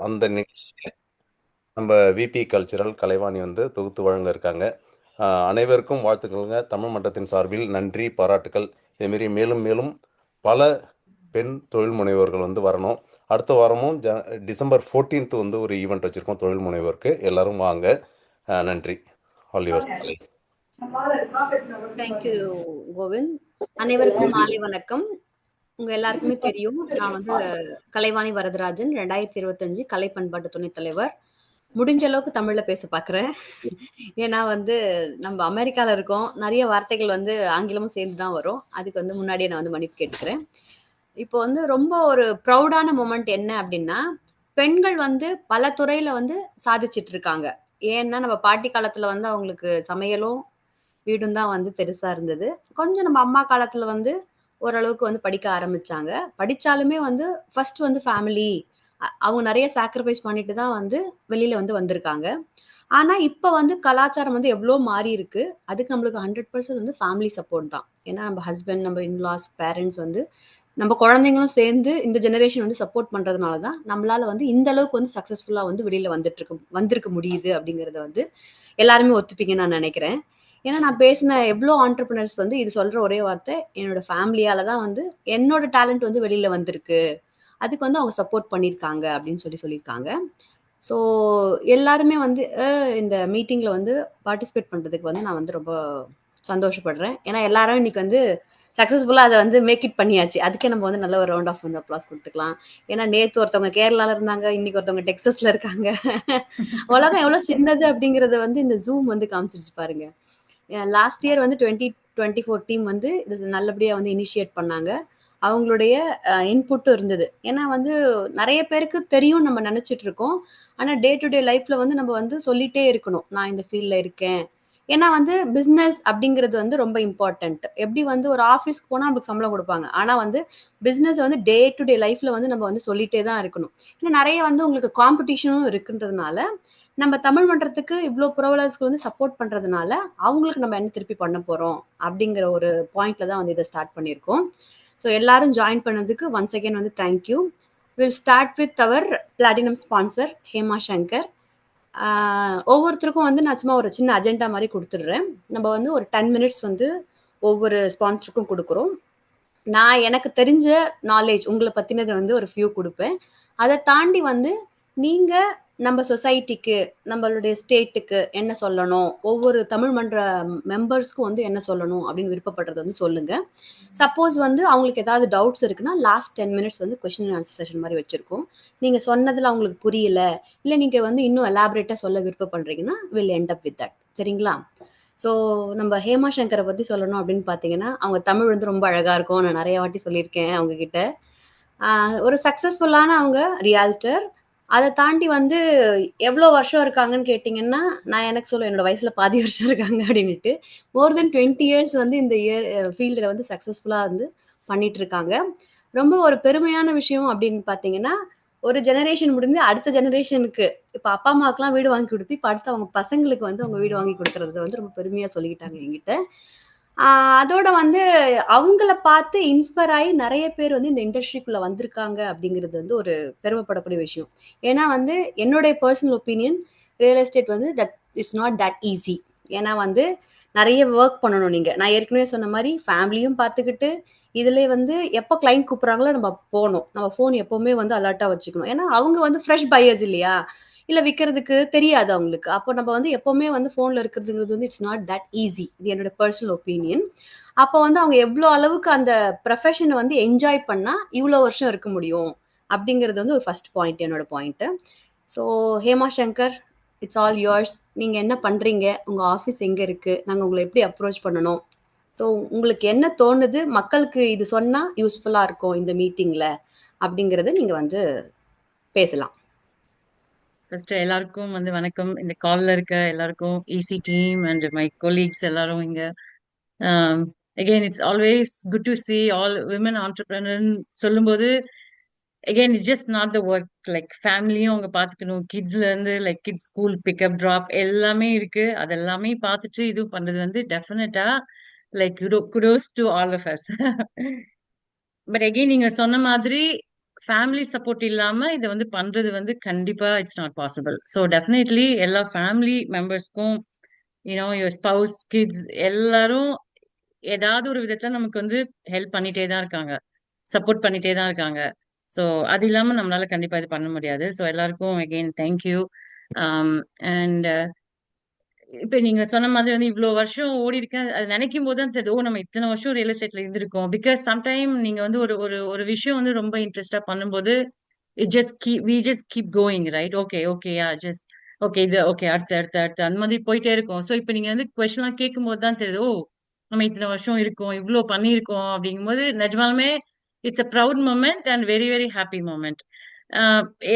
அந்த நிகழ்ச்சியை நம்ம விபி கல்ச்சுரல் கலைவாணி வந்து தொகுத்து வழங்க இருக்காங்க. அனைவருக்கும் வாழ்த்துக்கள்ங்க. தமிழ் மன்றத்தின் சார்பில் நன்றி, பாராட்டுக்கள். இதுமாரி மேலும் மேலும் பல பெண் தொழில் முனைவோர்கள் வந்து வரணும். அடுத்த வாரமும் டிசம்பர் 14th வந்து ஒரு ஈவெண்ட் வச்சுருக்கோம் தொழில் முனைவோருக்கு. எல்லாரும் வாங்க. நன்றி. All yours. தேங்க்யூ கோவிந்த். அனைவருக்கும் மாலை வணக்கம். உங்க எல்லாருக்குமே தெரியும், நான் வந்து கலைவாணி வரதராஜன், 2025 கலை பண்பாட்டு துணைத் தலைவர். முடிஞ்ச அளவுக்கு தமிழ்ல பேச பாக்குறேன். ஏன்னா வந்து நம்ம அமெரிக்கால இருக்கோம், நிறைய வார்த்தைகள் வந்து ஆங்கிலமும் சேர்ந்து தான் வரும். அதுக்கு வந்து முன்னாடியே நான் வந்து மன்னிப்பு கேட்டுக்கிறேன். இப்போ வந்து ரொம்ப ஒரு ப்ரௌடான மொமெண்ட் என்ன அப்படின்னா, பெண்கள் வந்து பல துறையில வந்து சாதிச்சிட்டு இருக்காங்க. ஏன்னா நம்ம பாட்டி காலத்துல வந்து அவங்களுக்கு சமையலும் வீடும் தான் வந்து பெருசா இருந்தது. கொஞ்சம் நம்ம அம்மா காலத்துல வந்து ஓரளவுக்கு வந்து படிக்க ஆரம்பிச்சாங்க. படிச்சாலுமே வந்து ஃபர்ஸ்ட் வந்து ஃபேமிலி, அவங்க நிறைய சாக்ரிஃபைஸ் பண்ணிட்டு தான் வந்து வெளியில வந்து வந்திருக்காங்க. ஆனா இப்ப வந்து கலாச்சாரம் வந்து எவ்வளோ மாறி இருக்கு. அதுக்கு நம்மளுக்கு 100% வந்து ஃபேமிலி சப்போர்ட் தான். ஏன்னா நம்ம ஹஸ்பண்ட், நம்ம இன்லாஸ், பேரண்ட்ஸ் வந்து நம்ம குழந்தைங்களும் சேர்ந்து இந்த ஜெனரேஷன் வந்து சப்போர்ட் பண்றதுனால தான் நம்மளால வந்து இந்த அளவுக்கு வந்து சக்சஸ்ஃபுல்லா வந்து வெளியில வந்திருக்க முடியுது அப்படிங்கறத வந்து எல்லாருமே ஒத்துப்பீங்கன்னு நான் நினைக்கிறேன். ஏன்னா நான் பேசின எவ்வளோ ஆண்டர்பிரினர்ஸ் வந்து இது சொல்ற ஒரே வார்த்தை, என்னோட ஃபேமிலியால தான் வந்து என்னோட டேலண்ட் வந்து வெளியில வந்திருக்கு, அதுக்கு வந்து அவங்க சப்போர்ட் பண்ணியிருக்காங்க அப்படின்னு சொல்லியிருக்காங்க. ஸோ எல்லாருமே வந்து இந்த மீட்டிங்ல வந்து பார்ட்டிசிபேட் பண்றதுக்கு வந்து நான் வந்து ரொம்ப சந்தோஷப்படுறேன். ஏன்னா எல்லாரும் இன்னைக்கு வந்து சக்ஸஸ்ஃபுல்லா அதை வந்து மேக் இட் பண்ணியாச்சு. அதுக்கே நம்ம வந்து நல்ல ஒரு ரவுண்ட் ஆஃப் வந்து அப்ளாஸ் கொடுத்துக்கலாம். ஏன்னா நேத்து ஒருத்தவங்க கேரளால இருந்தாங்க, இன்னைக்கு ஒருத்தவங்க டெக்ஸஸ்ல இருக்காங்க. உலகம் எவ்வளவு சின்னது அப்படிங்கறத வந்து இந்த ஜூம் வந்து காமிச்சிருச்சு பாருங்க. லாஸ்ட் இயர் வந்து 2024 டீம் வந்து இது நல்லபடியா வந்து இனிஷியேட் பண்ணாங்க. அவங்களுடைய இன்புட்டும் இருந்தது. ஏன்னா வந்து நிறைய பேருக்கு தெரியும் நம்ம நினைச்சிட்டு இருக்கோம். ஆனா டே டு டே லைஃப்ல வந்து நம்ம வந்து சொல்லிட்டே இருக்கணும், நான் இந்த ஃபீல்ட்ல இருக்கேன். ஏன்னா வந்து பிசினஸ் அப்படிங்கிறது வந்து ரொம்ப இம்பார்ட்டன்ட். எப்படி வந்து ஒரு ஆஃபீஸ்க்கு போனா நமக்கு சம்பளம் கொடுப்பாங்க, ஆனா வந்து பிசினஸ் வந்து டே டு டே லைஃப்ல வந்து நம்ம வந்து சொல்லிட்டே தான் இருக்கணும். ஏன்னா நிறைய வந்து உங்களுக்கு காம்படிஷனும் இருக்குன்றதுனால நம்ம தமிழ் மன்றத்துக்கு இவ்வளோ புரவலர்ஸ்க்கு வந்து சப்போர்ட் பண்றதுனால அவங்களுக்கு நம்ம என்ன திருப்பி பண்ண போறோம் அப்படிங்கிற ஒரு பாயிண்ட்ல தான் வந்து இதை ஸ்டார்ட் பண்ணியிருக்கோம். ஸோ எல்லாரும் ஜாயின் பண்ணதுக்கு ஒன்ஸ் அகேன் வந்து thank you. Will start with our platinum sponsor Hema Shankar. ஒவ்வொருத்தருக்கும் வந்து நான் சும்மா ஒரு சின்ன அஜெண்டா மாதிரி கொடுத்துடுறேன். நம்ம வந்து ஒரு 10 மினிட்ஸ் வந்து ஒவ்வொரு ஸ்பான்சருக்கும் கொடுக்குறோம். நான் எனக்கு தெரிஞ்ச நாலேஜ் உங்களை பத்தினதை வந்து ஒரு ஃபியூ கொடுப்பேன். அதை தாண்டி வந்து நீங்க நம்ம சொசைட்டிக்கு, நம்மளுடைய ஸ்டேட்டுக்கு என்ன சொல்லணும், ஒவ்வொரு தமிழ் மன்ற மெம்பர்ஸ்க்கும் வந்து என்ன சொல்லணும் அப்படின்னு விருப்பப்படுறது வந்து சொல்லுங்க. சப்போஸ் வந்து அவங்களுக்கு ஏதாவது டவுட்ஸ் இருக்குன்னா லாஸ்ட் 10 மினிட்ஸ் வந்து கொஸ்டின் அண்ட் ஆன்சர் செஷன் மாதிரி வச்சிருக்கோம். நீங்க சொன்னதுல அவங்களுக்கு புரியல, இல்ல நீங்க வந்து இன்னும் எலாபரேட்டா சொல்ல விருப்பம் பண்றீங்கன்னா will end up with that. சரிங்களா? ஸோ நம்ம ஹேமா சங்கரை பத்தி சொல்லணும் அப்படின்னு பார்த்தீங்கன்னா, அவங்க தமிழ் வந்து ரொம்ப அழகா இருக்கும். நான் நிறைய வாட்டி சொல்லியிருக்கேன் அவங்க கிட்ட. ஒரு சக்சஸ்ஃபுல்லான அவங்க ரியால்டர். அதை தாண்டி வந்து எவ்வளோ வருஷம் இருக்காங்கன்னு கேட்டிங்கன்னா, நான் எனக்கு சொல்லுவேன் என்னோட வயசுல பாதி வருஷம் இருக்காங்க அப்படின்னுட்டு. மோர் தென் 20 இயர்ஸ் வந்து இந்த ஃபீல்டில் வந்து சக்ஸஸ்ஃபுல்லாக வந்து பண்ணிட்டு இருக்காங்க. ரொம்ப ஒரு பெருமையான விஷயம் அப்படின்னு பார்த்தீங்கன்னா, ஒரு ஜெனரேஷன் முடிஞ்சு அடுத்த ஜெனரேஷனுக்கு இப்போ அப்பா அம்மாவுக்குலாம் வீடு வாங்கி கொடுத்து இப்போ அடுத்து அவங்க பசங்களுக்கு வந்து அவங்க வீடு வாங்கி கொடுக்கறது வந்து ரொம்ப பெருமையாக சொல்லிக்கிட்டாங்க என்கிட்ட. அதோட வந்து அவங்கள பார்த்து இன்ஸ்பயர் ஆகி நிறைய பேர் வந்து இந்த இண்டஸ்ட்ரிக்குள்ள வந்திருக்காங்க அப்படிங்கிறது வந்து ஒரு பெருமைப்படக்கூடிய விஷயம். ஏன்னா வந்து என்னுடைய பர்சனல் ஒப்பீனியன், ரியல் எஸ்டேட் வந்து that it's not that easy. ஏன்னா வந்து நிறைய ஒர்க் பண்ணணும் நீங்க. நான் ஏற்கனவே சொன்ன மாதிரி ஃபேமிலியும் பார்த்துக்கிட்டு இதுல வந்து எப்போ கிளைண்ட் கூப்பிடுறாங்களோ நம்ம போகணும். நம்ம ஃபோன் எப்பவுமே வந்து அலர்ட்டா வச்சுக்கணும். ஏன்னா அவங்க வந்து ஃப்ரெஷ் பையர்ஸ் இல்லையா, இல்ல விற்கிறதுக்கு தெரியாது அவங்களுக்கு. அப்போ நம்ம வந்து எப்பவுமே வந்து ஃபோன்ல இருக்கிறதுங்கிறது வந்து இட்ஸ் நாட் தட் ஈஸி. இது என்னோட பர்சனல் ஒப்பீனியன். அப்போ வந்து அவங்க எவ்வளோ அளவுக்கு அந்த ப்ரொஃபஷனை வந்து என்ஜாய் பண்ணா இவ்வளோ வருஷம் இருக்க முடியும் அப்படிங்கிறது வந்து ஒரு ஃபர்ஸ்ட் பாயிண்ட், என்னோட point. So Hema Shankar, it's all yours. நீங்க என்ன பண்றீங்க, உங்க ஆஃபீஸ் எங்க இருக்கு, நாங்க உங்களை எப்படி அப்ரோச் பண்ணணும், ஸோ உங்களுக்கு என்ன தோணுது, மக்களுக்கு இது சொன்னா யூஸ்ஃபுல்லா இருக்கும் இந்த மீட்டிங்ல அப்படிங்கறத நீங்க வந்து பேசலாம். ஃபர்ஸ்ட் எல்லாருக்கும் வந்து வணக்கம். இந்த கால்ல இருக்க எல்லாருக்கும், EC team and my colleagues எல்லாரும் இங்க. Again it's always good to see all women entrepreneur சொல்லும்போது again it's just not the work. Like ஃபேமிலியும் அவங்க பார்த்துக்கணும், கிட்ஸ்ல இருந்து like kids school pickup drop எல்லாமே இருக்கு. அதெல்லாமே பார்த்துட்டு இது பண்றது வந்து டெஃபினட்டா like kudos to all of us. But again நீங்க சொன்ன மாதிரி ஃபேமிலி சப்போர்ட் இல்லாம இதை வந்து பண்றது வந்து கண்டிப்பா it's not possible. So definitely எல்லா ஃபேமிலி மெம்பர்ஸ்க்கும் யுவர் ஸ்பவுஸ் கிட்ஸ் எல்லாரும் ஏதாவது ஒரு விதத்துல நமக்கு வந்து ஹெல்ப் பண்ணிட்டே தான் இருக்காங்க, சப்போர்ட் பண்ணிட்டே தான் இருக்காங்க. ஸோ அது இல்லாம நம்மளால கண்டிப்பா இது பண்ண முடியாது. ஸோ எல்லாருக்கும் அகெயின் தேங்க்யூ. அண்ட் இப்ப நீங்க சொன்ன மாதிரி வந்து இவ்வளவு வருஷம் ஓடி இருக்கேன் அது நினைக்கும் போது தான் தெரியுது, ஓ நம்ம இத்தனை வருஷம் ரியல் எஸ்டேட்ல இருந்திருக்கோம். பிகாஸ் சம்டைம் நீங்க வந்து ஒரு ஒரு ஒரு விஷயம் வந்து ரொம்ப இன்ட்ரெஸ்டா பண்ணும்போது we just keep going, right? Okay, okay, yeah, just okay, இது ஓகே, அடுத்து அடுத்து அடுத்து அந்த மாதிரி போயிட்டே இருக்கும். ஸோ இப்போ நீங்க வந்து கொஸ்டின்லாம் கேட்கும் போது தான் தெரியுது, ஓ நம்ம இத்தனை வருஷம் இருக்கோம், இவ்வளோ பண்ணியிருக்கோம் அப்படிங்கும்போது நிஜமாலுமே it's a proud moment and very very happy moment.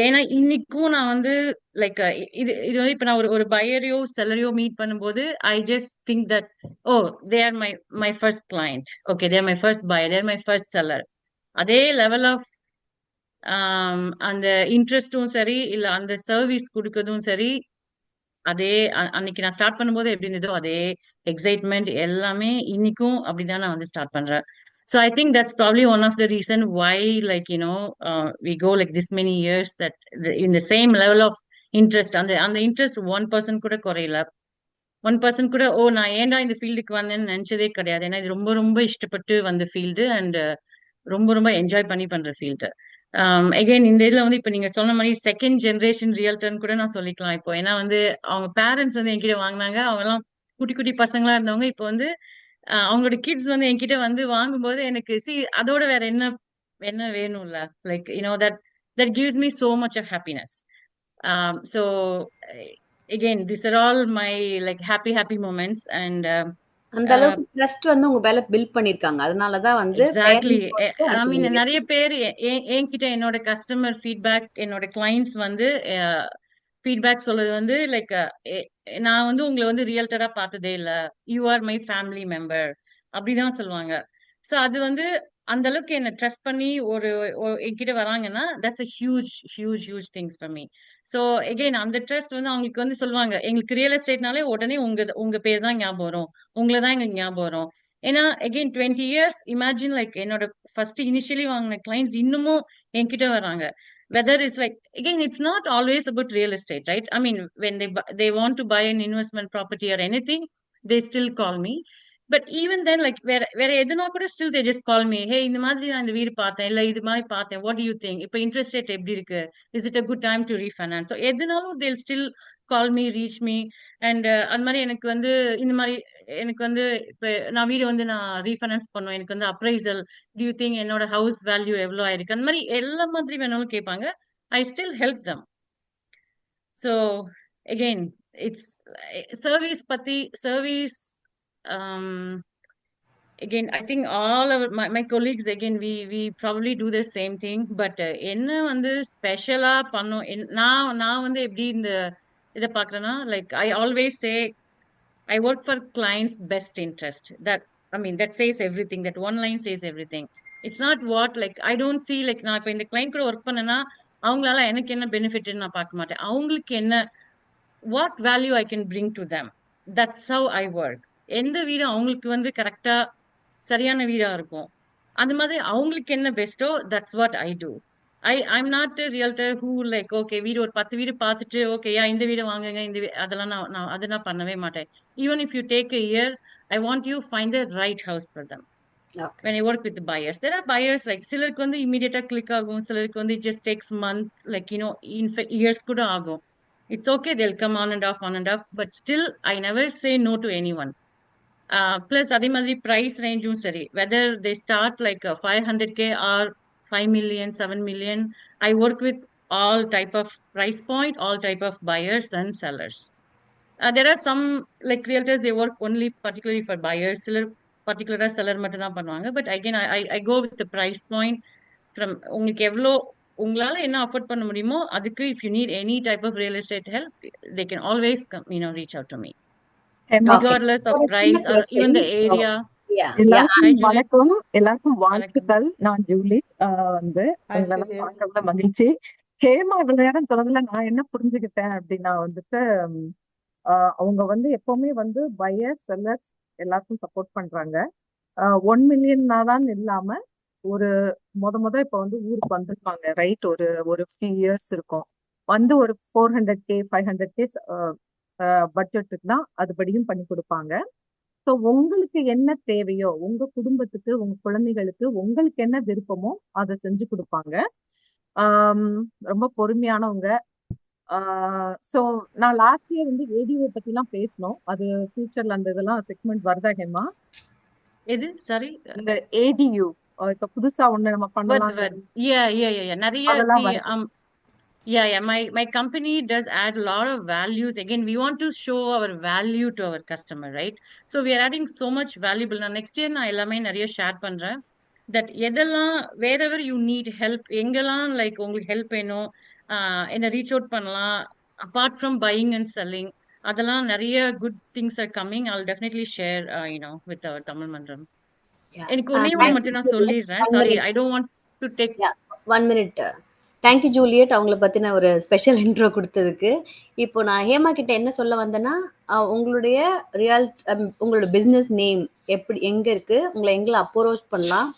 ஏன்னா இன்னைக்கும் நான் வந்து லைக் இது இது வந்து இப்ப நான் ஒரு ஒரு பையரையோ செல்லரையோ மீட் பண்ணும்போது I just think that oh they are my first client, okay they are my first buyer, they're my first seller. அதே லெவல் ஆஃப் அந்த இன்ட்ரெஸ்டும் சரி இல்ல அந்த சர்வீஸ் கொடுக்கறதும் சரி, அதே அன்னைக்கு நான் ஸ்டார்ட் பண்ணும்போது எப்படி இருந்ததோ அதே எக்ஸைட்மெண்ட் எல்லாமே இன்னைக்கும் அப்படிதான் நான் வந்து ஸ்டார்ட் பண்றேன். So I think that's probably one of the reason why like we go like this many years that in the same level of interest. அந்த அந்த இன்ட்ரெஸ்ட் 1% கூட குறையல. 1% கூட ஓ நான் ஏன்டா இந்த ஃபீல்டுக்கு வந்தேன்னு நினைச்சதே கிடையாது. ஏன்னா இது ரொம்ப ரொம்ப இஷ்டப்பட்டு வந்த ஃபீல்டு அண்ட் ரொம்ப ரொம்ப என்ஜாய் பண்ணி பண்ற ஃபீல்டு. அகைன் இந்த இதுல வந்து இப்ப நீங்க சொன்ன மாதிரி செகண்ட் ஜெனரேஷன் ரியல்டர்னு கூட நான் சொல்லிக்கலாம் இப்போ. ஏன்னா வந்து அவங்க பேரண்ட்ஸ் வந்து என்கிட்ட வாங்கினாங்க, அவங்க எல்லாம் குட்டி குட்டி பசங்களா இருந்தவங்க இப்போ வந்து அவங்களோட கிட்ஸ் வந்து என்கிட்ட வந்து வாங்கும்போது எனக்கு அதோட வேற என்ன என்ன வேணும்ல, like that that gives me so much of happiness. So again these are all my like happy moments and அந்த அளவுக்கு ட்ரஸ்ட் வந்து உங்க மேல பில்ட் பண்ணிருக்காங்க. அதனாலதான் வந்து எக்ஸாக்ட்லி. பேரண்ட்ஸ் ஐ உனக்கு மீன் நீங்க நிறைய பேர் என்கிட்ட என்னோட கஸ்டமர் ஃபீட்பேக், என்னோட கிளைண்ட்ஸ் வந்து ஃபீட்பேக் சொல்றது வந்து லைக் நான் வந்து உங்களை வந்து ரியல்டரா பார்த்ததே இல்ல, you are my family member அப்படிதான் சொல்லுவாங்க. ஸோ அது வந்து அந்த அளவுக்கு என்ன ட்ரஸ்ட் பண்ணி என்கிட்ட வராங்கன்னா that's a huge huge huge things for me. So again அந்த ட்ரஸ்ட் வந்து அவங்களுக்கு வந்து சொல்லுவாங்க, எங்களுக்கு ரியல் எஸ்டேட்னாலே உடனே உங்க பேர் தான் ஞாபகம் வரும், உங்களை தான் எங்களுக்கு ஞாபகம் வரும். ஏன்னா அகெயின் 20 இயர்ஸ் இமேஜின் லைக் என்னோட ஃபர்ஸ்ட் இனிஷியலி வாங்கின கிளைண்ட்ஸ் இன்னமும் என்கிட்ட வராங்க. Whether it's like again it's not always about real estate, right? I mean when they want to buy an investment property or anything, they still call me. But even then like வேற எதுனா கூட still they just call me, hey இந்த மாதிரி நான் இந்த வீடு பார்த்தேன், இல்ல இது மாதிரி பார்த்தேன், what do you think, இப்போ இன்ட்ரெஸ்ட் ரேட் எப்படி இருக்கு, is it a good time to refinance? So எதுனாலும் they'll still call me, reach me. And அந்த மாதிரி எனக்கு வந்து இந்த மாதிரி எனக்கு வந்து இப்ப நான் வீடு வந்து நான் ரீஃபைனான்ஸ் பண்ணுவேன், எனக்கு வந்து அப்ரைசல், டியூ திங்க் என்னோட ஹவுஸ் வேல்யூ எவ்வளோ ஆயிருக்கு, அந்த மாதிரி எல்லா மாதிரி வேணாலும் கேட்பாங்க. I still help them. So again it's service பத்தி service. Again, I think all my colleagues again we probably do the same thing. But என்ன வந்து ஸ்பெஷலா பண்ணும், நான் வந்து எப்படி இந்த இதை பாக்குறேன்னா like I always say I work for clients' best interest. That says everything. That one line says everything. It's not what like I don't see like நான் இப்போ இந்த client கூட ஒர்க் பண்ணேன்னா அவங்களால எனக்கு என்ன பெனிஃபிட்னு நான் பார்க்க மாட்டேன், அவங்களுக்கு என்ன what value I can bring to them. That's how I work. எந்த வீடு அவங்களுக்கு வந்து கரெக்டா சரியான வீடா இருக்கும், அந்த மாதிரி அவங்களுக்கு என்ன பெஸ்டோ that's what I do. I'm not a realtor who like okay வீடு ஒரு 10 வீடு பார்த்துட்டு ஓகேயா இந்த வீடு வாங்குங்க இந்த அதெல்லாம் நான் பண்ணவே மாட்டேன். Even if you take a year, I want you find the right house for them. Okay. When I work with the buyers, there are buyers like சிலருக்கு வந்து immediate click ஆகும், சிலருக்கு வந்து it just takes month, like in years கூட ஆகும். It's okay, they'll come on and off, but still I never say no to anyone. Plus அதே மாதிரி price rangeும் சரி, whether they start like 500K or 5 million 7 million, I work with all type of price point, all type of buyers and sellers. There are some like realtors, they work only particularly for buyers, சிலர் particular seller மட்டும் தான் பண்ணுவாங்க. But again I go with the price point from உங்களுக்கு எவ்வளோ உங்களால என்ன afford பண்ண முடியுமோ அதுக்கு. if you need any type of real estate help, they can always come, reach out to me Hema, regardless of ஒரு சின்ன price or even question. the area. Yeah, yeah. எல்லாருக்கும் Hi Juliet. வணக்கம், எல்லாருக்கும் வணக்கம். வாழ்த்துக்கள். நான் ஜூலி. வந்து Hi, உங்களெல்லாம் Juliet. பார்க்கறதுல மகிழ்ச்சி. ஹேமா இவ்வளவு நேரம் தொடர்ந்துல நான் என்ன புரிஞ்சுக்கிட்டேன் அப்படின்னா வந்துட்டு அவங்க வந்து எப்பவுமே வந்து பையர்ஸ் செல்லர்ஸ் எல்லாருக்கும் சப்போர்ட் பண்றாங்க. 1 மில்லியன் தான் இல்லாம ஒரு முத இப்ப வந்து ஊருக்கு வந்திருப்பாங்க, ரைட்? ஒரு ஒரு ஃபியூ இயர்ஸ் இருக்கும். வந்து ஒரு 400K 500K பட்ஜெட்டுக்கு தான் அதுபடியும் பண்ணி கொடுப்பாங்க. ஸோ உங்களுக்கு என்ன தேவையோ, உங்க குடும்பத்துக்கு, உங்க குழந்தைகளுக்கு உங்களுக்கு என்ன விருப்பமோ அதை செஞ்சு கொடுப்பாங்க. ஆம், ரொம்ப பொறுமையானவங்க. ஸோ நான் லாஸ்ட் இயர் வந்து ஏடிஓ பத்திலாம் பேசணும். அது ஃபியூச்சர்ல அந்த இதெல்லாம் செக்மெண்ட் வருதா ஹேமா? எது சாரி இந்த ஏடியூ இப்ப புதுசா ஒண்ணு நம்ம வருது பண்ணலாம், வருது yeah நிறைய அதெல்லாம் see வருது. yeah my company does add a lot of values. Again, we want to show our value to our customer, right? So we are adding so much valuable. நான் next year நான் எல்லாமே நிறைய share பண்றேன். that எதெல்லாம் wherever you need help, எங்கெல்லாம் like உங்களுக்கு help வேணும், என்ன ரீச் அவுட் பண்ணலாம், apart from buying and selling, அதெல்லாம் நிறைய good things are coming. I'll definitely share with our Tamil Mandram. Yeah. எனக்கு ஒன்னே ஒன்று Thank you, மட்டும் நான் Juliet. சொல்லிடுறேன். 1 sorry, minute. I don't want to take Yeah, 1 minute. Thank you Juliet, அவங்கள பத்தின ஒரு ஸ்பெஷல் இன்ட்ரோ கொடுத்ததுக்கு. இப்போ நான் ஹேமா கிட்ட என்ன சொல்ல வந்தேன்னா, உங்களுடைய உங்களோட பிசினஸ் நேம் எப்படி, எங்க இருக்கு, உங்களை எங்களை அப்ரோச் பண்ணலாம்,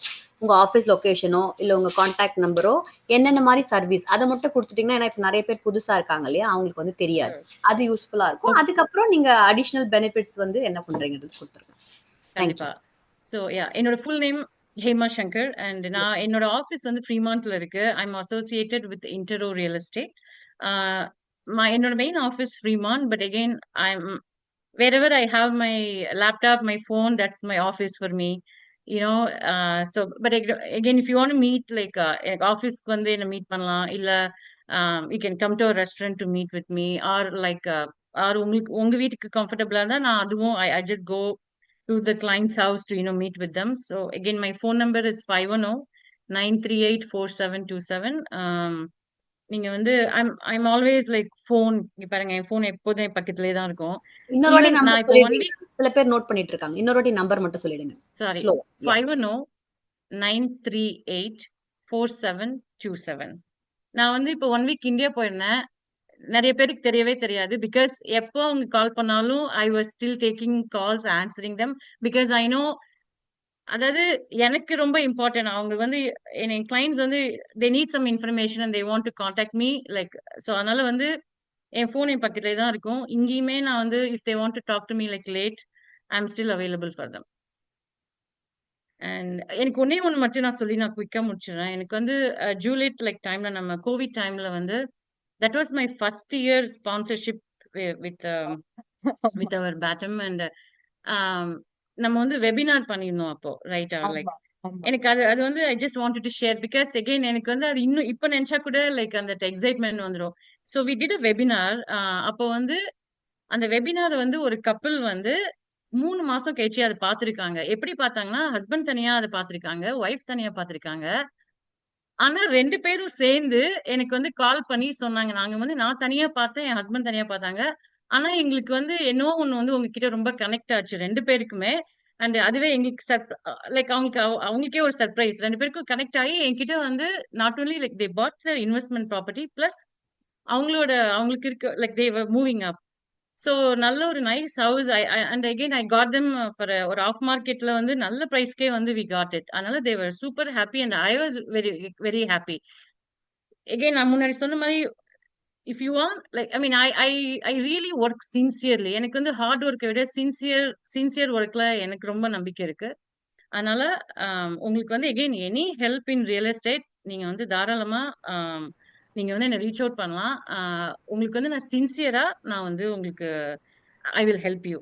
உங்க ஆஃபீஸ் லொகேஷனோ இல்ல உங்க கான்டாக்ட் நம்பரோ, என்னென்ன மாதிரி சர்வீஸ், அதை மட்டும் கொடுத்துட்டீங்கன்னா, ஏன்னா இப்போ நிறைய பேர் புதுசா இருக்காங்க இல்லையா, அவங்களுக்கு வந்து தெரியாது. அது யூஸ்ஃபுல்லா இருக்கும். அதுக்கப்புறம் நீங்க அடிஷனல் பெனிஃபிட்ஸ் வந்து என்ன பண்றீங்கிறது கொடுத்துருங்க. கண்டிப்பா. ஸோ என்னோட full name Hema Shankar and நான் என்னோட ஆஃபீஸ் வந்து ஃப்ரீமான்ட்ல இருக்கு. I'm associated with Intero real estate. என்னோட main office Fremont, but again I'm wherever I have my laptop, my phone, that's my office for me. So but again, if you want to meet like office க்கு வந்து என்ன meet பண்ணலாம், இல்ல you can come to a restaurant to meet with me, or like or உங்களுக்கு உங்க வீட்டுக்கு கம்ஃபர்டபுளா இருந்தா நான் அதுவும் I just go to the client's house to meet with them. So again, my phone number is 510-938-4727. நீங்க வந்து I'm always like phone, இங்க பாருங்க என் phone எப்போதும் என் பக்கத்துலயே தான் இருக்கும். இன்னொரு வாட்டி Even நம்பர் நான் இப்போ 1 week சொல்லிடுங்க, சில பேர் நோட் பண்ணிட்டு இருக்காங்க. இன்னொரு வாட்டி நம்பர் மட்டும் சொல்லிடுங்க. Sorry Slow. 510-938-4727. நான் வந்து இப்போ 1 week இந்தியா போயிருந்தேன். நிறைய பேருக்கு தெரியவே தெரியாது. பிகாஸ் எப்போ அவங்க கால் பண்ணாலும் I was still taking calls, answering them. Because I know, அதாவது எனக்கு ரொம்ப இம்பார்ட்டன்ட். அவங்க வந்து என் கிளைண்ட்ஸ் வந்து they need some information and they want to contact me like. So அதனால வந்து என் ஃபோன் என் பக்கத்துலேயே தான் இருக்கும். இங்கேயுமே நான் வந்து if they want to talk to me like late, I am still available for them. அண்ட் எனக்கு ஒன்னே ஒன்று மட்டும் நான் சொல்லி நான் குயிக்காக முடிச்சிடுறேன். எனக்கு வந்து ஜூலியட் லைக் டைம்ல, நம்ம கோவிட் டைம்ல வந்து that was my first year sponsorship with our Batum. And நம்ம வந்து வெபினார் பண்ணியிருந்தோம் அப்போ, ரைட்டா? லைக் ஆமா, ஆமா. எனக்கு அது வந்து I just wanted to share because again எனக்கு வந்து அது இன்னும் இப்போ நினைச்சா கூட லைக் அந்த எக்ஸைட்மெண்ட் வந்துடும். So we did a webinar. அப்போ வந்து அந்த வெபினார் வந்து ஒரு கப்பிள் வந்து 3 மாசம் கழிச்சு அதை பார்த்துருக்காங்க. எப்படி பார்த்தாங்கன்னா, ஹஸ்பண்ட் தனியா அதை பார்த்துருக்காங்க, ஒய்ஃப் தனியா பார்த்துருக்காங்க. ஆனா 2 பேரும் சேர்ந்து எனக்கு வந்து கால் பண்ணி சொன்னாங்க. நாங்க வந்து நான் தனியா பார்த்தேன், என் ஹஸ்பண்ட் தனியா பார்த்தாங்க. ஆனா எங்களுக்கு வந்து என்னவோ ஒண்ணு வந்து உங்ககிட்ட ரொம்ப கனெக்ட் ஆச்சு 2 பேருக்குமே. அண்ட் அதுவே எங்களுக்கு லைக் அவங்களுக்கே ஒரு சர்ப்ரைஸ். 2 பேருக்கும் கனெக்ட் ஆகி என்கிட்ட வந்து not only like they bought their investment property plus அவங்களுக்கு இருக்க like they were moving up. So நல்ல ஒரு nice house. And again I got them for ஒரு ஆஃப் மார்க்கெட்ல வந்து நல்ல பிரைஸ்க்கே வந்து வி காட் இட். அதனால they were super happy and I was very very happy. Again நான் முன்னாடி சொன்ன மாதிரி, if you want like I mean I really work sincerely. எனக்கு வந்து ஹார்ட் ஒர்க்கை விட சின்சியர் ஒர்க்ல எனக்கு ரொம்ப நம்பிக்கை இருக்கு. அதனால உங்களுக்கு வந்து again any help in real estate நீங்க வந்து தாராளமா நீங்க வந்து என்ன ரீச் அவுட் பண்ணலாம். உங்களுக்கு வந்து நான் சின்சியரா நான் வந்து உங்களுக்கு I will help you.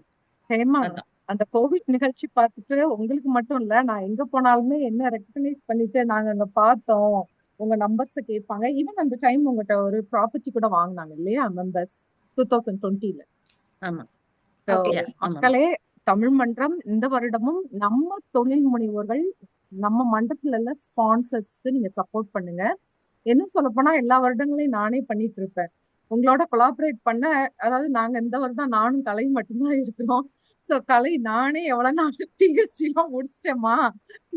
Hema, அதான். அந்த கோவிட் நிகழ்ச்சி பார்த்துட்டு உங்களுக்கு மட்டும் இல்ல, நான் எங்க போனாலுமே என்ன ரெக்கக்னைஸ் பண்ணிட்டு நாங்க அங்க பார்த்தோம், உங்க நம்பர்ஸ் கேட்பாங்க. ஈவன் அந்த டைம் உங்ககிட்ட ஒரு ப்ராப்பர்ட்டி கூட வாங்கினாங்க இல்லையா மெம்பர்ஸ் 2020ல. ஆமா. So, Okay. Yeah, ஆமா. மக்களே, தமிழ் மன்றம் இந்த வருடமும் நம்ம தொழில் முனைவோர்கள், நம்ம மன்றத்துல உள்ள ஸ்பான்சர்ஸ்க்கு நீங்க சப்போர்ட் பண்ணுங்க. என்ன சொல்லப் போனா எல்லா வருடங்களையும் நானே பண்ணிட்டு இருப்பேன். உங்களோட கொலாபரேட் பண்ண, அதாவது நாங்க இந்த வருடம் நானும் கலை மட்டும்தான் இருக்கிறோம். சோ கலை, நானே எவ்வளவு நாள் பிஹெச்டி எல்லாம் முடிச்சிட்டேமா,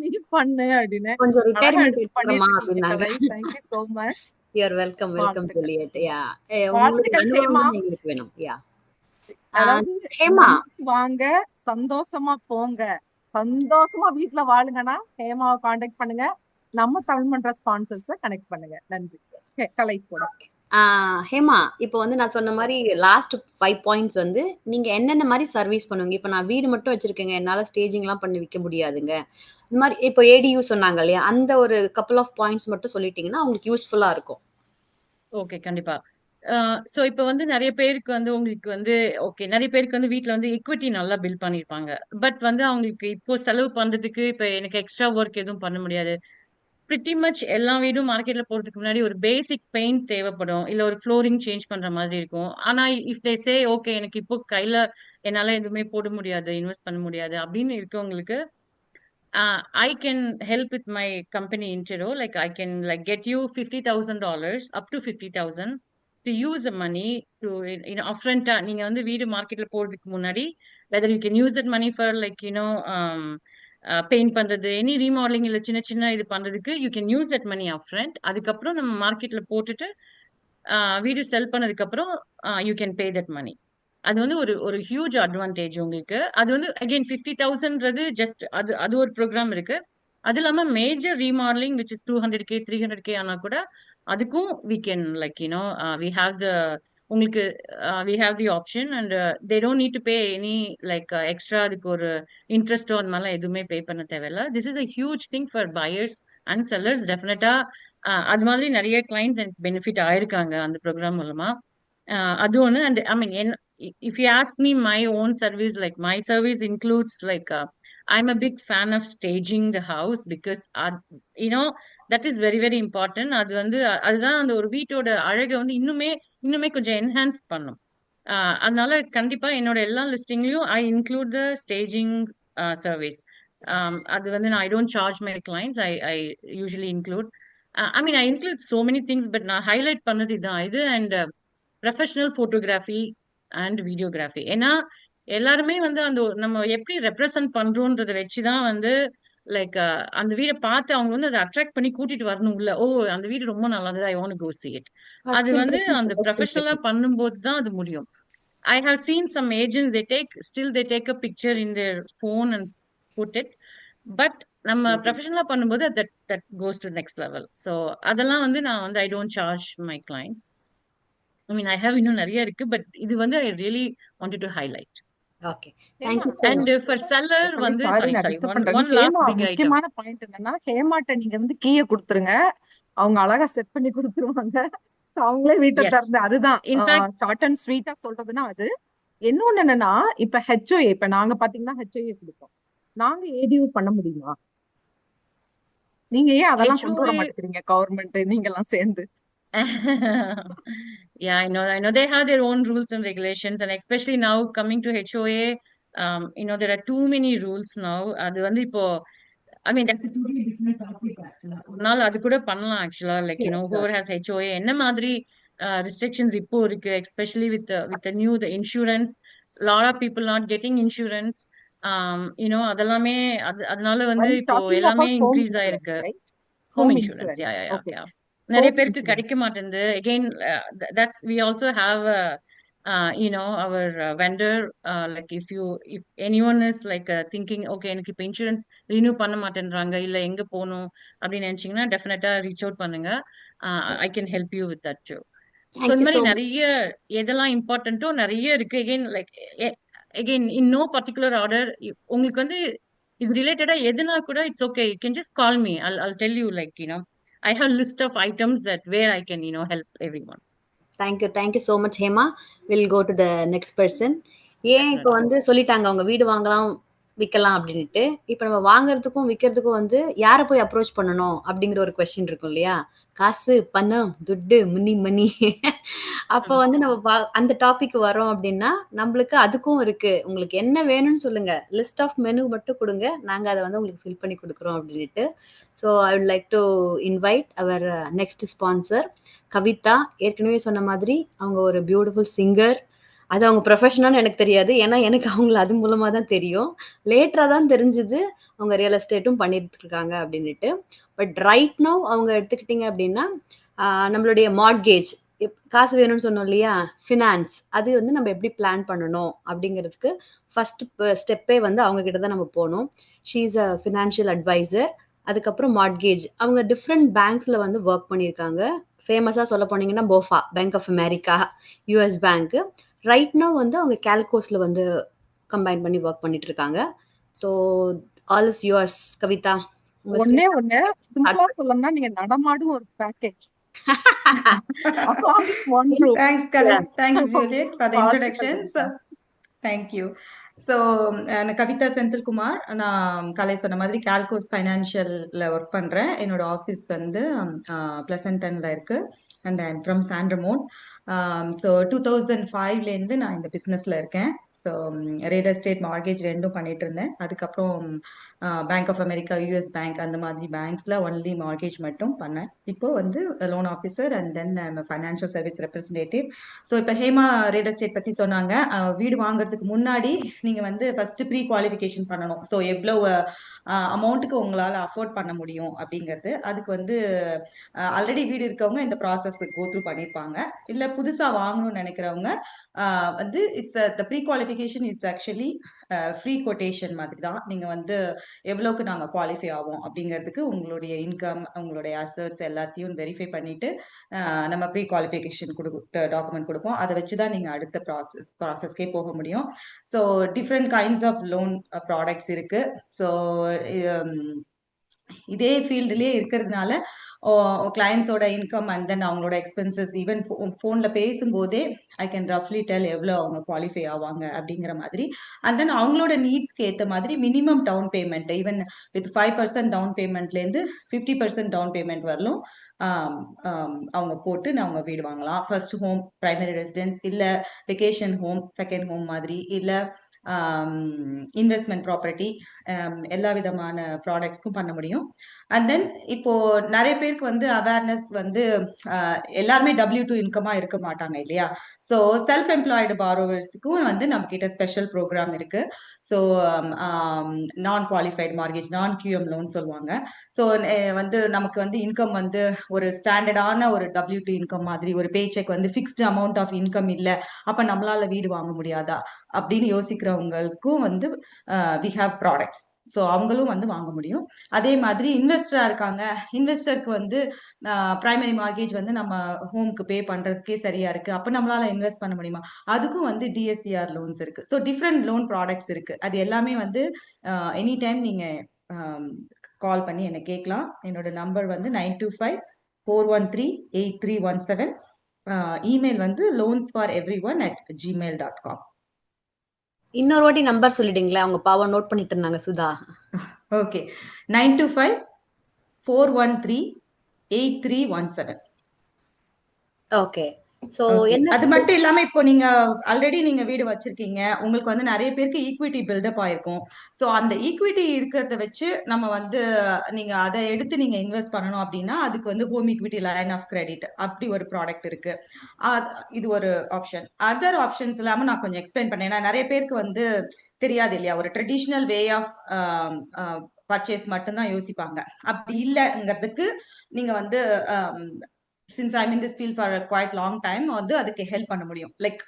நீ பண்ணு அப்படின்னு கொஞ்சம் அழகா ரிட்டையர்மெண்ட் எடுத்து எடுத்துக்கிறோமா பண்ணிட்டு இருக்கீங்க அப்படின்னாங்க. Kala. Thank you so much. You're welcome வாழ்த்துக்கள். ஜூலியட். யா, உங்களுடைய வாழ்த்துக்கள் அனுபவம் ஹேமா. தான் எங்களுக்கு வேணும். யா, அதாவது ஹேமா, மன்னிச்சு வாங்க, சந்தோஷமா போங்க, சந்தோஷமா வீட்டுல வாழுங்கன்னா ஹேமாவை காண்டாக்ட் பண்ணுங்க. நம்ம தமிழ் மன்ற ஸ்பான்சர்ஸை கனெக்ட் பண்ணுங்க. நன்றி. கலை கூட. ஹேமா, இப்போ வந்து நான் சொன்ன மாதிரி லாஸ்ட் 5 பாயிண்ட்ஸ் வந்து நீங்க என்னென்ன மாதிரி சர்வீஸ் பண்ணுவீங்க? இப்போ நான் வீடு மட்டும் வச்சிருக்கேங்க, என்னால ஸ்டேஜிங்லாம் பண்ணி விற்க முடியாதுங்க. இந்த மாதிரி இப்போ ஏடியூ சொன்னாங்க இல்லையா, அந்த ஒரு கப்பல் ஆஃப் பாயிண்ட்ஸ் மட்டும் சொல்லிட்டீங்கன்னா உங்களுக்கு யூஸ்ஃபுல்லா இருக்கும். ஓகே, கண்டிப்பா. சோ இப்ப வந்து நிறைய பேருக்கு வந்து உங்களுக்கு வந்து ஓகே, நிறைய பேருக்கு வந்து வீட்ல வந்து எக்விட்டி நல்லா பில்ட் பண்ணிருப்பாங்க. பட் வந்து அவங்களுக்கு இப்போ செலவு பண்றதுக்கு இப்ப எனக்கு எக்ஸ்ட்ரா ஒர்க் எதுவும் பண்ண முடியாது. பிரிட்டி மச் எல்லா வீடும் மார்க்கெட்ல போறதுக்கு முன்னாடி ஒரு பேசிக் பெயிண்ட் தேவைப்படும், இல்ல ஒரு ஃப்ளோரிங் சேஞ்ச் பண்ற மாதிரி இருக்கும். ஆனா இஃப் தே சே ஓகே, எனக்கு இப்போ கையில என்னால எதுவுமே போட முடியாது, இன்வெஸ்ட் பண்ண முடியாது அப்படின்னு இருக்கவங்களுக்கு, I can help with my company Intero. Like I can like get you $50,000 up to 50,000 to use the money to upfront. நீங்க வந்து வீடு மார்க்கெட்ல போறதுக்கு முன்னாடி whether you can use that money for like paint பண்றது, எனி ரீமாடலிங் இல்ல சின்ன சின்ன இது பண்றதுக்கு you can use that money upfront. அதுக்கப்புறம் நம்ம மார்க்கெட்ல போட்டுட்டு வீடு செல் பண்ணதுக்கு அப்புறம் you can pay that money. அது வந்து ஒரு ஒரு ஹியூஜ் அட்வான்டேஜ் உங்களுக்கு. அது வந்து அகைன் 50,000ன்றது ஜஸ்ட் அது அது ஒரு ப்ரோக்ராம் இருக்கு. அது இல்லாம major remodelling which is 200K 300K ஆனா கூட அதுக்கும் we can like we have the உங்களுக்கு we have the option and they don't need to pay any like extra அதுக்கு ஒரு இன்ட்ரெஸ்டோ அந்த மாதிரிலாம் எதுவுமே பே பண்ண தேவையில்ல. This is a huge thing for buyers and sellers. டெஃபினட்டா அது மாதிரி நிறைய கிளைண்ட்ஸ் எனக்கு பெனிஃபிட் ஆயிருக்காங்க அந்த ப்ரோக்ராம் மூலமா. அது ஒண்ணு. And I mean if you ask me my own service, like my service includes like I'm a big fan of staging the house because you know that is very very important. அது வந்து அதுதான் அந்த ஒரு வீட்டோட அழகை வந்து இன்னுமே கொஞ்சம் என்ஹான்ஸ் பண்ணும். அதனால கண்டிப்பா என்னோட எல்லா லிஸ்டிங்லயும் ஐ இன்க்ளூட் த ஸ்டேஜிங் சர்வீஸ். அது வந்து நான் I don't charge my clients, I usually include. I mean I include so many things, but நான் ஹைலைட் பண்ணது இதான் இது. And professional photography and videography. ஏன்னா எல்லாருமே வந்து அந்த நம்ம எப்படி ரெப்ரசன்ட் பண்றோன்றத வச்சுதான் வந்து லைக் அந்த வீடை பார்த்து அவங்க வந்து அதை அட்ராக்ட் பண்ணி கூட்டிட்டு வரணும் உள்ள. ஓ, அந்த வீடு ரொம்ப நல்லா இருந்தது, I want go see it. அது வந்து அந்த ப்ரொஃபஷனலா பண்ணும்போது தான் அது முடியும். I have seen some agents, they take a picture in their phone and put it. But நம்ம ப்ரொஃபஷனலா பண்ணும்போது that goes to next level. So அதெல்லாம் வந்து நான் வந்து I don't charge my clients. I mean, I have இன்னும் நிறைய இருக்கு, but இது வந்து I really wanted to highlight. Okay, thank you so And much. for seller வந்து சாரி நான் sorry டிஸ்டர்ப் one பண்றேன். last Hema, big item. முக்கியமான பாயிண்ட் என்னன்னா, ஹேமாட்ட நீங்க வந்து கீயை கொடுத்துருங்க, அவங்க அழகா செட் பண்ணி கொடுத்துருவாங்க. So, அவங்களே வீட்டை Yes. திறந்து அதுதான் In fact, ஷார்ட் அண்ட் ஸ்வீட்டா சொல்றதுன்னா அது. இன்னொன்னு என்னன்னா, இப்ப ஹெச்ஓஏ இப்ப நாங்க பாத்தீங்கன்னா ஹெச்ஓஏ கொடுப்போம். நாங்க ஏடியூ பண்ண முடியுமா? நீங்க ஏன் அதெல்லாம் கொண்டு வர HOA மாட்டேங்கிறீங்க கவர்மெண்ட் நீங்க எல்லாம் சேர்ந்து? Yeah, I know they have their own rules and regulations, and especially now coming to HOA, there are too many rules now. அது வந்து இப்போ I mean that's a totally different topic actually. ஒரு நாள் அது கூட பண்ணலாம் actually, like whoever has HOA என்ன மாதிரி restrictions இப்போ இருக்கு, especially with the new the insurance. Lot of people not getting insurance. அதெல்லாமே அதனால வந்து While இப்போ talking எல்லாமே about home இன்க்ரீஸ் insurance, ஆயிருக்கு. right? ஹோம் Home இன்சூரன்ஸ், யா insurance. யா Okay. யா நிறைய Home பேருக்கு insurance. கிடைக்க மாட்டேங்குது. Again that's we also have our vendor, like if anyone is like thinking okay எனக்கு இப்போ இன்சூரன்ஸ் ரினியூ பண்ண மாட்டேன்றாங்க, இல்ல எங்க போகணும் அப்படின்னு நினைச்சீங்கன்னா டெஃபினட்டா ரீச் அவுட் பண்ணுங்க. I can help you with that too. So Thank இந்த you மாதிரி so much. நிறைய எதெல்லாம் இம்பார்ட்டன்ட்டோ நிறைய இருக்கு. Again in no particular order. உங்களுக்கு வந்து இது ரிலேட்டடா எதுனா கூட it's okay, you can just call me. I'll tell you like I have list of items that where I can help everyone. Thank you so much, Hema. We'll go to the next person. ஏன் இப்போ Definitely. வந்து சொல்லிட்டாங்க அவங்க வீடு வாங்கலாம் விற்கலாம் அப்படின்ட்டு. இப்போ நம்ம வாங்குறதுக்கும் விற்கிறதுக்கும் வந்து யாரை போய் அப்ரோச் பண்ணணும் அப்படிங்கிற ஒரு கொஸ்டின் இருக்கும் இல்லையா? காசு, பணம், துட்டு, மணி. அப்போ வந்து நம்ம அந்த டாபிக் வரோம் அப்படின்னா நம்மளுக்கு அதுக்கும் இருக்கு. உங்களுக்கு என்ன வேணும்னு சொல்லுங்க, லிஸ்ட் ஆஃப் மெனு மட்டும் கொடுங்க, நாங்க அதை வந்து உங்களுக்கு ஃபில் பண்ணி கொடுக்குறோம் அப்படின்ட்டு. So I would like to invite our next sponsor Kavitha. ஏற்கனவே சொன்ன மாதிரி அவங்க ஒரு பியூட்டிஃபுல் சிங்கர். அது அவங்க ப்ரொஃபஷனல்னு எனக்கு தெரியாது, ஏன்னா எனக்கு அவங்கள அது மூலமாக தான் தெரியும். லேட்டராக தான் தெரிஞ்சுது அவங்க ரியல் எஸ்டேட்டும் பண்ணிட்டு இருக்காங்க அப்படின்ட்டு. பட் ரைட் நவ் அவங்க எடுத்துக்கிட்டிங்க அப்படின்னா நம்மளுடைய மார்ட்கேஜ் காசு வேணும்னு சொன்னோம் இல்லையா, ஃபினான்ஸ், அது வந்து நம்ம எப்படி பிளான் பண்ணணும் அப்படிங்கிறதுக்கு ஃபர்ஸ்ட் ஸ்டெப்பே வந்து அவங்க கிட்ட தான் நம்ம போகணும். She is a financial advisor. அதுக்கப்புறம் மார்ட்கேஜ். அவங்க டிஃப்ரெண்ட் பேங்க்ஸ்ல வந்து ஒர்க் பண்ணியிருக்காங்க. ஃபேமஸா சொல்ல போனீங்கன்னா BofA, bank of America, US bank. Right now வந்து அவங்க கேல்கோஸ்ல வந்து கம்பைன் பண்ணி ஒர்க் பண்ணிட்டு இருக்காங்க. So all is yours Kavitha. உங்க ஒண்ணே sweet ஒண்ணு சிம்பிளா சொல்லணும்னா நீங்க நடமாடும் ஒரு package. One room. Thanks, Kala. Thanks, Juliet, for the வாழ்த்துக்கள் introduction. So, Kavitha. thank you. So நான் கவிதா செந்தில்குமார். நான் கலை சொன்ன மாதிரி கால்கோஸ் ஃபைனான்ஷியல்ல ஒர்க் பண்றேன். என்னோட ஆஃபீஸ் வந்து பிளசன்டன்ல இருக்கு and I am from San Ramon. So 2005லேருந்து நான் இந்த பிஸ்னஸ்ல இருக்கேன். ஸோ ரியல் எஸ்டேட் மார்கேஜ் ரெண்டும் பண்ணிட்டு இருந்தேன். அதுக்கப்புறம் bank of America, US bank அந்த மாதிரி பேங்க்ஸ்ல ஒன்லி மார்கேஜ் மட்டும் பண்ணேன். இப்போ வந்து loan officer and then financial service representative. So இப்போ ஹேமா ரியல் எஸ்டேட் பத்தி சொன்னாங்க. வீடு வாங்குறதுக்கு முன்னாடி நீங்க வந்து ஃபர்ஸ்ட் ப்ரீ குவாலிஃபிகேஷன் பண்ணணும். ஸோ எவ்வளவு அமௌண்ட்டுக்கு உங்களால அஃபோர்ட் பண்ண முடியும் அப்படிங்கிறது. அதுக்கு வந்து ஆல்ரெடி வீடு இருக்கவங்க இந்த ப்ராசஸ் கோ த்ரூ பண்ணியிருப்பாங்க. இல்ல புதுசா வாங்கணும்னு நினைக்கிறவங்க வந்து it's the pre qualification is actually free quotation மாதிரி தான். நீங்க வந்து எவ்வளவுக்கு நாங்க குவாலிஃபை ஆவோம் அப்படிங்கிறதுக்கு உங்களுடைய இன்கம், உங்களுடைய அசட்ஸ் எல்லாத்தையும் வெரிஃபை பண்ணிட்டு நம்ம ப்ரீ குவாலிஃபிகேஷன் டாக்குமெண்ட் கொடுப்போம். அதை வச்சுதான் நீங்க அடுத்த ப்ராசஸ்க்கே போக முடியும். So different kinds of loan products இருக்கு. ஸோ இதே ஃபீல்டுலயே இருக்கிறதுனால கிளைண்ட்ஸோட இன்கம் அண்ட் தென் அவங்களோட எக்ஸ்பென்சஸ் ஈவன் ஃபோன்ல பேசும்போதே ஐ கேன் ரஃப்லி டெல் எவ்வளோ அவங்க குவாலிஃபை ஆவாங்க அப்படிங்கிற மாதிரி. அண்ட் தென் அவங்களோட நீட்ஸ்க்கு ஏற்ற மாதிரி minimum down payment even with 5% down பேமெண்ட்லேருந்து 50% டவுன் பேமெண்ட் வரலும் அவங்க போட்டு அவங்க வீடு வாங்கலாம். ஃபர்ஸ்ட் ஹோம், பிரைமரி ரெசிடென்ஸ், இல்லை வெக்கேஷன் ஹோம், செகண்ட் ஹோம் மாதிரி, இல்லை இன்வெஸ்ட்மெண்ட் ப்ராப்பர்ட்டி, எல்லா விதமான ப்ராடக்ட்ஸ்க்கும் பண்ண முடியும். அண்ட் தென் இப்போ நிறைய பேருக்கு வந்து அவேர்னஸ் வந்து எல்லாருமே W2 இன்கமா இருக்க மாட்டாங்க இல்லையா? ஸோ செல்ஃப் எம்ப்ளாய்டு பாரோவர்ஸ்க்கும் வந்து நம்ம கிட்ட ஸ்பெஷல் ப்ரோக்ராம் இருக்கு. ஸோ நான் குவாலிஃபைடு மார்கேஜ், நான் QM லோன் சொல்லுவாங்க. ஸோ வந்து நமக்கு வந்து இன்கம் வந்து ஒரு ஸ்டாண்டர்டான ஒரு W2 இன்கம் மாதிரி, ஒரு பே செக் வந்து ஃபிக்ஸ்டு அமௌண்ட் ஆஃப் இன்கம் இல்லை, அப்ப நம்மளால வீடு வாங்க முடியாதா அப்படின்னு யோசிக்கிறவங்களுக்கும் வந்து வி ஹாவ் ப்ராடக்ட்ஸ். ஸோ அவங்களும் வந்து வாங்க முடியும். அதே மாதிரி இன்வெஸ்டரா இருக்காங்க, இன்வெஸ்டருக்கு வந்து பிரைமரி மார்கேஜ் வந்து நம்ம ஹோம்க்கு பே பண்றதுக்கே சரியா இருக்கு, அப்ப நம்மளால இன்வெஸ்ட் பண்ண முடியுமா, அதுக்கும் வந்து DSCR லோன்ஸ் இருக்கு. ஸோ டிஃப்ரெண்ட் லோன் ப்ராடக்ட்ஸ் இருக்கு. அது எல்லாமே வந்து எனி டைம் நீங்க கால் பண்ணி என்ன கேட்கலாம். என்னோட நம்பர் வந்து 925-413-8317. இமெயில் வந்து loansforeveryone@gmail.com. இன்னொரு வாட்டி நம்பர் சொல்லிடுங்களேன். அவங்க பாவம் நோட் பண்ணிட்டு இருந்தாங்க Sudha. Okay, 925-413-8317. Okay. So Okay. என்ன அது மட்டும் இல்லாம இப்போ நீங்க ஆல்ரெடி நீங்க வீடு வச்சிருக்கீங்க, உங்களுக்கு வந்து நிறைய பேருக்கு ஈக்விட்டி பில்டப் ஆயிருக்கும். ஸோ அந்த ஈக்விட்டி இருக்கிறத வச்சு நம்ம வந்து நீங்க அதை எடுத்து நீங்க இன்வெஸ்ட் பண்ணணும் அப்படின்னா அதுக்கு வந்து home equity line of credit அப்படி ஒரு ப்ராடக்ட் இருக்கு. இது ஒரு ஆப்ஷன். அதர் ஆப்ஷன்ஸ் இல்லாம நான் கொஞ்சம் எக்ஸ்பிளைன் பண்ணேன். ஏன்னா நிறைய பேருக்கு வந்து தெரியாது இல்லையா, ஒரு ட்ரெடிஷ்னல் வே ஆஃப் பர்ச்சேஸ் மட்டும்தான் யோசிப்பாங்க. அப்படி இல்லைங்கிறதுக்கு நீங்க வந்து since I'm in this field for a quite long time வந்து அதுக்கு ஹெல்ப் பண்ண முடியும். லைக்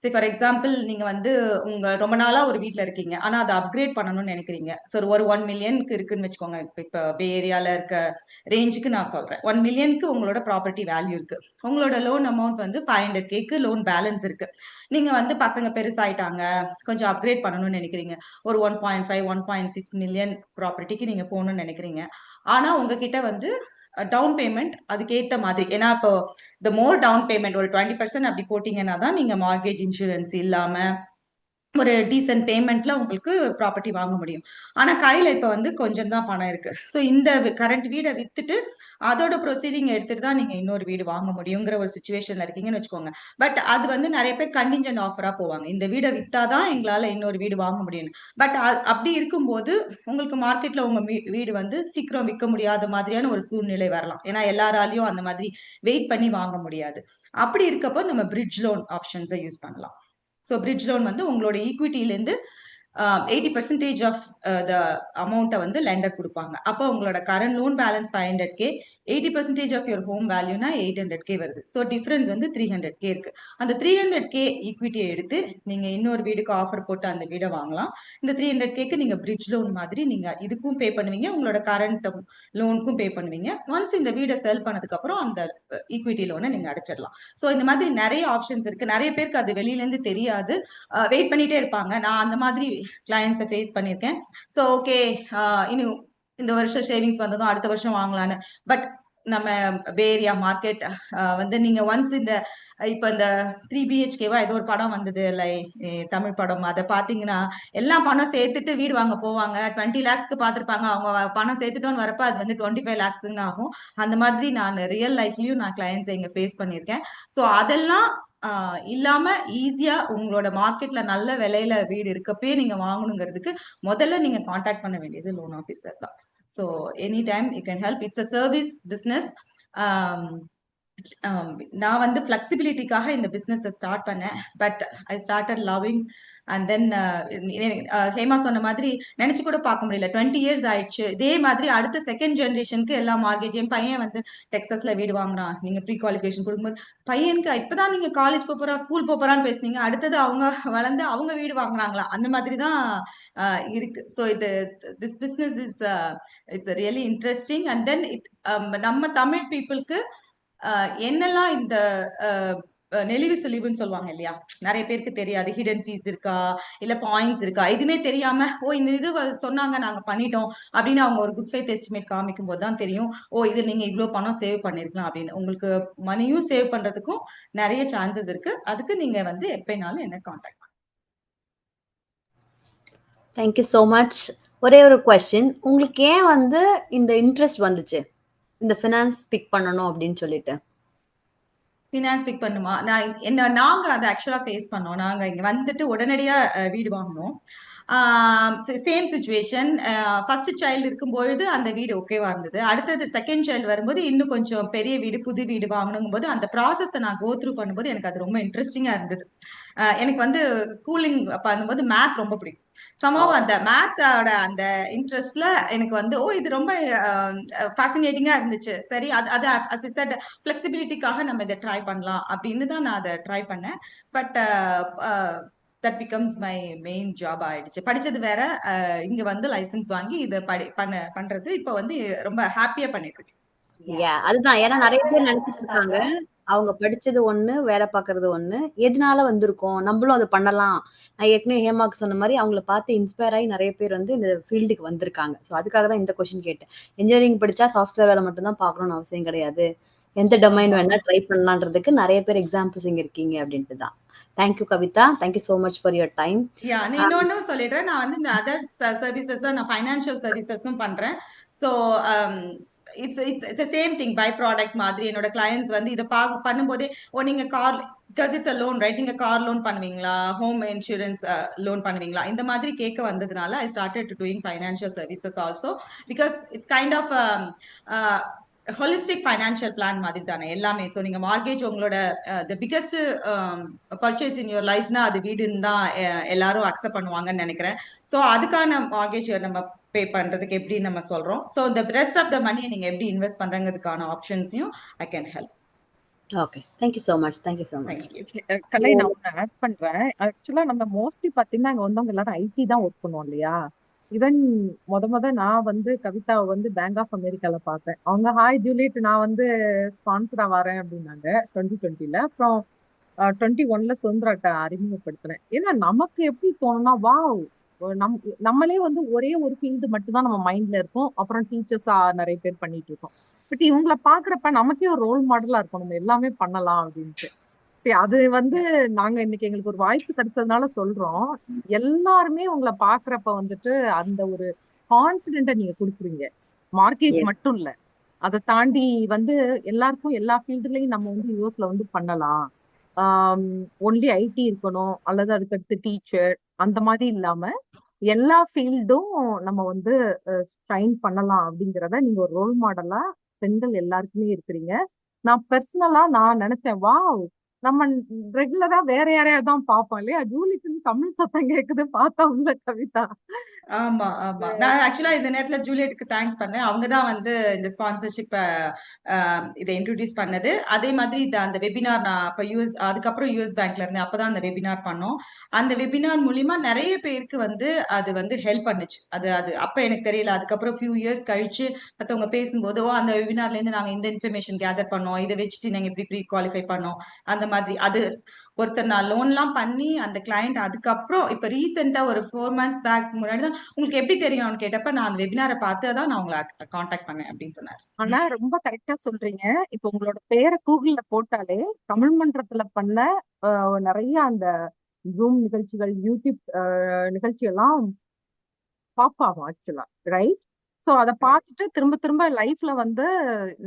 சே ஃபார் எக்ஸாம்பிள், நீங்க வந்து உங்க ரொம்ப நாளா ஒரு வீட்ல இருக்கீங்க, ஆனா அதை அப்கிரேட் பண்ணணும்னு நினைக்கிறீங்க. ஸோ ஒரு 1 மில்லியனுக்கு இருக்குன்னு வச்சுக்கோங்க. இப்போ பே ஏரியால இருக்க ரேஞ்சுக்கு நான் சொல்றேன். 1 மில்லியனுக்கு உங்களோட ப்ராப்பர்ட்டி வேல்யூ இருக்கு. உங்களோட லோன் அமௌண்ட் வந்து 500K லோன் பேலன்ஸ் இருக்கு. நீங்க வந்து பசங்க பெருசாயிட்டாங்க, கொஞ்சம் அப்கிரேட் பண்ணணும்னு நினைக்கிறீங்க. ஒரு 1.5, 1.6 மில்லியன் ப்ராப்பர்ட்டிக்கு நீங்க போகணும்னு நினைக்கிறீங்க. ஆனா உங்ககிட்ட வந்து டவுன் பேமெண்ட் அதுக்கேற்ற மாதிரி, ஏன்னா இப்போ த மோர் டவுன் பேமெண்ட் ஒரு 20% அப்படி போட்டீங்கன்னா தான் நீங்க மார்கேஜ் இன்சூரன்ஸ் இல்லாம ஒரு டீசென்ட் பேமெண்ட்ல உங்களுக்கு ப்ராப்பர்ட்டி வாங்க முடியும். ஆனா கையில இப்ப வந்து கொஞ்சம் தான் பணம் இருக்கு. ஸோ இந்த கரண்ட் வீடை வித்துட்டு அதோட ப்ரொசீடிங் எடுத்துட்டு தான் நீங்க இன்னொரு வீடு வாங்க முடியுங்கிற ஒரு சுச்சுவேஷன்ல இருக்கீங்கன்னு வச்சுக்கோங்க. பட் அது வந்து நிறைய பேர் கண்டிஞ்சன்ட் ஆஃபரா போவாங்க, இந்த வீடை வித்தாதான் எங்களால இன்னொரு வீடு வாங்க முடியும். பட் அப்படி இருக்கும்போது உங்களுக்கு மார்க்கெட்ல உங்க வீடு வந்து சீக்கிரம் விற்க முடியாத மாதிரியான ஒரு சூழ்நிலை வரலாம். ஏன்னா எல்லாராலையும் அந்த மாதிரி வெயிட் பண்ணி வாங்க முடியாது. அப்படி இருக்கப்போ நம்ம பிரிட்ஜ் லோன் ஆப்ஷன்ஸை யூஸ் பண்ணலாம். ஸோ பிரிட்ஜ் லோன் வந்து உங்களோட ஈக்விட்டிலேருந்து 80% ஆஃப் த அமௌண்ட்டை வந்து லெண்டர் கொடுப்பாங்க. அப்போ உங்களோட current loan balance 500K, 80% of your home வேல்யூனா 800K வருது. ஸோ டிஃபரன்ஸ் வந்து 300K இருக்கு. அந்த 300K ஈக்விட்டியை எடுத்து நீங்க இன்னொரு வீடுக்கு ஆஃபர் போட்டு அந்த வீடை வாங்கலாம். இந்த 300Kக்கு நீங்க பிரிட்ஜ் லோன் மாதிரி நீங்க இதுக்கும் பே பண்ணுவீங்க, உங்களோட கரண்ட் லோனுக்கும் பே பண்ணுவீங்க. ஒன்ஸ் இந்த வீடை செல் பண்ணதுக்கு அப்புறம் அந்த ஈக்விட்டி லோனை நீங்க அடைச்சிடலாம். ஸோ இந்த மாதிரி நிறைய ஆப்ஷன்ஸ் இருக்கு. நிறைய பேருக்கு அது வெளியில இருந்து தெரியாது, வெயிட் பண்ணிட்டே இருப்பாங்க. நான் அந்த மாதிரி கிளையன்ஸை ஃபேஸ் பண்ணியிருக்கேன். ஸோ ஓகே, இன்னும் இந்த வருஷம் சேவிங்ஸ் வந்ததும் அடுத்த வருஷம் வாங்கலான்னு. பட் நம்ம பே ஏரியா மார்க்கெட் வந்து நீங்க ஒன்ஸ் இந்த இப்ப இந்த 3BHKவா ஏதோ ஒரு படம் வந்தது இல்லை, தமிழ் படம், அதை பாத்தீங்கன்னா எல்லா பணம் சேர்த்துட்டு வீடு வாங்க போவாங்க. 20 lakhsக்கு பாத்திருப்பாங்க. அவங்க பணம் சேர்த்துட்டோன்னு வரப்ப அது வந்து 25 lakhsன்னு ஆகும். அந்த மாதிரி நான் ரியல் லைஃப்லயும் நான் கிளையன்ஸ் இங்க ஃபேஸ் பண்ணியிருக்கேன். ஸோ அதெல்லாம் இல்லாம ஈஸியா உங்களோட மார்க்கெட்ல நல்ல விலையில வீடு இருக்கப்பே நீங்க வாங்கணுங்கிறதுக்கு முதல்ல நீங்க காண்டாக்ட் பண்ண வேண்டியது லோன் ஆஃபீஸர் தான். So any time you can help. It's a service business. நான் வந்து ஃபிளெக்சிபிலிட்டிக்காக இந்த பிஸ்னஸை ஸ்டார்ட் பண்ணேன். But I started loving. And then Hema சொன்ன மாதிரி நினைச்சு கூட பார்க்க முடியல, 20 years ஆயிடுச்சு. இதே மாதிரி அடுத்த செகண்ட் ஜென்ரேஷனுக்கு எல்லா மார்கேஜ். என் பையன் வந்து டெக்ஸஸ்ல வீடு வாங்குறான். நீங்க ப்ரீ குவாலிஃபிகேஷன் கொடுக்கும்போது பையனுக்கு இப்பதான் நீங்க காலேஜ் போறா, ஸ்கூல் போறான்னு பேசுனீங்க, அடுத்தது அவங்க வளர்ந்து அவங்க வீடு வாங்குறாங்களா, அந்த மாதிரி தான் இருக்கு. So this business it's really interesting. And then நம்ம தமிழ் பீப்புளுக்கு என்னெல்லாம் இந்த நெளிவு சுழிவுன்னு சொல்லுவாங்க இல்லையா, நிறைய பேருக்கு தெரியாது. ஹிடன் ஃபீஸ் இருக்கா, இல்ல பாயிண்ட்ஸ் இருக்கா, எதுவுமே தெரியாம இந்த இது சொன்னாங்க நாங்க பண்ணிட்டோம் அப்படின்னு அவங்க ஒரு குட் ஃபேத் எஸ்டிமேட் காமிக்கும் போது தான் தெரியும், இது நீங்க இவ்வளவு பணம் சேவ் பண்ணிருக்கலாம் அப்படின்னு. உங்களுக்கு மணியும் சேவ் பண்றதுக்கும் நிறைய சான்சஸ் இருக்கு. அதுக்கு நீங்க வந்து எப்பனாலும் என்ன கான்டாக்ட் பண்ணுங்க. Thank you so much. ஒரே ஒரு கொஸ்டின், உங்களுக்கு ஏன் வந்து இந்த இன்ட்ரெஸ்ட் வந்துச்சு இந்த ஃபினான்ஸ் பிக் பண்ணணும் அப்படின்னு சொல்லிட்டு? ஃபினான்ஸ் பிக் பண்ணுமா? நாங்க அதை ஆக்சுவலா ஃபேஸ் பண்ணோம். நாங்க இங்க வந்துட்டு உடனடியா வீடு வாங்கினோம். Same situation. ஃபர்ஸ்ட் சைல்டு இருக்கும்பொழுது அந்த வீடு ஓகேவா இருந்தது. அடுத்தது செகண்ட் சைல்டு வரும்போது இன்னும் கொஞ்சம் பெரிய வீடு, புது வீடு வாங்கணும் போது அந்த ப்ராசஸை நான் கோ த்ரூ பண்ணும்போது எனக்கு அது ரொம்ப இன்ட்ரெஸ்டிங்கா இருந்தது. எனக்கு வந்து ஸ்கூலிங் பண்ணும்போது மேத் ரொம்ப பிடிக்கும். சமம் அந்த மேத்தோட அந்த இன்ட்ரெஸ்ட்ல எனக்கு வந்து இது ரொம்ப ஃபேசினேட்டிங்கா இருந்துச்சு. சரி, அது ஃபிளெக்சிபிலிட்டிக்காக நம்ம இதை ட்ரை பண்ணலாம் அப்படின்னு தான் நான் அதை ட்ரை பண்ணேன். But that becomes my main job ஆயிடுச்சு. படிச்சது வேற, இங்க வந்து லைசன்ஸ் வாங்கி இதை பண்றது இப்ப வந்து ரொம்ப ஹாப்பியா பண்ணிட்டு இருக்கேன். அதுதான், ஏன்னா நிறைய பேர் நினைச்சிட்டு இருக்காங்க அவங்க படிச்சது ஒண்ணு, வேலை பாக்குறது ஒண்ணு, எதனால வந்திருக்கோம் நம்மளும் அதை பண்ணலாம். நான் ஏற்கனவே ஹேமாக்கு சொன்ன மாதிரி அவங்கள பார்த்து இன்ஸ்பயர் ஆகி நிறைய பேர் வந்து இந்த ஃபீல்டுக்கு வந்திருக்காங்க. ஸோ அதுக்காக தான் இந்த கொஸ்டின் கேட்டேன். இன்ஜினியரிங் படிச்சா சாஃப்ட்வேர் வேலை மட்டும் தான் பார்க்கணும்னு அவசியம் கிடையாது, எந்த டொமைன் வேணா ட்ரை பண்ணலான்றதுக்கு நிறைய பேர் எக்ஸாம்பிள்ஸ் இங்க இருக்கீங்க அப்படின்ட்டு தான். Thank you Kavitha, thank you so much for your time. இன்னொன்னு சொல்லிடுறேன், நான் வந்து இந்த அதர் சர்வீசஸ் நான் ஃபைனான்சியல் சர்வீசஸும் பண்றேன். So it's same thing, buy product மாதிரி. என்னோட கிளையன்ஸ் வந்து இதை பண்ணும்போதே நீங்க car, because it's a loan right, நீங்க கார் லோன் பண்ணுவீங்களா, ஹோம் இன்சூரன்ஸ் லோன் பண்ணுவீங்களா, இந்த மாதிரி கேட்க வந்ததுனால I started doing financial services also. Because it's kind of holistic financial plan மாதிரி தானே எல்லாமே. ஸோ நீங்க மார்கேஜ் உங்களோட the biggest purchase in your லைஃப்னா அது வீடுன்னு தான் எல்லாரும் அக்செப்ட் பண்ணுவாங்கன்னு நினைக்கிறேன். ஸோ அதுக்கான மார்கேஜ் நம்ம பே பண்றதுக்கு எப்படி நம்ம சொல்றோம். So the rest of the மணியை நீங்க எப்படி இன்வெஸ்ட் பண்றதுக்கான ஆப்ஷன்ஸையும் I can help. Okay, thank you so much. Thank you so much. Kala, நான் ஒன்று ஆட் பண்றேன். ஆக்சுவலா நம்ம மோஸ்ட்லி பாத்தீங்கன்னா இங்க வந்தவங்க எல்லாரும் ஐடி தான் ஒர்க் பண்ணுவோம் இல்லையா. ஈவன் முத நான் வந்து கவிதாவை வந்து பேங்க் ஆஃப் அமெரிக்கால பார்த்தேன். அவங்க ஹாய் ஜூலியட், நான் வந்து ஸ்பான்சரா வரேன் அப்படின்னாங்க 2020. அப்புறம் 21 சுந்தராட்ட அறிமுகப்படுத்துறேன். ஏன்னா நமக்கு எப்படி தோணும்னா, வாவ், நம்மளே வந்து ஒரே ஒரு ஃபீல்டு மட்டும் தான் நம்ம மைண்ட்ல இருக்கும். அப்புறம் டீச்சர்ஸா நிறைய பேர் பண்ணிட்டு இருக்கோம். பட் இவங்களை பாக்குறப்ப நமக்கே ஒரு ரோல் மாடலா இருக்கும், நம்ம எல்லாமே பண்ணலாம் அப்படின்ட்டு. சரி, அது வந்து நாங்க இன்னைக்கு எங்களுக்கு ஒரு வாய்ப்பு கிடைச்சதுனால சொல்றோம். எல்லாருமே உங்களை பாக்குறப்ப வந்துட்டு அந்த ஒரு கான்பிடென்ட்டை நீங்க கொடுக்குறீங்க. மார்க்கெட் மட்டும் இல்ல, அதை தாண்டி வந்து எல்லாருக்கும் எல்லா ஃபீல்டுலயும் நம்ம வந்து யூஎஸ்ல வந்து பண்ணலாம். ஒன்லி ஐடி இருக்கணும் அல்லது அதுக்கடுத்து டீச்சர் அந்த மாதிரி இல்லாம எல்லா ஃபீல்டும் நம்ம வந்து ஷைன் பண்ணலாம் அப்படிங்கிறத நீங்க ஒரு ரோல் மாடலா பெண்கள் எல்லாருக்குமே இருக்கிறீங்க. நான் பர்சனலா நான் நினைச்சேன், வாவ், நம்ம ரெகுலரா வேற யாரையாவது தான் பார்ப்போம் இல்லையா? ஜூலிக்கு தமிழ் சத்தம் கேக்குது பார்த்தா உள்ள கவிதா. ஆமா, ஆமா. நான் ஆக்சுவலா இந்த நேரத்துல ஜூலியட்டுக்கு தேங்க்ஸ் பண்ணேன். அவங்க தான் வந்து இந்த ஸ்பான்சர்ஷிப்ப இத இன்ட்ரோடியூஸ் பண்ணது. அதே மாதிரி அந்த வெபினார் நான் அப்ப அதுக்கப்புறம் யுஎஸ் பேங்க்ல இருந்தேன். அப்பதான் அந்த வெபினார் பண்ணோம். அந்த வெபினார் மூலியமா நெறைய பேருக்கு வந்து அது வந்து ஹெல்ப் பண்ணுச்சு. அது அது அப்ப எனக்கு தெரியல. அதுக்கப்புறம் ஃபியூ இயர்ஸ் கழிச்சு மத்தவங்க பேசும்போது, "ஓ! அந்த வெபினார்ல இருந்து நாங்க இந்த இன்ஃபர்மேஷன் கேதர் பண்ணோம். இத வச்சுட்டு நாங்க இப்படி ப்ரீ குவாலிஃபை பண்ணோம்." அந்த மாதிரி. அது ஒருத்தர் நான் லோன்லாம் பண்ணி அந்த கிளையண்ட் அதுக்கப்புறம் இப்ப ரீசென்ட்டா ஒரு 4 மந்த்ஸ் பேக் முன்னாடி தான் உங்களுக்கு எப்படி தெரியும்னு கேட்டப்ப, நான் அந்த வெபினார பார்த்து தான் நான் உங்கள கான்டாக்ட் பண்ணேன் அப்படின்னு சொன்னாரு. ஆனா ரொம்ப கரெக்டா சொல்றீங்க. இப்ப உங்களோட பேரை கூகுள்ல போட்டாலே தமிழ் மன்றத்துல பண்ண நிறைய அந்த ஜூம் நிகழ்ச்சிகள், யூடியூப் நிகழ்ச்சி எல்லாம் பாப் ஆகும் ஆக்சுவலா, ரைட்? சோ அத பார்த்துட்டு திரும்ப திரும்ப லைஃப்ல வந்து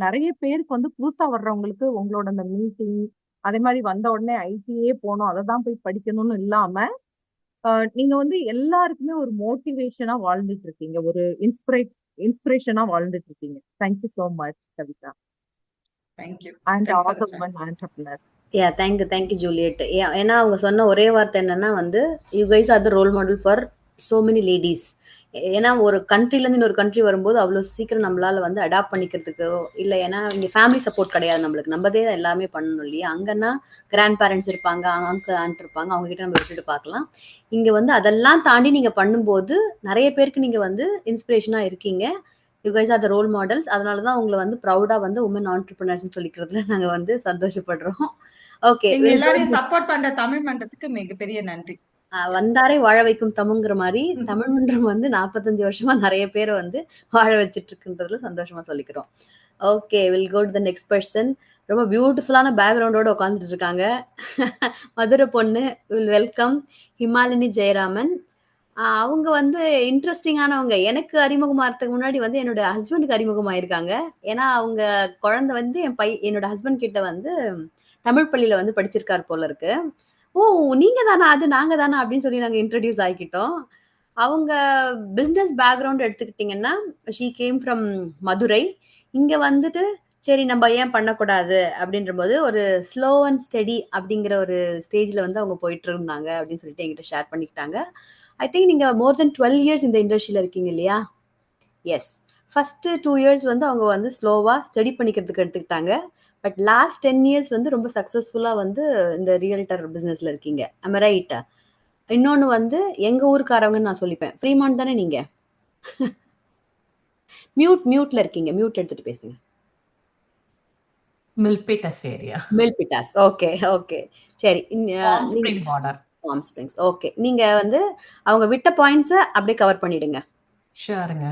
நிறைய பேருக்கு வந்து புதுசா வர்றவங்களுக்கு உங்களோட அந்த மீட்டிங் அதே மாதிரி வந்த உடனே ஐடியே போகணும், அதை தான் போய் படிக்கணும்னு இல்லாம நீங்க வந்து எல்லாருக்குமே ஒரு மோட்டிவேஷனா வாழ்ந்துட்டு இருக்கீங்க, ஒரு இன்ஸ்பிரேஷனா வாழ்ந்துட்டு இருக்கீங்க. Thank you so much Kavitha. Thank you. And thanks all for the the chance. Woman entrepreneur. Thank you Juliet. ஏன்னா அவங்க சொன்ன ஒரே வார்த்தை என்னன்னா வந்து you guys are the role model for so many ladies. ஏன்னா ஒரு கண்ட்ரிலேருந்து இன்னொரு கண்ட்ரி வரும்போது அவ்வளோ சீக்கிரம் நம்மளால வந்து அடாப்ட் பண்ணிக்கிறதுக்கோ இல்லை, ஏன்னா இங்கே ஃபேமிலி சப்போர்ட் கிடையாது நம்மளுக்கு, நம்மதே தான் எல்லாமே பண்ணணும் இல்லையா? அங்கன்னா கிராண்ட் பேரண்ட்ஸ் இருப்பாங்க, அங்கிள் ஆண்ட் இருப்பாங்க, அவங்க கிட்ட நம்ம விட்டுட்டு பார்க்கலாம். இங்கே வந்து அதெல்லாம் தாண்டி நீங்கள் பண்ணும்போது நிறைய பேருக்கு நீங்கள் வந்து இன்ஸ்பிரேஷனாக இருக்கீங்க. You guys are the role models. அதனால தான் உங்களை வந்து ப்ரௌடாக வந்து உமன் ஆண்டர்பிரினர்ஸ்னு சொல்லிக்கிறதுல நாங்கள் வந்து சந்தோஷப்படுறோம். ஓகே, எங்க எல்லாரையும் சப்போர்ட் பண்ற தமிழ் மன்றத்துக்கு மிகப்பெரிய நன்றி. வந்தாரை வாழ வைக்கும் தமுங்கிற மாதிரி தமிழ் மன்றம் வந்து 45 வருஷமா நிறைய பேரை வந்து வாழ வச்சுட்டு இருக்குன்றதுல சந்தோஷமா சொல்லிக்கிறோம். Okay, we'll go to the next person. ரொம்ப பியூட்டிஃபுல்லான பேக்ரவுண்டோட உட்காந்துட்டு இருக்காங்க. மதுரை பொண்ணு. We'll welcome Himalini Jayaraman. அவங்க வந்து இன்ட்ரெஸ்டிங்கானவங்க. எனக்கு அறிமுகமாகறதுக்கு முன்னாடி வந்து என்னோட ஹஸ்பண்டுக்கு அறிமுகமாயிருக்காங்க. ஏன்னா அவங்க குழந்தை வந்து என்னோட ஹஸ்பண்ட் கிட்ட வந்து தமிழ் பள்ளியில வந்து படிச்சிருக்காரு போல இருக்கு. ஓ, நீங்க தானா, அது நாங்க தானா அப்படின்னு சொல்லி நாங்க இன்ட்ரடியூஸ் ஆகிக்கிட்டோம். அவங்க பிஸ்னஸ் பேக்ரவுண்ட் எடுத்துக்கிட்டிங்கன்னா ஷீ கேம் ஃப்ரம் மதுரை. இங்க வந்துட்டு சரி நம்ம ஏன் பண்ணக்கூடாது அப்படின்ற போது ஒரு ஸ்லோ அண்ட் ஸ்டெடி அப்படிங்கிற ஒரு ஸ்டேஜ்ல வந்து அவங்க போயிட்டு இருந்தாங்க அப்படின்னு சொல்லிட்டு என்கிட்ட ஷேர் பண்ணிக்கிட்டாங்க. ஐ திங்க் நீங்க மோர் தென் 12 இயர்ஸ் இந்த இண்டஸ்ட்ரியில இருக்கீங்க இல்லையா? எஸ். ஃபர்ஸ்ட் 2 இயர்ஸ் வந்து அவங்க வந்து ஸ்லோவா ஸ்டடி பண்ணிக்கிறதுக்கு எடுத்துக்கிட்டாங்க. பட் லாஸ்ட் 10 இயர்ஸ் வந்து ரொம்ப சக்ஸஸ்ஃபுல்லா வந்து இந்த ரியல்டர் பிசினஸ்ல இருக்கீங்க. am I right? இன்னொன்னு வந்து எங்க ஊருக்காரவங்கன்னு நான் சொல்லிப்பேன். ஃப்ரீமான் தானே நீங்க? மியூட்ல இருக்கீங்க. மியூட் எடுத்துட்டு பேசுங்க. Milpitas area. Milpitas. Okay, okay. சரி. Palm Spring border. Palm Springs. Okay. நீங்க வந்து அவங்க விட்ட பாயிண்ட்ஸை அப்படியே கவர் பண்ணிடுங்க. ஷூருங்க.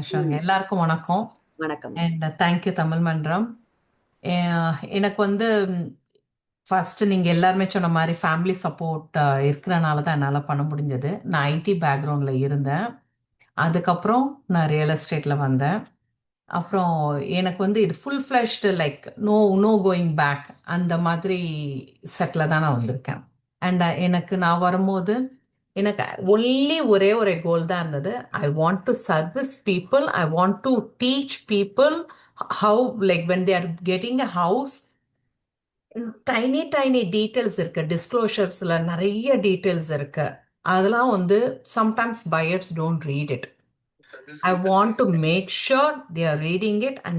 எல்லாருக்கும் வணக்கம். வணக்கம். அண்ட் தேங்க்யூ தமிழ் மன்றம். எனக்கு வந்து ஃபர்ஸ்ட் நீங்க எல்லாருமே சொன்ன மாதிரி ஃபேமிலி சப்போர்ட் இருக்கிறனால தான் என்னால் பண்ண முடிஞ்சது. நான் ஐடி பேக்ரவுண்ட்ல இருந்தேன். அதுக்கப்புறம் நான் ரியல் எஸ்டேட்ல வந்தேன். அப்புறம் எனக்கு வந்து இது full flushed like no going back அந்த மாதிரி செட்டில் தான் நான் வந்திருக்கேன். அண்ட் எனக்கு நான் வரும்போது எனக்கு ஒரே ஒரு கோல் தான் இருந்தது. I want to service people. I want to teach people how like when they are getting a house. Tiny details இருக்கு, டிஸ்க்ளோஷர்ஸ்ல நிறைய டீட்டெயில்ஸ் இருக்கு. அதெல்லாம் வந்து sometimes buyers don't read it. I want to make sure they are reading it and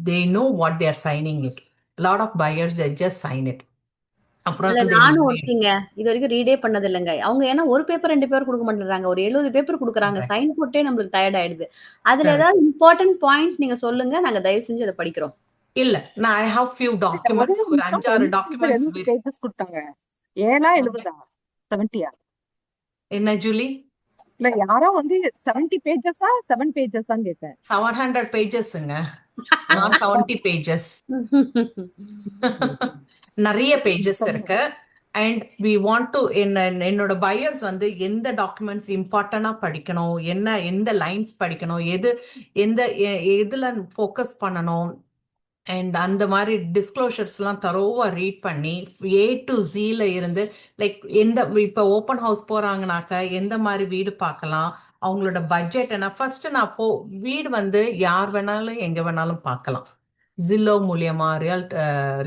they know what they are signing it. A lot of buyers, they just sign it. நானும் ஒருத்தீங்க இது வரைக்கும் ரீடே பண்ணது இல்லைங்க. அவங்க ஏன்னா ஒரு பேப்பர் 2 பேப்பர் கொடுக்க மாட்டேறாங்க, ஒரு 70 பேப்பர் கொடுக்குறாங்க. சைன் போட்டே நம்மளுக்கு டயர்ட் ஆயிடுது. அதுல ஏதாவது இம்பார்ட்டன்ட் பாயிண்ட்ஸ் நீங்க சொல்லுங்க, நாங்க தயவு செஞ்சு அதை படிக்கிறோம். இல்ல, நான் I have few documents, ஒரு 5-6 documents பேஜஸ் கொடுத்தாங்க. 7 70 என்ன ஜூலி? இல்ல யாரோ வந்து 70 பேஜஸா 7 பேஜஸான்னு கேட்டேன். 700 பேஜஸ்ங்க, not 70 பேஜஸ். நிறைய பேஜஸ் இருக்கு. அண்ட் வி வாண்ட் டு என்னோட பையர்ஸ் வந்து எந்த டாக்குமெண்ட்ஸ் இம்பார்ட்டண்டா படிக்கணும், எந்த லைன்ஸ் படிக்கணும், எதுல ஃபோக்கஸ் பண்ணணும், அண்ட் அந்த மாதிரி டிஸ்க்ளோஷர்ஸ்லாம் தரோவா ரீட் பண்ணி A to Z இருந்து லைக் இப்போ ஓப்பன் ஹவுஸ் போறாங்கனாக்கா எந்த மாதிரி வீடு பார்க்கலாம், அவங்களோட பட்ஜெட் என்ன. ஃபர்ஸ்ட் நான் வீடு வந்து யார் வேணாலும் எங்க வேணாலும் பார்க்கலாம். ஜில்லோ மூலியமா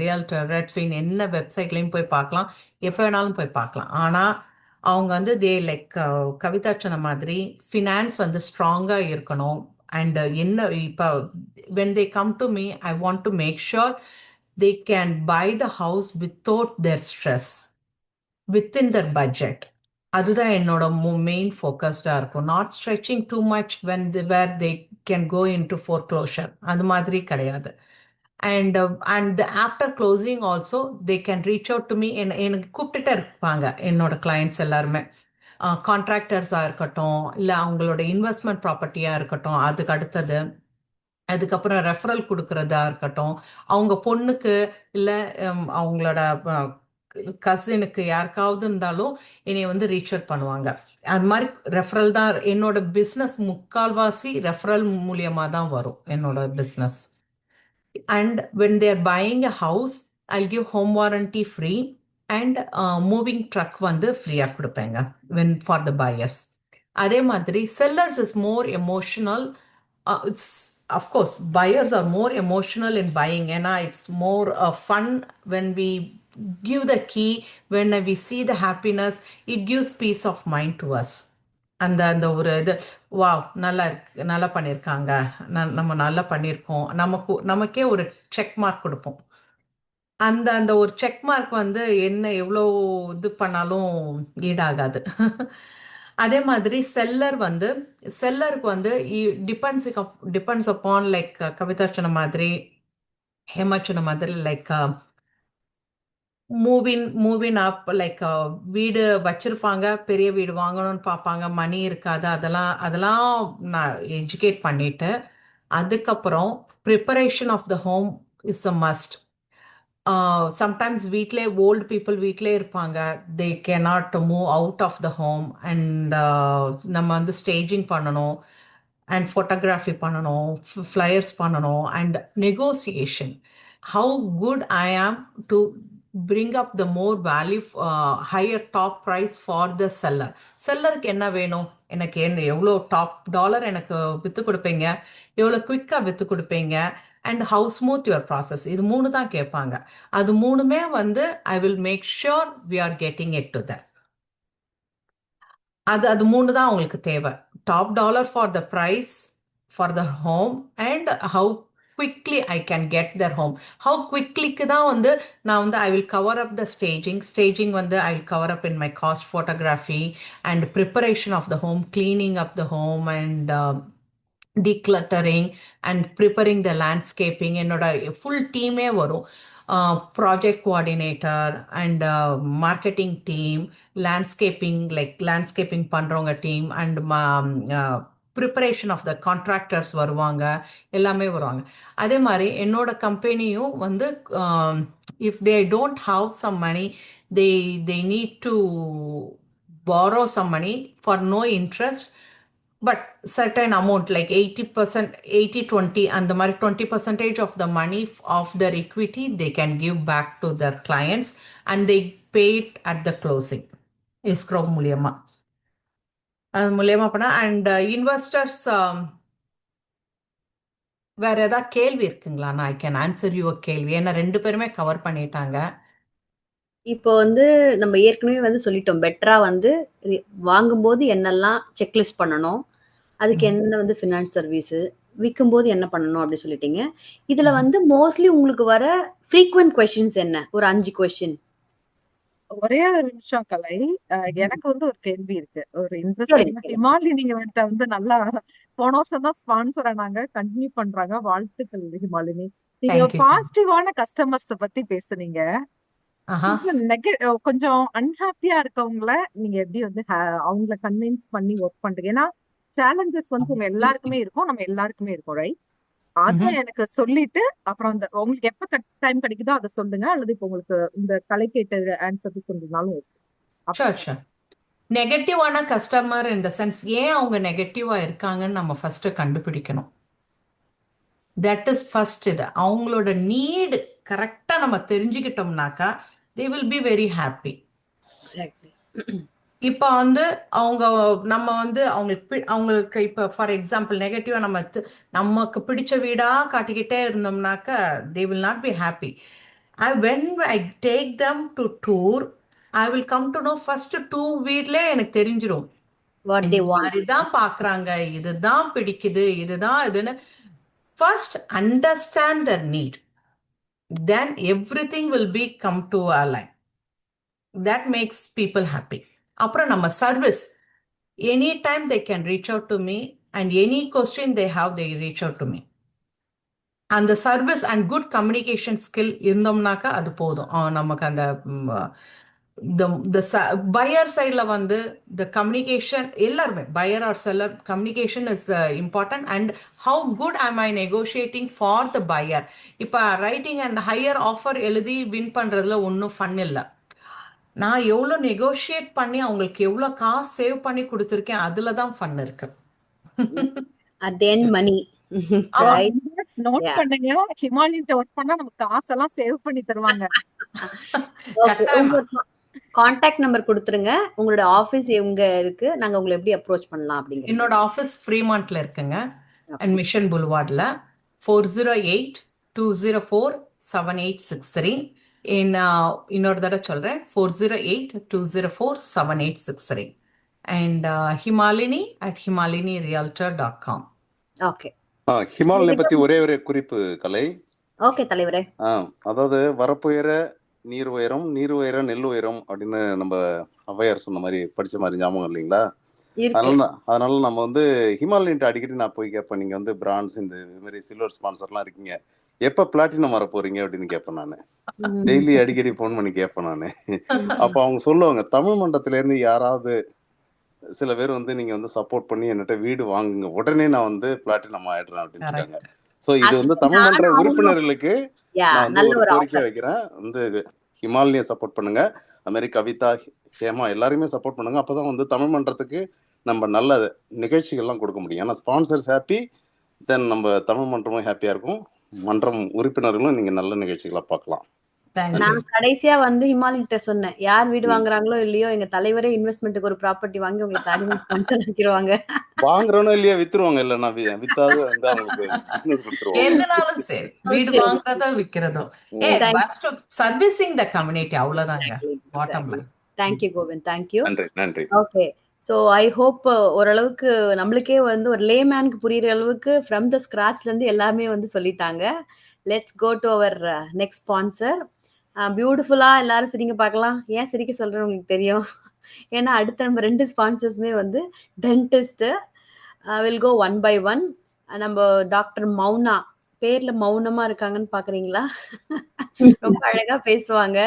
ரியல்டர் ரெட்ஃபின் என்ன வெப்சைட்லையும் போய் பார்க்கலாம், எப்போ வேணாலும் போய் பார்க்கலாம். ஆனால் அவங்க வந்து லைக் கவிதா சொன்ன மாதிரி ஃபினான்ஸ் வந்து ஸ்ட்ராங்காக இருக்கணும். அண்ட் என்ன இப்போ when they come to me, I want to make sure they can buy the house without their stress, within their budget. அதுதான் என்னோட மெயின் ஃபோக்கஸ்டாக இருக்கும். Not stretching too much where they can go in to foreclosure, அது மாதிரி கிடையாது. And after closing also they can reach out to me. எனக்கு கூப்பிட்டுட்டே இருப்பாங்க என்னோட கிளைண்ட்ஸ் எல்லாருமே. கான்ட்ராக்டர்ஸாக இருக்கட்டும், இல்லை அவங்களோட இன்வெஸ்ட்மெண்ட் ப்ராப்பர்ட்டியாக இருக்கட்டும், அதுக்கு அடுத்தது அதுக்கப்புறம் ரெஃபரல் கொடுக்கறதா இருக்கட்டும், அவங்க பொண்ணுக்கு இல்லை அவங்களோட கசினுக்கு யாருக்காவது இருந்தாலும் என்னை வந்து ரீச் அவுட் பண்ணுவாங்க. அது மாதிரி ரெஃபரல் தான் என்னோட பிஸ்னஸ். முக்கால்வாசி ரெஃபரல் மூலியமாக தான் வரும் என்னோட business. And when they're buying a house, I'll give home warranty free and moving truck வந்து ஃப்ரீயாக கொடுப்பேங்க when for the buyers. அதே மாதிரி sellers is more emotional. It's of course buyers are more emotional in buying, and it's more fun when we give the key, when we see the happiness, it gives peace of mind to us. அந்த அந்த ஒரு இது wow நல்லா இருக்கு, நல்லா பண்ணியிருக்காங்க, நம்ம நல்லா பண்ணியிருக்கோம், நமக்கே ஒரு செக் மார்க் கொடுப்போம். அந்த அந்த ஒரு செக் மார்க் வந்து என்ன எவ்வளோ இது பண்ணாலும் ஈடாகாது. அதே மாதிரி செல்லருக்கு வந்து டிபெண்ட்ஸ் அப்பான் லைக் கவிதா சொன்ன மாதிரி, ஹேமா சொன்ன மாதிரி லைக் மூவின் அப், லைக் வீடு வச்சிருப்பாங்க, பெரிய வீடு வாங்கணும்னு பார்ப்பாங்க, மணி இருக்காது, அதெல்லாம் நான் எஜுகேட் பண்ணிட்டு அதுக்கப்புறம் preparation of the home is a must. Sometimes வீட்டிலே ஓல்டு பீப்புள் வீட்டிலே இருப்பாங்க, they cannot move out of the home. And நம்ம வந்து ஸ்டேஜிங் பண்ணணும், அண்ட் ஃபோட்டோகிராஃபி பண்ணணும், ஃப்ளையர்ஸ் பண்ணணும், and negotiation. How good I am to bring up the more value, higher top price for the seller. செல்லருக்கு என்ன வேணும், எனக்கு எவ்வளோ டாப் டாலர் எனக்கு விற்று கொடுப்பீங்க, எவ்வளோ குயிக்காக விற்று கொடுப்பீங்க, and how smooth your process, இது 3 தான் கேட்பாங்க. அது 3மே வந்து I will make sure we are getting it to that. அது 3 தான் அவங்களுக்கு தேவை. Top dollar for the price for the home, and how quickly I can get their home. How quickly தான் வந்து நான் வந்து I will cover up the staging வந்து I will cover up in my cost photography and preparation of the home, cleaning up the home and decluttering and preparing the landscaping. என்னோட full teamே வரும். Project coordinator and marketing team, landscaping பண்ணுறவங்க team, and preparation of the contractors வருவாங்க, எல்லாமே வருவாங்க. அதே மாதிரி என்னோட கம்பெனியும் வந்து if they don't have some money, they need to borrow some money for no interest, but certain amount like 80%, 80-20, and the 20% of the money of their equity they can give back to their clients, and they pay it at the closing. escrow மூலியமா பண்ண. And investors வேற ஏதாவது கேள்வி இருக்குங்களா? நான் I can answer you கேள்வி, ஏன்னா 2 பேருமே கவர் பண்ணிட்டாங்க. இப்போ வந்து நம்ம ஏற்கனவே வந்து சொல்லிட்டோம், பெட்டரா வந்து வாங்கும்போது என்னெல்லாம் செக்லிஸ்ட் பண்ணணும், அதுக்கு என்ன வந்து ஃபினான்ஸ் சர்வீஸ், விற்கும்போது என்ன பண்ணணும் அப்படி சொல்லிட்டீங்க. இதுல வந்து மோஸ்ட்லி உங்களுக்கு வர ஃப்ரீக்வென்ட் கொஸ்டின்ஸ் என்ன? ஒரு 5 கொஸ்டின். ஒரே ஒரு நிமிஷம் கலை, எனக்கு வந்து ஒரு கேள்வி இருக்கு. ஒரு இன்ட்ரெஸ்டிங், ஹிமாலினி வந்து நல்லா போன வருஷம் தான் ஸ்பான்சர் ஆனாங்க, கண்டினியூ பண்றாங்க, வாழ்த்துக்கள் ஹிமாலினி. நீங்க பாசிட்டிவான கஸ்டமர்ஸ் பத்தி பேசுனீங்க. கொஞ்சம் அன்ஹாப்பியா இருக்கவங்கள நீங்க எப்படி வந்து அவங்கள கன்வின்ஸ் பண்ணி ஒர்க் பண்றீங்க? ஏன்னா சேலஞ்சஸ் வந்து உங்க எல்லாருக்குமே இருக்கும், நம்ம எல்லாருக்குமே இருக்கும், ரைட்? அத எனக்கு சொல்லிட்டு அப்புறம் உங்களுக்கு எப்ப டைம் கிடைக்குதோ அதை சொல்லுங்க, அல்லது இப்போ உங்களுக்கு இந்த கலை கேட்ட ஆன்சர் சொல்றதுனாலும் நெகட்டிவான கஸ்டமர் இந்த சென்ஸ் ஏன் அவங்க நெகட்டிவா இருக்காங்கன்னு நம்ம ஃபர்ஸ்ட் கண்டுபிடிக்கணும். That is first. இது அவங்களோட நீடு கரெக்டா நம்ம தெரிஞ்சுக்கிட்டோம்னாக்கா they will be very happy. இப்போ வந்து அவங்க நம்ம வந்து அவங்களுக்கு இப்போ ஃபார் எக்ஸாம்பிள் நெகட்டிவா நமக்கு பிடிச்ச வீடா காட்டிக்கிட்டே இருந்தோம்னாக்க they will not be happy. When I take them to tour I will come to know first 2 வீட்ல எனக்கு தெரிஞ்சிடும் வாட் தே இந்த வாண்ட். மாதிரி தான் பார்க்குறாங்க, இதுதான் பிடிக்குது, இதுதான் இதுன்னு. First understand the need, then everything will be come to a line. That makes people happy. அப்புறம் நம்ம service, any time they can reach out to me and any question they have they reach out to me. அந்த service and good communication skill இருந்தோம்னாக்கா அது போதும். நமக்கு அந்த buyer சைடில் வந்து த கம்யூனிகேஷன் எல்லாருமே buyer or seller communication is important. And how good am I negotiating for the buyer. இப்போ ரைட்டிங் அண்ட் ஹையர் ஆஃபர் எழுதி வின் பண்ணுறதுல ஒன்றும் ஃபன் இல்லை. நான் எவ்வளோ நெகோஷியேட் பண்ணி அவங்களுக்கு எவ்வளோ காசு சேவ் பண்ணி கொடுத்துருக்கேன், அதில் தான் ஃபன் இருக்கு. At the end, money. Right? Note Yeah. பண்ணுங்க, ஹிமாலயன்ட்ட ஒர்க் பண்ணா நமக்கு காசெல்லாம் சேவ் பண்ணி தருவாங்க. Okay. கட்டாயமா. உங்க கான்டாக்ட் நம்பர் கொடுத்துருங்க. உங்களோட ஆபீஸ் எங்க இருக்கு, நாங்க உங்களை எப்படி அப்ரோச் பண்ணலாம் அப்படிங்கிறது. என்னோட ஆஃபீஸ் ஃப்ரீமான்ட்ல இருக்குங்க, Okay. And mission புல்வார்டில் 408-204-7863. இன்னொரு தடவை சொல்கிறேன், 408-204-7863. And himalini@himalinirealtor.com. Okay. ஹிமாலயனை பத்தி ஒரே ஒரு குறிப்பு கலை. ஓகே தலைவரே. அதாவது வரப்புயர நீர் உயரம், நீர் உயர நெல் உயரம் அப்படின்னு நம்ம ஔவையார் சொன்ன மாதிரி படிச்ச மாதிரி ஞாபகம் இல்லைங்களா? இருக்கு. அதனால நம்ம வந்து ஹிமாலயன்ட்டு அடிக்கடி நான் போய் கேட்பேன், நீங்க வந்து பிரான்ஸ் இந்த மாதிரி சில்வர் ஸ்பான்சர்லாம் இருக்கீங்க, எப்ப பிளாட்டினம் வர போறீங்க அப்படின்னு கேட்பேன் நான். டெய்லி அடிக்கடி ஃபோன் பண்ணி கேட்பேன் நான். அப்போ அவங்க சொல்லுவாங்க, தமிழ் மண்டலத்துல இருந்து யாராவது சில பேர் வந்து நீங்க வந்து சப்போர்ட் பண்ணி என்கிட்ட வீடு வாங்குங்க, உடனே நான் வந்து பிளாட்டினம் ஆயிடுறேன் அப்படின்னு இருக்காங்க. கரெக்ட். ஸோ இது வந்து தமிழ் மன்ற உறுப்பினர்களுக்கு நான் வந்து நல்ல ஒரு ஒரு கோரிக்கை ஆஃபர். வைக்கிறேன், வந்து ஹிமாலய சப்போர்ட் பண்ணுங்க, அது மாதிரி கவிதா, ஹேமா எல்லாருமே சப்போர்ட் பண்ணுங்க. அப்பதான் வந்து தமிழ் மன்றத்துக்கு நம்ம நல்ல நிகழ்ச்சிகள்லாம் கொடுக்க முடியும். ஏன்னா ஸ்பான்சர்ஸ் ஹாப்பி, தென் நம்ம தமிழ் மன்றமும் ஹாப்பியா இருக்கும், மன்றம் உறுப்பினர்களும் நீங்க நல்ல நிகழ்ச்சிகளா பார்க்கலாம். தேங்க்யூ. நான் கடைசியா வந்து ஹிமாலயிட்ட சொன்னேன், யார் வீடு வாங்குறாங்களோ இல்லையோ எங்க தலைவரே இன்வெஸ்ட்மெண்ட்டுக்கு ஒரு ப்ராப்பர்ட்டி வாங்கி உங்களுக்கு அட்வான்ஸ் ஸ்பான்சர் ஆக்கிடுவாங்க. வாங்குறோனோ இல்லையா வித்துருவாங்க, இல்லைன்னா வித்தாவது வந்து அவங்களுக்கு பிசினஸ் கொடுத்துருவாங்க. எதுனாலும் சரி, வீடு சரி. வாங்குறதோ விற்கிறதோ, ஃபர்ஸ்ட் சர்வீசிங் த கம்யூனிட்டி, அவ்வளவுதாங்க bottom line. Thank you Kovind, thank you. நன்றி நன்றி. ஓகே. ஸோ ஐ ஹோப் ஓரளவுக்கு நம்மளுக்கே வந்து ஒரு லேமேனுக்கு புரியுற அளவுக்கு ஃப்ரம் த ஸ்கிராச்ல இருந்து எல்லாமே வந்து சொல்லிட்டாங்க. Let's go to our next sponsor. பியூட்டிஃபுல்லா எல்லாரும் சிரிங்க பார்க்கலாம். ஏன் சிரிக்க சொல்றேன்னு உங்களுக்கு தெரியும், ஏன்னா அடுத்த நம்ம 2 ஸ்பான்சர்ஸுமே வந்து dentist. Will go one by one. நம்ம டாக்டர் மௌனா, பேர்ல மௌனமா இருக்காங்கன்னு பாக்குறீங்களா? ரொம்ப அழகா பேசுவாங்க.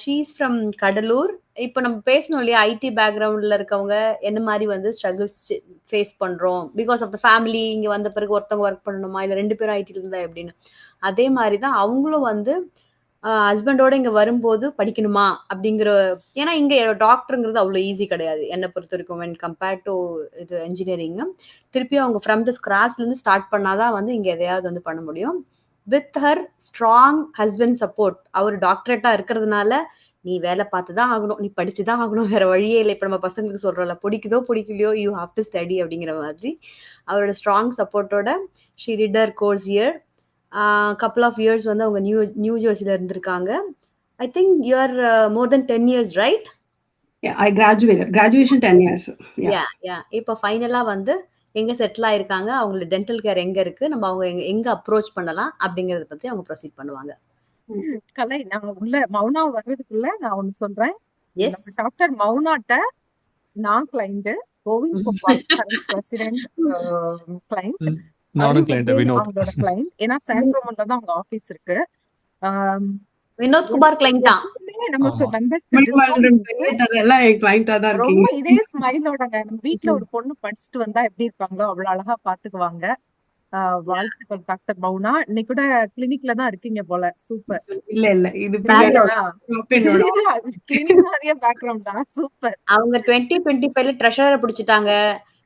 She's from Cuddalore. இப்போ நம்ம பேசணும் இல்லையா, ஐடி பேக்ரவுண்ட்ல இருக்கவங்க என்ன மாதிரி வந்து ஸ்ட்ரகிள்ஸ் ஃபேஸ் பண்றோம் பிகாஸ் ஆஃப் த ஃபேமிலி. இங்க வந்த பிறகு ஒருத்தவங்க ஒர்க் பண்ணணுமா, இல்ல 2 பேரும் ஐடில இருந்தா எப்படின்னு. அதே மாதிரி தான் அவங்களும் வந்து ஹஸ்பண்டோட இங்க வரும்போது படிக்கணுமா அப்படிங்கிற, ஏன்னா இங்க டாக்டருங்கிறது அவ்வளோ ஈஸி கிடையாது என்னை பொறுத்த வரைக்கும் வென் கம்பேர்ட் டு இது இன்ஜினியரிங். திருப்பி அவங்க ஃப்ரம் த ஸ்கிராச்ல இருந்து ஸ்டார்ட் பண்ணாதான் வந்து இங்க எதையாவது வந்து பண்ண முடியும். With her strong husband support. அவர் டாக்டரேட்டா இருக்கிறதுனால நீ வேலை பார்த்து தான் ஆகணும், நீ படிச்சுதான் ஆகணும், வேற வழியே இல்லை. இப்ப நம்ம பசங்களுக்கு சொல்றோம்ல, பிடிக்குதோ பிடிக்கலையோ யூ ஹாவ் டு ஸ்டடி அப்படிங்கிற மாதிரி அவரோட ஸ்ட்ராங் சப்போர்ட்டோட she did her course year. couple of years வந்து அவங்க நியூ ஜெர்சில இருந்திருக்காங்க. I think you are more than 10 years, right? Yeah, I graduation 10 years. Yeah. இப்போ ஃபைனலா வந்து எங்க செட்டில் ஆயிருக்காங்க, அவங்களோட டென்டல் கேர் எங்க இருக்கு, நம்ம அவங்க எங்க அப்ரோச் பண்ணலாம் அப்படிங்கறத பத்தி அவங்க ப்ரொசீட் பண்ணுவாங்க. கலை, நான் உள்ள மௌனா வர்றதுக்குள்ள நான் ஒண்ணு சொல்றேன். எஸ். நம்ம டாக்டர் மௌனாட்ட நான் கிளைண்ட், கோவிந்த் பிரசிடென்ட் கிளைண்ட், நானும் கிளைண்ட், வினோத் அவங்களோட கிளைண்ட். ஏன்னா சாண்ட்ரோமன்ல தான் அவங்க ஆபீஸ் இருக்கு. வினோத் குமார் கிளைண்ட் தான் நமக்கு ஆமா. மெம்பர்ஸ் எல்லாம் என் கிளைண்டா தான் ரொம்ப இருக்கீங்க. இதே ஸ்மைலோடங்க. நம்ம வீட்ல ஒரு பொண்ணு படிச்சுட்டு வந்தா எப்படி இருப்பாங்களோ அவ்வளவு அழகா பாத்துக்குவாங்க. வாழ்த்துக்கள் டாக்டர் மௌனா. இன்னைக்கு கூட கிளினிக்ல தான் இருக்கீங்க போல. சூப்பர். இல்ல இது கிளினிக் மாதிரியே பேக்ரவுண்ட் தான். சூப்பர். அவங்க 2025ல ட்ரெஷரரை பிடிச்சிட்டாங்க,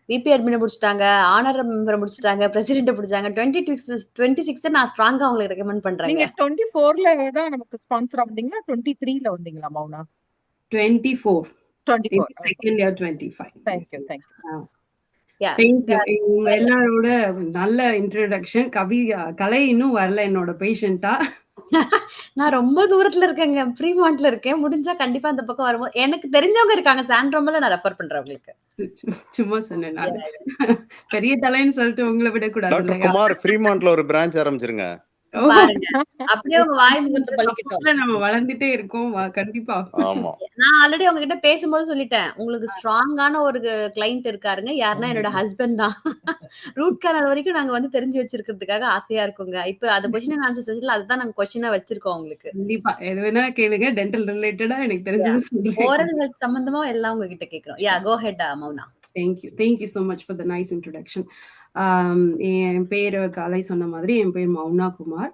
விபி அட்மினை பிடிச்சிட்டாங்க, ஆனர் மெம்பரை பிடிச்சிட்டாங்க, பிரசிடென்ட்டை பிடிச்சாங்க. 26 நான் ஸ்ட்ராங்கா அவங்களுக்கு ரெக்கமெண்ட் பண்றேங்க. நீங்க 24ல தான் நமக்கு ஸ்பான்சர் வந்தீங்களா, 23ல வந்தீங்களா Mouna? 24 24. second year 25. Thank you. Yeah. Thank you. உங்க எல்லாரோட நல்ல இன்ட்ரோடக்ஷன். கலை இன்னும் வரல என்னோட பேஷண்டா. நான் ரொம்ப தூரத்துல இருக்கேங்க. ஃப்ரீமான்ட்ல இருக்கேன். முடிஞ்சா கண்டிப்பா அந்த பக்கம் வரும்போது எனக்கு தெரிஞ்சவங்க இருக்காங்க. சாண்ட்ரோம்ல நான் ரெஃபர் பண்றேன் உங்களுக்கு. சும்மா சொன்னேன் நான். பெரிய தலைன்னு சொல்லிட்டு உங்களை விடக்கூடாது டாக்டர் இல்லையா? குமார் ஃப்ரீமான்ட்ல ஒரு பிரான்ச் ஆரம்பிச்சிருங்க. பாருங்க. அப்படியே உங்க வாய் முகத்தை பழிக்கட்டும். அப்பப்ப நம்ம வளர்ந்துட்டே இருக்கோம். கண்டிப்பா. ஆமா. நான் ஆல்ரெடி உங்ககிட்ட பேசும்போது சொல்லிட்டேன். உங்களுக்கு ஸ்ட்ராங்கான ஒரு கிளையண்ட் இருக்காருங்க. யாருன்னா என்னோட ஹஸ்பண்ட் தான். ரூட் கனால் வரைக்கும் நாங்க வந்து தெரிஞ்சு வச்சிருக்கிறதுக்காக ஆசையா இருக்குங்க. இப்ப அந்த கொஸ்டின் ஆன்சர் செஷன்ல அதுதான் நாங்க கொஸ்டினா வச்சிருக்கோம் உங்களுக்கு. கண்டிப்பா. எது வேணா கேளுங்க. டென்டல் ரிலேட்டடா எனக்கு தெரிஞ்சது சொல்றேன். ஓரல் ஹெல்த் சம்பந்தமா எல்லாம் உங்ககிட்ட கேக்குறோம். Yeah go ahead Mouna. Thank you so much for the nice introduction. என் பேர் கலை சொன்ன மாதிரி என் பேர் மௌனா குமார்.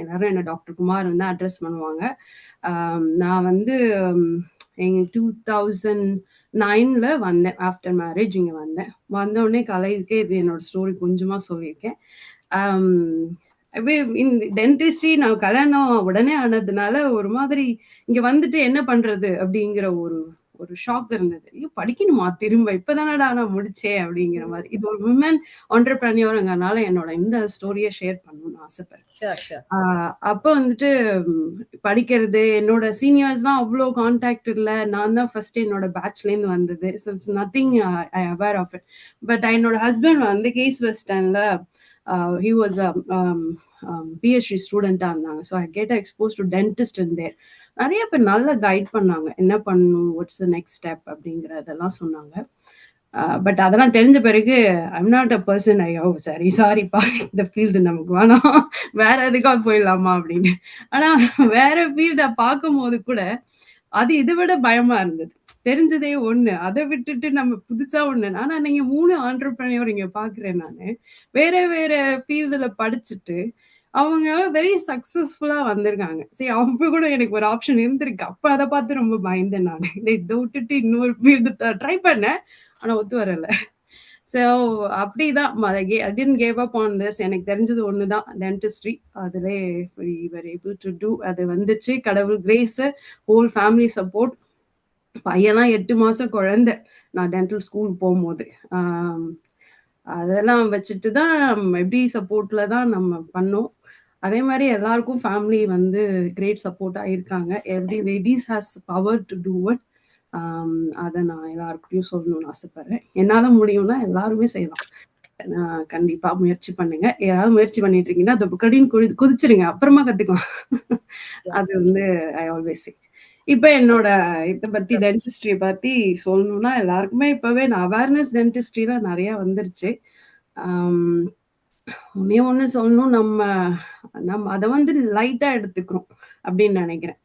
எல்லாரும் என்ன டாக்டர் குமார் வந்து அட்ரஸ் பண்ணுவாங்க. நான் வந்து எங்க 2009ல வந்தேன். ஆஃப்டர் மேரேஜ் இங்க வந்தேன். வந்தோடனே கலைக்கே இது என்னோட ஸ்டோரி கொஞ்சமா சொல்லியிருக்கேன். டென்டிஸ்ட்ரி நான் கல்யாணம் உடனே ஆனதுனால ஒரு மாதிரி இங்க வந்துட்டு என்ன பண்றது அப்படிங்கிற ஒரு ஷாக் இருந்தது. ஐயோ படிக்கணுமா திரும்ப, இப்பதானடா நான் முடிச்சேன் அப்படிங்கிற மாதிரி. இது ஒரு விமன் ஆண்டர்பிரனியர்ங்கிறனால என்னோட இந்த ஸ்டோரியை ஷேர் பண்ணணும்னு ஆசைப்படுறேன். அப்போ வந்துட்டு படிக்கிறது, என்னோட சீனியர்ஸ்லாம் அவ்வளோ கான்டாக்ட் இல்லை. நான் தான் ஃபர்ஸ்ட் என்னோட பேட்ச்லேருந்து வந்தது. So it's nothing I aware of it. But என்னோட ஹஸ்பண்ட் வந்து கேஸ் வெஸ்டர்ன்ல he was a PhD ஸ்டூடெண்டா இருந்தாங்க. So I get expose to dentist in there. நிறைய பேர் நல்லா கைட் பண்ணாங்க, என்ன பண்ணணும், வாட்ஸ் த நெக்ஸ்ட் ஸ்டெப் அப்படிங்கிறதெல்லாம் சொன்னாங்க. பட் அதெல்லாம் தெரிஞ்ச பிறகு ஐம் நாட் அ பர்சன் சாரிப்பா இந்த ஃபீல்டு நமக்கு வேணாம், வேற எதுக்காவது போயிடலாமா அப்படின்னு. ஆனா வேற ஃபீல்டை பார்க்கும் போது கூட அது இதை விட பயமா இருந்தது. தெரிஞ்சதே ஒண்ணு, அதை விட்டுட்டு நம்ம புதுசா ஒண்ணு. ஆனா நீங்க 3 ஆண்டர்பிரனியர் இங்க பாக்குறேன். நானு வேற வேற ஃபீல்டுல படிச்சுட்டு அவங்க வெரி சக்சஸ்ஃபுல்லா வந்திருக்காங்க. சரி, அப்ப கூட எனக்கு ஒரு ஆப்ஷன் இருந்திருக்கு. அப்ப அதை பார்த்து ரொம்ப பயந்தேன் நான். இதை விட்டுட்டு இன்னொரு ஃபீல்டு ட்ரை பண்ணேன், ஆனா ஒத்து வரல. ஸோ அப்படிதான் I didn't give up on this. எனக்கு தெரிஞ்சது ஒண்ணுதான், டென்டிஸ்ட்ரி. அதிலே we were able to do. அது வந்துச்சு, கடவுள் கிரேஸ், ஹோல் ஃபேமிலி சப்போர்ட். பையெல்லாம் 8 மாசம் குழந்தை நான் டென்டல் ஸ்கூல் போகும்போது. அதெல்லாம் வச்சுட்டு தான் எப்படி சப்போர்ட்ல தான் நம்ம பண்ணோம். அதே மாதிரி எல்லாருக்கும் ஃபேமிலி வந்து கிரேட் சப்போர்ட்டாக இருக்காங்க. Every ladies has power to do it. அதை நான் எல்லாருக்கிட்டையும் சொல்லணும்னு ஆசைப்படுறேன். என்னால் முடியும்னா எல்லாருமே செய்யலாம். கண்டிப்பா முயற்சி பண்ணுங்க. யாராவது முயற்சி பண்ணிட்டு இருக்கீங்கன்னா அது கடின்னு குதிச்சிருங்க, அப்புறமா கத்துக்கலாம். அது வந்து ஐ ஆல்வேஸ் சே. இப்ப என்னோட இதை பத்தி டென்டிஸ்ட்ரி பத்தி சொல்லணும்னா எல்லாருக்குமே இப்பவே அவேர்னஸ் டென்டிஸ்ட்ரியில நிறைய வந்துருச்சு. ஒண்ணு சொல்லணும், நம்ம அதை வந்து லைட்டா எடுத்துக்கிறோம் அப்படின்னு நினைக்கிறேன்.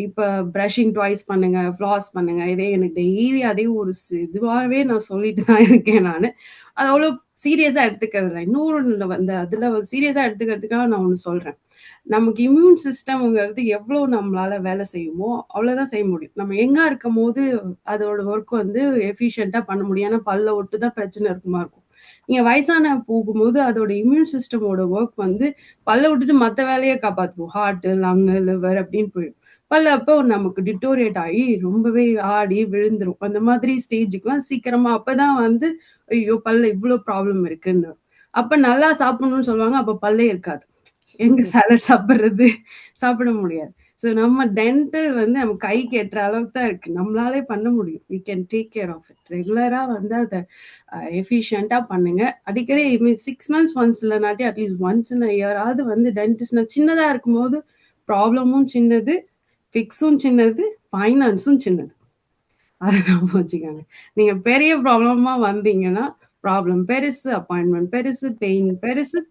இப்ப பிரஷிங் ட்வைஸ் பண்ணுங்க, ஃப்ளாஸ் பண்ணுங்க, இதே எனக்கு டெய்லி அதே ஒரு இதுவாகவே நான் சொல்லிட்டு தான் இருக்கேன். நான் அது அவ்வளோ சீரியஸா எடுத்துக்கிறது. இன்னொரு வந்து அதுல சீரியஸா எடுத்துக்கிறதுக்காக நான் ஒண்ணு சொல்றேன். நமக்கு இம்யூன் சிஸ்டம்ங்கிறது எவ்வளோ நம்மளால வேலை செய்யுமோ அவ்வளோதான் செய்ய முடியும். நம்ம எங்க இருக்கும் போது அதோட ஒர்க் வந்து எஃபிஷியண்டா பண்ண முடியும். ஏன்னா பல்ல ஒட்டு தான் பிரச்சனை இருக்குமா இருக்கும். நீங்க வயசான போகும்போது அதோட இம்யூன் சிஸ்டமோட ஒர்க் வந்து பல்ல விட்டுட்டு மற்ற வேலையை காப்பாற்றுவோம். ஹார்ட், லங், லிவர் அப்படின்னு போயிடும். பல்ல அப்போ நமக்கு டிட்டோரியேட் ஆகி ரொம்பவே ஆடி விழுந்துரும். அந்த மாதிரி ஸ்டேஜுக்குலாம் சீக்கிரமா அப்பதான் வந்து ஐயோ பல்ல இவ்வளோ ப்ராப்ளம் இருக்குன்னு. அப்ப நல்லா சாப்பிடணும்னு சொல்லுவாங்க, அப்ப பல்லே இருக்காது. எங்க சாலட் சாப்பிட முடியாது. ஸோ நம்ம டென்டல் வந்து நம்ம கைக்கு எட்டுற அளவுக்கு தான் இருக்கு, நம்மளாலே பண்ண முடியும். We can take care of it. ரெகுலரா வந்து அதை எஃபிஷியண்டா பண்ணுங்க. அடிக்கடி 6 months ஒன்ஸ் இல்லைனாட்டி அட்லீஸ்ட் ஒன்ஸ் இன் இயராவது வந்து டென்டிஸ்ட். சின்னதா இருக்கும்போது ப்ராப்ளமும் சின்னது, ஃபிக்ஸும் சின்னது, ஃபைனான்ஸும் சின்னது. அதை நம்ம வச்சுக்காங்க. நீங்க பெரிய ப்ராப்ளமா வந்தீங்கன்னா ப்ராப்ளம் பெருசு, அப்பாயின்மெண்ட் பெருசு, பெயின் பெருசு,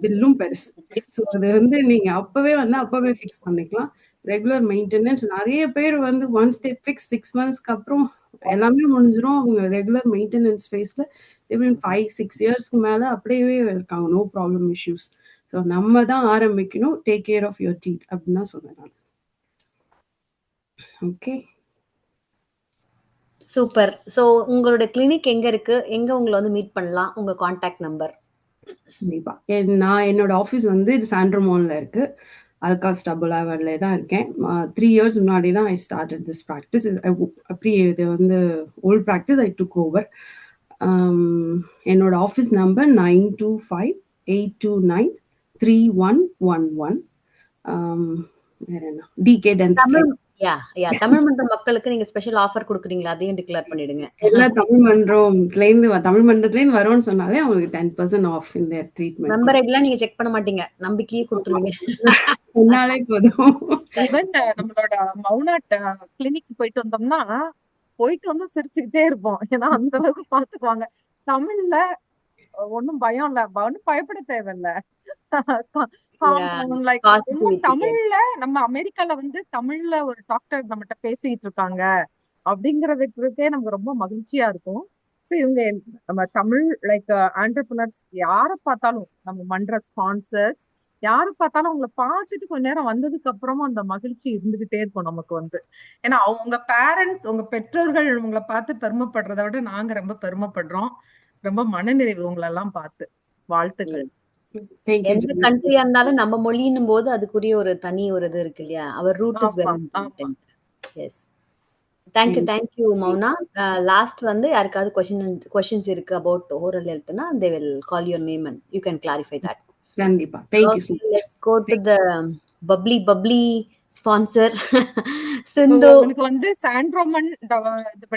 பில்லும் பெருசு. ஸோ அது வந்து நீங்க அப்பவே ஃபிக்ஸ் பண்ணிக்கலாம். Regular maintenance. நிறைய பேர் வந்து ஒன்ஸ் தே ஃபிக்ஸ் 6 monthsக்கு அப்புறம் எல்லாமே முடிஞ்சிடும். அவங்க ரெகுலர் மெயின்டெனன்ஸ் ஃபேஸ்ல 5-6 yearsக்கு மேல அப்படியே இருக்காங்க, நோ ப்ராப்ளம் இஷ்யூஸ். ஸோ நம்ம தான் ஆரம்பிக்கணும். Take care of your teeth அப்படின்னு தான் சொன்னேன் நான். Okay, super. ஸோ உங்களோட கிளினிக் எங்க இருக்கு, எங்க உங்களை வந்து மீட் பண்ணலாம், உங்க கான்டாக்ட் நம்பர்? கண்டிப்பா. என்னோட ஆஃபீஸ் வந்து சாண்ட்ரோ மால்ல இருக்கு. அல்காஸ்டா புலாவர்ல தான் இருக்கேன். 3 இயர்ஸ் முன்னாடி தான் ஐ ஸ்டார்டட் திஸ் ப்ராக்டிஸ். அப்படியே இது வந்து old practice I took over. என்னோட ஆஃபீஸ் நம்பர் 925-829-3111. வேற என்ன, DK dental Tamil clinic. Tamil மன்ற மக்களுக்கு நீங்க ஸ்பெஷல் ஆஃபர் கொடுக்குறீங்களா? அதையும் டிக்ளேர் பண்ணிடுங்க. எல்லா தமிழ் மன்றத்துலேருந்து வரோம்னு சொன்னாலே அவங்களுக்கு 10% ஆஃப் இந்த ட்ரீட்மெண்ட். மெம்பர் ஐடிலாம் நீங்க செக் பண்ண மாட்டீங்க, நம்பிக்கையே கொடுத்துருவீங்க. சொன்னாலே போதும். ஈவன் நம்மளோட மௌனா கிளினிக் போயிட்டு வந்தோம்னா சிரிச்சுக்கிட்டே இருப்போம். ஏன்னா அந்த அளவுக்கு பாத்துக்குவாங்க. தமிழ்ல ஒன்னும் பயம் இல்ல, ஒன்னும் பயப்பட தேவையில்ல. தமிழ்ல நம்ம அமெரிக்கால வந்து தமிழ்ல ஒரு டாக்டர் நம்மகிட்ட பேசிட்டு இருக்காங்க அப்படிங்கறதுக்கே நமக்கு ரொம்ப மகிழ்ச்சியா இருக்கும். ஸோ இவங்க நம்ம தமிழ் லைக் ஆண்டர்பிரினர்ஸ் யாரை பார்த்தாலும், நம்ம மன்ற ஸ்பான்சர்ஸ் யாரை பார்த்தாலும் அவங்கள பார்த்துட்டு கொஞ்ச நேரம் வந்ததுக்கு அப்புறமும் அந்த மகிழ்ச்சி இருந்துகிட்டே இருக்கும் நமக்கு வந்து. ஏன்னா அவங்க பேரண்ட்ஸ், உங்க பெற்றோர்கள் உங்களை பார்த்து பெருமைப்படுறத விட நாங்க ரொம்ப பெருமைப்படுறோம். ரொம்ப மனநிறைவு உங்களெல்லாம் பார்த்து. வாழ்த்துக்கள். எந்த கண்ட்ரியா இருந்தாலும் நம்ம மொழின்னும் போது அதுக்குரிய ஒரு தனி ஒரு இது இருக்கு இல்லையா? அவர் root is very important. Yes, thank you Mouna. Last வந்து யாருக்காவது கொஸ்டின்ஸ் இருக்கு அபவுட் ஓரல் ஹெல்த்னா they will call your name and you can clarify that. கண்டிப்பா. Thank you so much. Let's go to the bubbly sponsor சிந்து. உங்களுக்கு வந்து சாண்ட்ரோமன்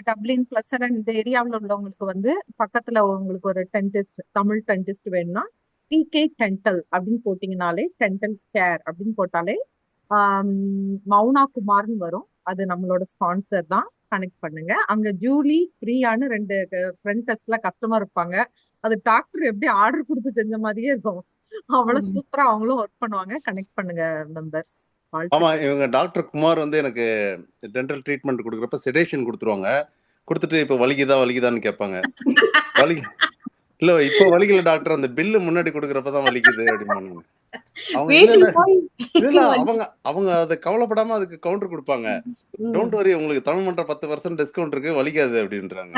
டப்ளின் பிளஸர் இந்த ஏரியாவில் உள்ளவங்களுக்கு வந்து பக்கத்துல உங்களுக்கு ஒரு டென்டிஸ்ட், தமிழ் டென்டிஸ்ட் வேணும்னா டிகே டென்டல் அப்படின்னு போட்டீங்கனாலே, டென்டல் கேர் அப்படின்னு போட்டாலே மௌனா குமார்னு வரும். அது நம்மளோட ஸ்பான்சர் தான். கனெக்ட் பண்ணுங்க. அங்க ஜூலி பிரியான்னு 2 ஃப்ரண்ட் டெஸ்ட்ல கஸ்டமர் இருப்பாங்க. அது டாக்டர் எப்படி ஆர்டர் கொடுத்து செஞ்ச மாதிரியே இருக்கும். அவ்வளவு சூப்பரா அவங்களும் ஒர்க் பண்ணுவாங்க. கனெக்ட் பண்ணுங்க மெம்பர்ஸ். ஆமா, இவங்க டாக்டர் குமார் வந்து எனக்கு டென்டல் ட்ரீட்மெண்ட் கொடுக்குறப்ப செடேஷன் கொடுத்துருவாங்க. கொடுத்துட்டு இப்போ வலிக்குதான்னு கேட்பாங்க. இல்ல இப்போ வலிக்கல டாக்டர், அந்த பில்லு முன்னாடி கொடுக்குறப்பதான் வலிக்குது அப்படின்னு. அவங்க அதை கவலைப்படாம அதுக்கு கவுண்டர் கொடுப்பாங்க. டோன்ட் வரி, உங்களுக்கு தமிழ் மன்ற 10% டிஸ்கவுண்ட் இருக்கு, வலிக்காது அப்படின்றாங்க.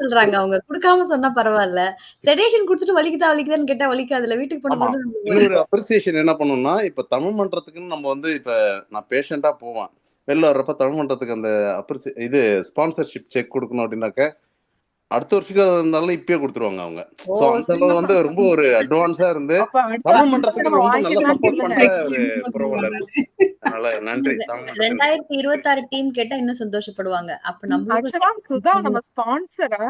சொல்றாங்க அவங்க கொடுக்காம சொன்னா பரவாயில்ல. செடேஷன் கொடுத்துட்டு வலிக்குதான்னு கேட்டா வலிக்காதுல. வீட்டுக்கு போனோம். இன்னொரு அப்ரிசியேஷன் என்ன பண்ணணும்னா, இப்ப தமிழ் மன்றத்துக்குன்னு நம்ம வந்து இப்ப நான் பேஷண்டா போவேன், வெளில வர்றப்ப தமிழ் மன்றத்துக்கு அந்த இது ஸ்பான்சர்ஷிப் செக் கொடுக்கணும் அப்படின்னாக்க அடுத்த வருஷம் இருந்தாலும் இப்பயே கொடுத்துருவாங்க அவங்க. சோ அந்த அளவு வந்து ரொம்ப ஒரு அட்வான்ஸா இருந்து தமிழ் மன்றத்துக்கு ரொம்ப நல்லா சப்போர்ட் பண்ற ஒரு புரவலர். அதனால நன்றி. 2026 டீம் கேட்டா இன்னும் சந்தோஷப்படுவாங்க. அப்ப நம்ம சுதா நம்ம ஸ்பான்சரா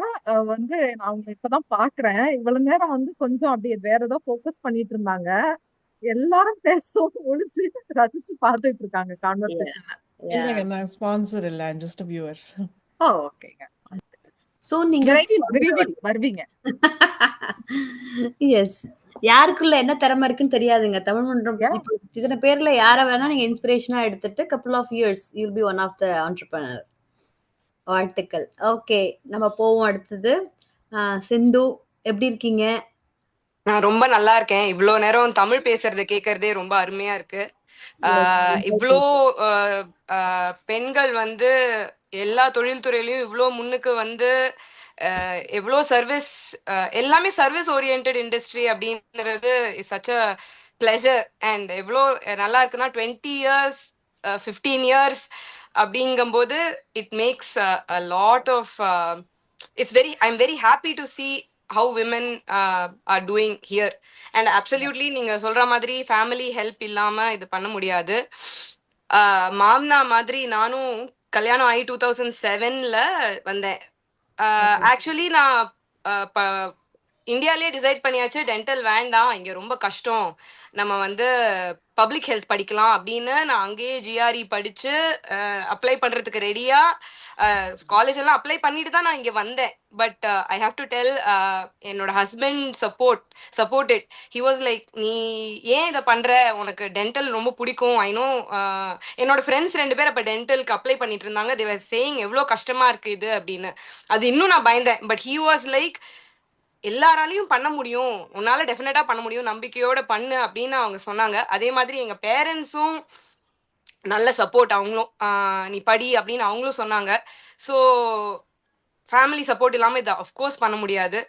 வந்து நான் இப்பதான் பாக்குறேன். இவ்வளவு நேரம் வந்து கொஞ்சம் அப்படியே வேற ஏதோ ஃபோக்கஸ் பண்ணிட்டு இருந்தாங்க. எல்லாரும் பேசவும் ஒளிச்சு ரசிச்சு பார்த்துட்டு இருக்காங்க கான்வர்சேஷன். இல்லங்க, நான் ஸ்பான்சர் இல்ல, ஐ அம் ஜஸ்ட் a viewer. ஓகேங்க. சோ நீங்க வருவீங்க. எஸ், யாருக்குள்ள என்ன திறமை இருக்குன்னு தெரியாதுங்க. தமிழ் மன்றம் இத்தனை பேர்ல யார வேணா நீங்க இன்ஸ்பிரேஷனா எடுத்துட்டு couple of years you will be one of the entrepreneur. வாழ்த்துக்கள். ஓகே, நம்ம போவோம் அடுத்தது. சிந்து, எப்படி இருக்கீங்க? நான் ரொம்ப நல்லா இருக்கேன். இவ்வளோ நேரம் தமிழ் பேசுறதை கேட்கறதே ரொம்ப அருமையா இருக்கு. இவ்வளோ பெண்கள் வந்து எல்லா தொழில்துறையிலையும் இவ்வளோ முன்னுக்கு வந்து எவ்வளோ சர்வீஸ், எல்லாமே சர்வீஸ் ஓரியன்ட் இண்டஸ்ட்ரி அப்படின்றது is such a pleasure. And எவ்வளோ நல்லா இருக்குன்னா 20 years 15 years அப்படிங்கும்போது it makes a lot of I'm very happy to see how women are doing here. And absolutely நீங்க சொல்ற மாதிரி ஃபேமிலி ஹெல்ப் இல்லாம இது பண்ண முடியாது. மாம்னா மாதிரி நானும் கல்யாணம் ஆகி 2007ல வந்தேன். ஆக்சுவலி நான் இந்தியாலே டிசைட் பண்ணியாச்சு, டென்டல் வேண்டாம், இங்க ரொம்ப கஷ்டம், நம்ம வந்து பப்ளிக் ஹெல்த் படிக்கலாம் அப்படின்னு. நான் அங்கேயே ஜிஆர்இ படிச்சு அப்ளை பண்றதுக்கு ரெடியா காலேஜ் எல்லாம் அப்ளை பண்ணிட்டு தான் நான் இங்க வந்தேன். But I have to tell, என்னோட husband supported. He was like, நீ ஏன் இதை பண்ற, உனக்கு டென்டல் ரொம்ப பிடிக்கும். I know. என்னோட ஃப்ரெண்ட்ஸ் 2 பேர் அப்ப டென்டலுக்கு அப்ளை பண்ணிட்டு இருந்தாங்க. they were saying எவ்வளோ கஷ்டமா இருக்கு இது அப்படின்னு. அது இன்னும் நான் பயந்தேன். பட் ஹி வாஸ் லைக், எல்லாராலையும் பண்ண முடியும், உன்னால டெஃபினட்டா பண்ண முடியும், நம்பிக்கையோட பண்ணு அப்படின்னு அவங்க சொன்னாங்க. அதே மாதிரி எங்க பேரண்ட்ஸும் நல்ல சப்போர்ட். அவங்களும் நீ படி அப்படின்னு அவங்களும் சொன்னாங்க. ஸோ ஃபேமிலி சப்போர்ட் இல்லாம இதை அஃப்கோர்ஸ் பண்ண முடியாது.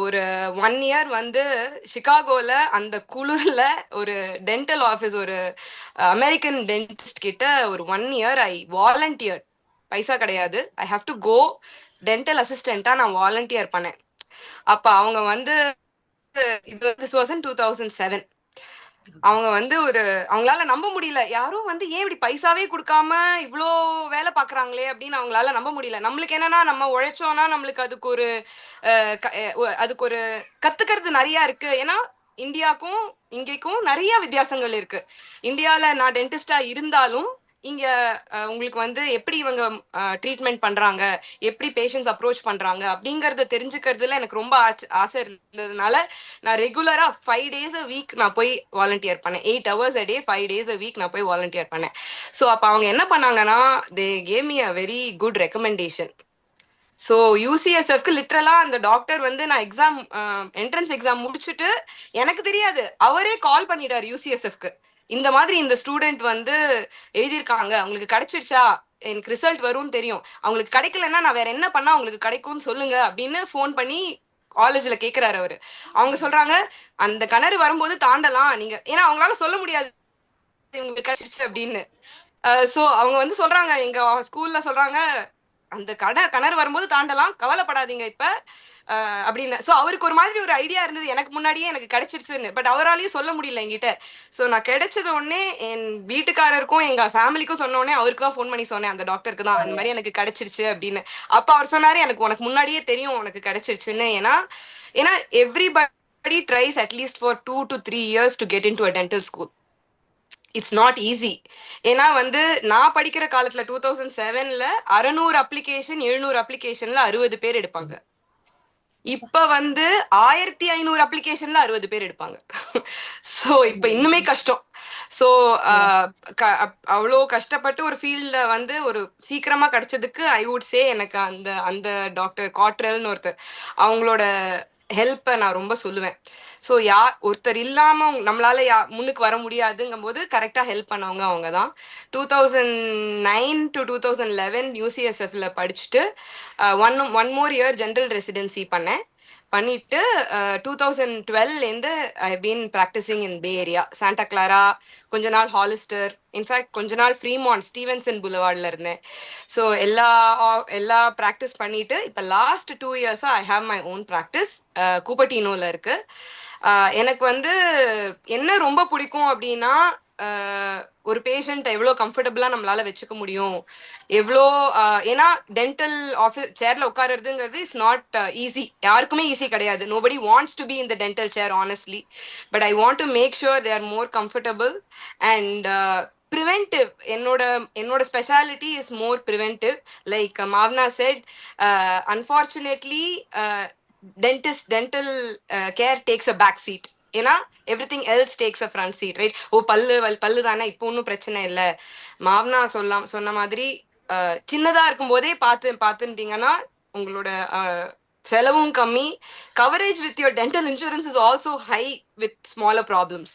ஒரு 1 இயர் வந்து சிகாகோல அந்த குளிர்ல ஒரு டென்டல் ஆஃபீஸ், ஒரு அமெரிக்கன் டென்டிஸ்ட் கிட்ட ஒரு 1 இயர் ஐ வாலண்டியர். பைசா கிடையாது, I have to go dental அசிஸ்டண்டா நான் வாலண்டியர் பண்ணேன். அப்ப அவங்க வந்து இது வந்து 2007. அவங்க வந்து அவங்களால நம்ப முடியல, யாரும் வந்து ஏன் இப்படி பைசாவே கொடுக்காம இவ்வளோ வேலை பாக்குறாங்களே அப்படின்னு அவங்களால நம்ப முடியல. நம்மளுக்கு என்னன்னா, நம்ம உழைச்சோம்னா நம்மளுக்கு அதுக்கு ஒரு கத்துக்கிறது நிறைய இருக்கு. ஏன்னா இந்தியாவுக்கும் இங்கேக்கும் நிறைய வித்தியாசங்கள் இருக்கு. இந்தியால நான் டென்டிஸ்டா இருந்தாலும் இங்க உங்களுக்கு வந்து எப்படி இவங்க ட்ரீட்மெண்ட் பண்றாங்க, எப்படி பேஷண்ட்ஸ் அப்ரோச் பண்றாங்க அப்படிங்கறத தெரிஞ்சுக்கிறதுல எனக்கு ரொம்ப ஆசை இருந்ததுனால நான் ரெகுலரா 5 days a week நான் போய் வாலண்டியர் பண்ணேன். 8 hours a day 5 days a week நான் போய் வாலண்டியர் பண்ணேன். ஸோ அப்ப அவங்க என்ன பண்ணாங்கன்னா, they gave me a very good recommendation. So யூசிஎஸ்எஃப்க்கு லிட்ரலா அந்த டாக்டர் வந்து நான் என்ட்ரன்ஸ் எக்ஸாம் முடிச்சுட்டு, எனக்கு தெரியாது, அவரே கால் பண்ணிட்டாரு யூசிஎஸ்எஃப்க்கு, இந்த மாதிரி இந்த ஸ்டூடெண்ட் வந்து எழுதியிருக்காங்க, அவங்களுக்கு கிடைச்சிருச்சா, எனக்கு ரிசல்ட் வரும்னு தெரியும், அவங்களுக்கு கிடைக்கலன்னா நான் வேற என்ன பண்ணா அவங்களுக்கு கிடைக்கும்னு சொல்லுங்க அப்படின்னு ஃபோன் பண்ணி காலேஜ்ல கேக்குறாரு அவரு. அவங்க சொல்றாங்க, அந்த கிணறு வரும்போது தாண்டலாம் நீங்க, ஏன்னா அவங்களால சொல்ல முடியாது உங்களுக்கு கிடைச்சிருச்சு அப்படின்னு. சோ அவங்க வந்து சொல்றாங்க, எங்க ஸ்கூல்ல சொல்றாங்க, அந்த கிணறு வரும்போது தாண்டலாம், கவலைப்படாதீங்க இப்ப அப்படின்னு. சோ அவருக்கு ஒரு மாதிரி ஒரு ஐடியா இருந்தது, எனக்கு முன்னாடியே எனக்கு கிடைச்சிருச்சுன்னு. பட் அவராலையும் சொல்ல முடியல என்கிட்ட. சோ நான் கிடைச்சது உடனே என் வீட்டுக்காரருக்கும் எங்க ஃபேமிலிக்கும் சொன்ன உடனே அவருக்கு தான் ஃபோன் பண்ணி சொன்னேன், அந்த டாக்டருக்கு தான், அந்த மாதிரி எனக்கு கிடைச்சிருச்சு அப்படின்னு. அப்ப அவர் சொன்னாரு, எனக்கு உனக்கு முன்னாடியே தெரியும் உனக்கு கிடைச்சிருச்சுன்னு. ஏன்னா everybody ட்ரைஸ் at least for 2 to 3 years to get into a dental school. It's not easy. ஏன்னா வந்து நான் படிக்கிற காலத்துல 2007ல 600 அப்ளிகேஷன் 700 அப்ளிகேஷன்ல 60 பேர் எடுப்பாங்க. இப்ப வந்து 1500 அப்ளிகேஷன்ல 60 பேர் எடுப்பாங்க. சோ இப்ப இன்னுமே கஷ்டம். சோ அவ்வளோ கஷ்டப்பட்டு ஒரு ஃபீல்ட்ல வந்து ஒரு சீக்கிரமா கிடைச்சதுக்கு ஐ வுட் சே எனக்கு அந்த டாக்டர் காட்ரெல்னு ஒருத்தர், அவங்களோட ஹெல்ப்பை நான் ரொம்ப சொல்லுவேன். ஸோ ஒருத்தர் இல்லாம நம்மளால முன்னுக்கு வர முடியாதுங்கும் போது கரெக்டா ஹெல்ப் பண்ணவங்க அவங்க தான். 2009 to 2011 யூசிஎஸ்எஃப்ல படிச்சுட்டு one more year general residency பண்ணிட்டு 2012 I been practising in pay area, Santa Clara, கொஞ்ச நாள் ஹாலிஸ்டர், இன்ஃபேக்ட் கொஞ்ச நாள் ஃப்ரீமான்ட் ஸ்டீவன்சன் புலவார்ட்ல இருந்தேன். ஸோ எல்லா ப்ராக்டிஸ் பண்ணிட்டு இப்ப last 2 years I have my own practice கூப்பர்டினோல இருக்கு. எனக்கு வந்து என்ன ரொம்ப பிடிக்கும் அப்படின்னா, ஒரு பேஷண்ட் எவ்வளோ கம்ஃபர்டபுளா நம்மளால வச்சுக்க முடியும், எவ்வளோ ஏன்னா டென்டல் ஆஃபீஸ் சேர்ல உட்காருறதுங்கிறது இஸ் நாட் ஈஸி, யாருக்குமே ஈஸி கிடையாது. Nobody wants to be in the dental chair honestly, but I want to make sure they are more comfortable and preventive. என்னோட speciality is more preventive. Like Mavna said, unfortunately dental care takes a back seat. ஏன்னா everything else takes a front seat, right? ஓ பல்லு தானே, இப்போ ஒன்றும் பிரச்சனை இல்லை. மாவனா சொன்ன மாதிரி சின்னதா இருக்கும் போதே பார்த்துட்டீங்கன்னா உங்களோட செலவும் கம்மி. Coverage with your dental insurance is also high with smaller problems.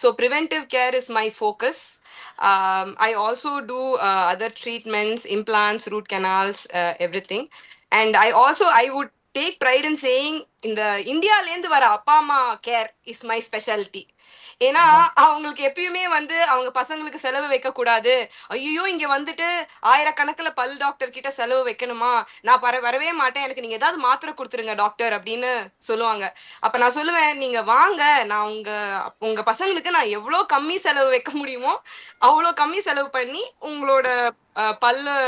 So preventive care is my focus. I also do other treatments, implants, root canals, everything. And I would take pride in saying, இந்த இந்தியாலேருந்து வர அப்பா அம்மா care is my speciality. ஏன்னா அவங்களுக்கு எப்பயுமே வந்து அவங்க பசங்களுக்கு செலவு வைக்க கூடாது, ஐயோ இங்க வந்துட்டு ஆயிரக்கணக்கில் பல் டாக்டர் கிட்ட செலவு வைக்கணுமா, நான் வரவே மாட்டேன், எனக்கு நீங்க ஏதாவது மாத்திரை கொடுத்துருங்க டாக்டர் அப்படின்னு சொல்லுவாங்க. அப்ப நான் சொல்லுவேன், நீங்க வாங்க, நான் உங்க பசங்களுக்கு நான் எவ்வளோ கம்மி செலவு வைக்க முடியுமோ அவ்வளோ கம்மி செலவு பண்ணி உங்களோட பல்லு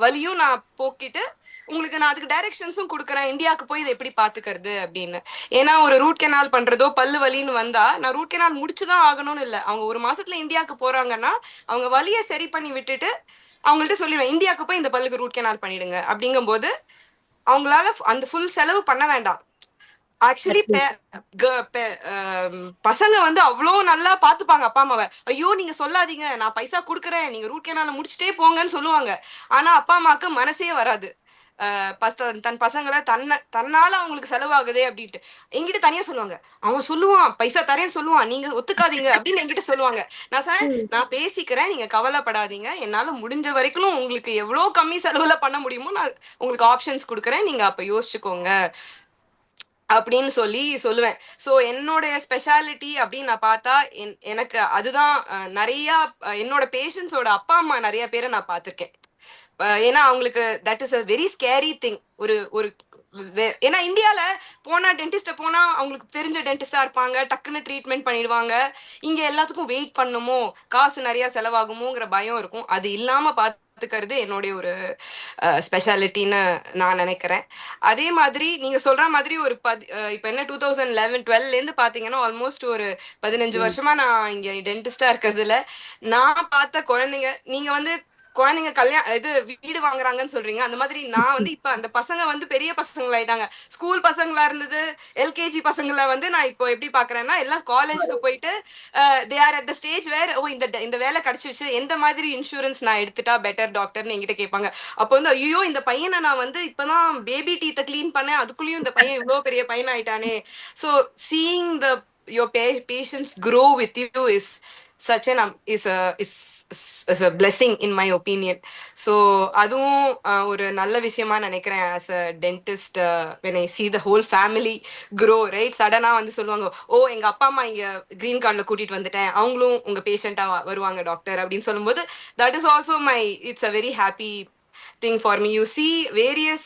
வலியும் நான் போக்கிட்டு உங்களுக்கு நான் அதுக்கு டைரக்ஷன்ஸும் கொடுக்குறேன், இந்தியாவுக்கு போய் இதை எப்படி பாத்துக்கிறது அப்படின்னு. ஏன்னா ஒரு ரூட் கெனால் பண்றதோ பல்லு வலின்னு வந்தா நான் ரூட் கெனால் முடிச்சுதான் ஆகணும்னு இல்லை. அவங்க ஒரு மாசத்துல இந்தியாவுக்கு போறாங்கன்னா அவங்க வலியை சரி பண்ணி விட்டுட்டு அவங்கள்ட்ட சொல்லிடுவேன், இந்தியாவுக்கு போய் இந்த பல்லுக்கு ரூட் கெனால் பண்ணிடுங்க. அப்படிங்கும் போது அவங்களால அந்த ஃபுல் செலவு பண்ண வேண்டாம். ஆக்சுவலி பசங்க வந்து அவ்வளோ நல்லா பாத்துப்பாங்க அப்பா அம்மாவை. ஐயோ நீங்க சொல்லாதீங்க, நான் பைசா கொடுக்குறேன், நீங்க ரூட் கெனால முடிச்சுட்டே போங்கன்னு சொல்லுவாங்க. ஆனா அப்பா அம்மாவுக்கு மனசே வராது. தன் பசங்களை தன்னால அவங்களுக்கு செலவாகுதே அப்படின்ட்டு என்கிட்ட தனியா சொல்லுவாங்க. அவன் சொல்லுவான் பைசா தரேன்னு சொல்லுவான், நீங்க ஒத்துக்காதீங்க அப்படின்னு என்கிட்ட சொல்லுவாங்க. நான் சொன்னேன், நான் பேசிக்கிறேன், நீங்க கவலைப்படாதீங்க, என்னால முடிஞ்ச வரைக்கும் உங்களுக்கு எவ்வளவு கம்மி செலவுல பண்ண முடியுமோ நான் உங்களுக்கு ஆப்ஷன்ஸ் கொடுக்குறேன், நீங்க அப்ப யோசிச்சுக்கோங்க அப்படின்னு சொல்லுவேன். ஸோ என்னோட ஸ்பெஷாலிட்டி அப்படின்னு நான் பார்த்தா எனக்கு அதுதான். நிறைய என்னோட பேஷண்ட்ஸோட அப்பா அம்மா நிறைய பேரை நான் பார்த்திருக்கேன். ஏன்னா அவங்களுக்கு that is a very scary thing. ஒரு ஒரு ஏன்னா இந்தியால போனா டென்டிஸ்ட போனா அவங்களுக்கு தெரிஞ்ச டென்டிஸ்டா இருப்பாங்க, டக்குன்னு ட்ரீட்மெண்ட் பண்ணிடுவாங்க. இங்க எல்லாத்துக்கும் வெயிட் பண்ணுமோ, காசு நிறைய செலவாகுமோங்கிற பயம் இருக்கும். அது இல்லாம பார்த்துக்கிறது என்னுடைய ஒரு ஸ்பெஷாலிட்டின்னு நான் நினைக்கிறேன். அதே மாதிரி நீங்க சொல்ற மாதிரி ஒரு இப்ப என்ன 2011-12ல இருந்து பாத்தீங்கன்னா ஆல்மோஸ்ட் ஒரு 15 வருஷமா நான் இங்க டென்டிஸ்டா இருக்கிறதுல நான் பார்த்த குழந்தைங்க, நீங்க வந்து குழந்தைங்க வீடு வாங்குறாங்கன்னு சொல்றீங்க, அந்த மாதிரி நான் வந்து இப்ப அந்த பசங்க வந்து பெரிய பசங்களாயிட்டாங்க. ஸ்கூல் பசங்களா இருந்தது, எல்கேஜி பசங்களை வந்து நான் இப்போ எப்படி பாக்குறேன்னா எல்லாம் காலேஜுக்கு போயிட்டு they are at the stage where இந்த வேலை கிடைச்சிருச்சு, எந்த மாதிரி இன்சூரன்ஸ் நான் எடுத்துட்டா பெட்டர் டாக்டர்னு என்கிட்ட கேட்பாங்க. அப்போ வந்து ஐயோ இந்த பையனை நான் வந்து இப்பதான் பேபி டீத்தை கிளீன் பண்ணேன், அதுக்குள்ளேயும் இந்த பையன் இவ்வளவு பெரிய பையன் ஆயிட்டானே. So seeing your patients grow with you is such an is a blessing in my opinion. So அதுவும் ஒரு நல்ல விஷயமா நினைக்கிறேன் as a dentist. When I see the whole family grow, right, சடனா வந்து சொல்லுவாங்க, ஓ எங்க அப்பா அம்மா இங்க கிரீன் கார்டுல கூட்டிட்டு வந்துட்டேன், அவங்களும் உங்க பேஷண்டா வருவாங்க டாக்டர் அப்படின்னு சொல்லும்போது that is also it's a very happy thing for me. You see various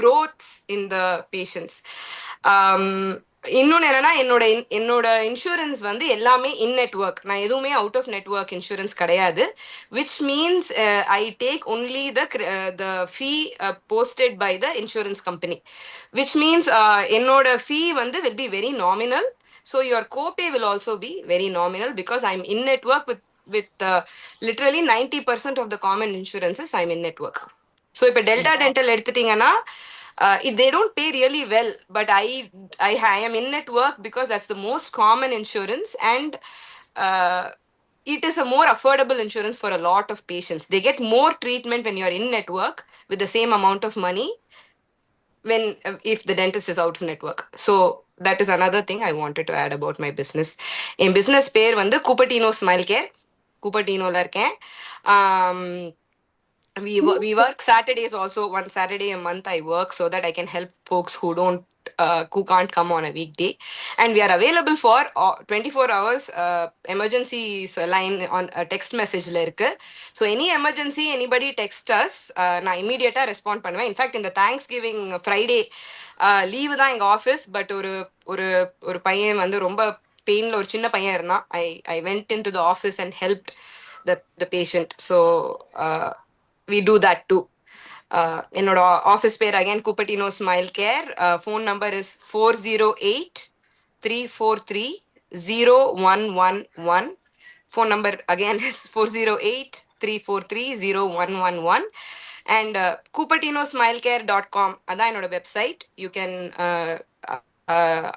growths in the patients. இன்னொன்னு என்னன்னா என்னோட இன்சூரன்ஸ் வந்து எல்லாமே இன் நெட்வொர்க். நான் எதுவுமே அவுட் ஆஃப் நெட்வொர்க் இன்சூரன்ஸ் கிடையாது. Which means I take only the fee posted by the insurance company. Which means என்னோட fee வந்து will be very nominal. So your copay will also be very nominal because I am in network with literally 90% of the common insurances I'm in network. So if Delta Dental எடுத்துட்டீங்கன்னா they don't pay really well, but I am in network because that's the most common insurance, and it is a more affordable insurance for a lot of patients. They get more treatment when you are in network with the same amount of money when if the dentist is out of network. So that is another thing I wanted to add about my business. In business பேர் வந்து Cupertino Smile Care. Cupertinoல இருக்கேன். We work Saturdays also. One Saturday a month I work so that I can help folks who can't come on a weekday. And we are available for 24 hours emergency line on a text message la irukku. So any emergency, anybody text us, na immediate respond பண்ணுவேன். In fact in the Thanksgiving Friday leave தான் எங்க office. But ஒரு பையன் வந்து ரொம்ப பெயின்ல ஒரு சின்ன பையன் இருந்தான். I went into the office and helped the patient. So we do that too. என்னோட ஆஃபீஸ் பேர் again Cupertino Smile Care. Phone number is 408-343-0111. Phone number again is 408-343-0111. And CupertinoSmileCare.com அதான் என்னோட website. You can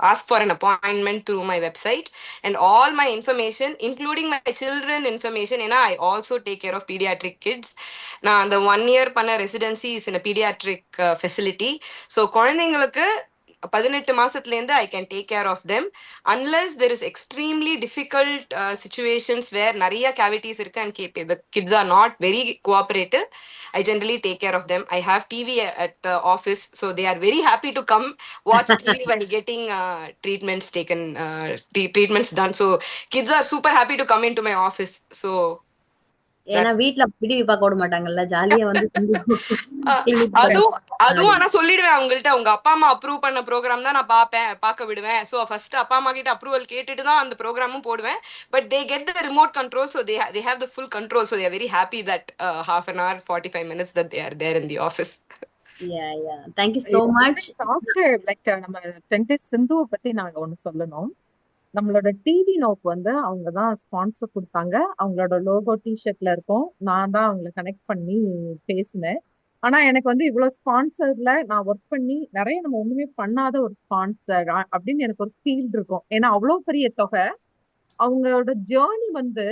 ask for an appointment through my website, and all my information including my children information, and I also take care of pediatric kids. Now the 1 year panna residency is in a pediatric facility. So குழந்தைங்களுக்கு 18 மாசத்துல இருந்து I can take care of them unless there is extremely difficult situations where நிறைய cavities இருக்கு and the kids are not very cooperative. I generally take care of them. I have TV at the office, so they are very happy to come watch TV while getting treatments done. So kids are super happy to come into my office. So ஏன்னா வீட்டுல PDV பார்க்க விட மாட்டாங்கல்ல, ஜாலியா வந்து அதுவும் ஆனா சொல்லிடுவேன் அவங்கள்ட்ட, உங்க அப்பா அம்மா அப்ரூவ் பண்ண ப்ரோக்ராம் தான் நான் பார்க்க விடுவேன். ஸோ ஃபர்ஸ்ட் அப்பா அம்மா கிட்ட அப்ரூவல் கேட்டுட்டு தான் அந்த ப்ரோக்ராமும் போடுவேன். But they get the remote control, so they have the full control. So they are very happy that half an hour 45 minutes that they are there in the office. Yeah. Thank you so much. Doctor like நம்ம dentist சிந்துவை பத்தி நாங்க ஒண்ணு சொல்லணும். நம்மளோட TV நோக்கு வந்து அவங்க தான் ஸ்பான்சர் கொடுத்தாங்க. அவங்களோட லோகோ டிஷர்ட்ல இருக்கும். நான் தான் அவங்களை கனெக்ட் பண்ணி பேசினேன். ஆனா எனக்கு வந்து இவ்வளவு ஸ்பான்சர்ல நான் ஒர்க் பண்ணி நிறைய நம்ம ஒண்ணுமே பண்ணாத ஒரு ஸ்பான்சர் அப்படின்னு எனக்கு ஒரு ஃபீல் இருக்கும். ஏன்னா அவ்வளவு பெரிய தொகை. அவங்களோட ஜேர்னி வந்து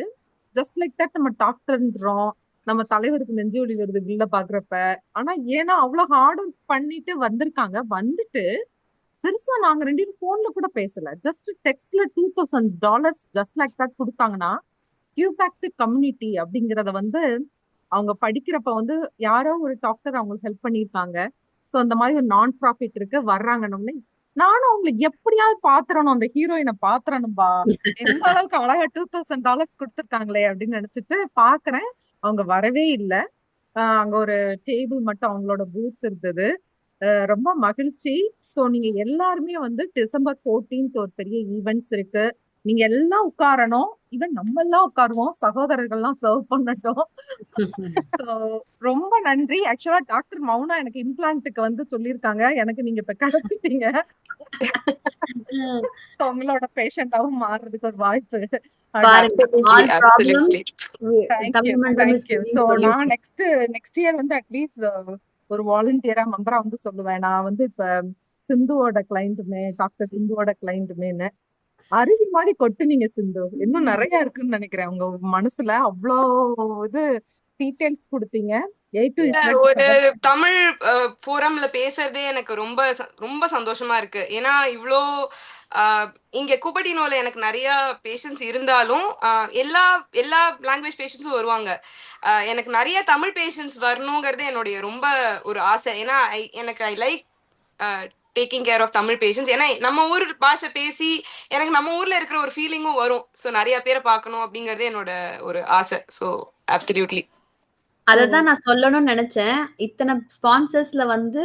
ஜஸ்ட் லைக் தட் நம்ம டாக்டர்ன்றோம், நம்ம தலைவருக்கு நெஞ்சு வலி வருது பில்ல பாக்குறப்ப. ஆனா ஏன்னா அவ்வளவு ஹார்ட் ஒர்க் பண்ணிட்டு வந்திருக்காங்க. வந்துட்டு பெருசா நாங்க 2 பேரும் போன்ல கூட பேசல. ஜஸ்ட் டெக்ஸ்ட்ல $2000 ஜஸ்ட் லைக் தட் குடுத்தாங்கன்னா, கிவ் பேக் டு கம்யூனிட்டி அப்படிங்கறத வந்து அவங்க படிக்கிறப்ப வந்து யாரோ ஒரு டாக்டர் அவங்களுக்கு ஹெல்ப் பண்ணியிருக்காங்க. சோ அந்த மாதிரி ஒரு நான் ப்ராஃபிட் இருக்கு வர்றாங்கன்னு நானும் அவங்களுக்கு எப்படியாவது பாத்துறணும், அந்த ஹீரோயினை பாத்துறணும்பா. எந்த அளவுக்கு அழகா $2000 கொடுத்துருக்காங்களே அப்படின்னு நினைச்சிட்டு பாக்குறேன். அவங்க வரவே இல்லை. அங்க ஒரு டேபிள் மட்டும் அவங்களோட பூத் இருந்தது. ரொம்ப மகிழ்ச்சி. சோ நீங்க எல்லாருமே வந்து December 14th ஒரு பெரிய ஈவெண்ட்ஸ் இருக்கு. நீங்க எல்லாம் உட்காரணும். ஈவன் நம்ம எல்லாம் உட்காருவோம். சகோதரர்கள்லாம் சர்வ் பண்ணட்டும். So, ரொம்ப நன்றி. ஆக்சுவலா டாக்டர் மௌனா எனக்கு இம்ப்ளான்ட்டுக்கு வந்து சொல்லியிருக்காங்க. எனக்கு நீங்க இப்ப கிடைச்சிட்டீங்க. உங்களோட பேஷண்டாவும் மாறுறதுக்கு ஒரு வாய்ப்பு. பாருங்க, all problems தேங்க்யூ தமிழ் மன்றம் is தேங்க்யூ. giving சோ நான் solution. நெக்ஸ்ட் இயர் வந்து அட்லீஸ்ட் ஒரு வாலண்டியரா மெம்பரா வந்து சொல்லுவேன். நான் வந்து இப்ப சிந்துவோட கிளைண்ட்டுமே, டாக்டர் சிந்துவோட கிளைண்ட்டுமேன்னு அருவி மாதிரி கொட்டுனீங்க சிந்து. இன்னும் நிறைய இருக்குன்னு நினைக்கிறேன் உங்க மனசுல. அவ்வளோ இது டீடைல்ஸ் கொடுத்தீங்க. A to இல்ல, Z ஒரு cover. தமிழ் ஃபோரம்ல பேசுறதே எனக்கு ரொம்ப ரொம்ப சந்தோஷமா இருக்கு. ஏன்னா இவ்வளோ இங்க கூப்பட்டினோல எனக்கு நிறைய பேஷண்ட்ஸ் இருந்தாலும் எல்லா எல்லா லாங்குவேஜ் பேஷண்ட்ஸும் வருவாங்க. எனக்கு நிறைய தமிழ் பேஷண்ட்ஸ் வரணுங்கிறது என்னுடைய ரொம்ப ஒரு ஆசை. ஏன்னா எனக்கு I like taking care of Tamil patients. ஏன்னா நம்ம ஊர் பாஷை பேசி எனக்கு நம்ம ஊர்ல இருக்கிற ஒரு ஃபீலிங்கும் வரும். ஸோ நிறைய பேரை பார்க்கணும் அப்படிங்கறதே என்னோட ஒரு ஆசை. ஸோ அப்சல்யூட்லி அததான் நான் சொல்லணும்னு நினைச்சேன். இத்தனை ஸ்பான்சர்ஸ்ல வந்து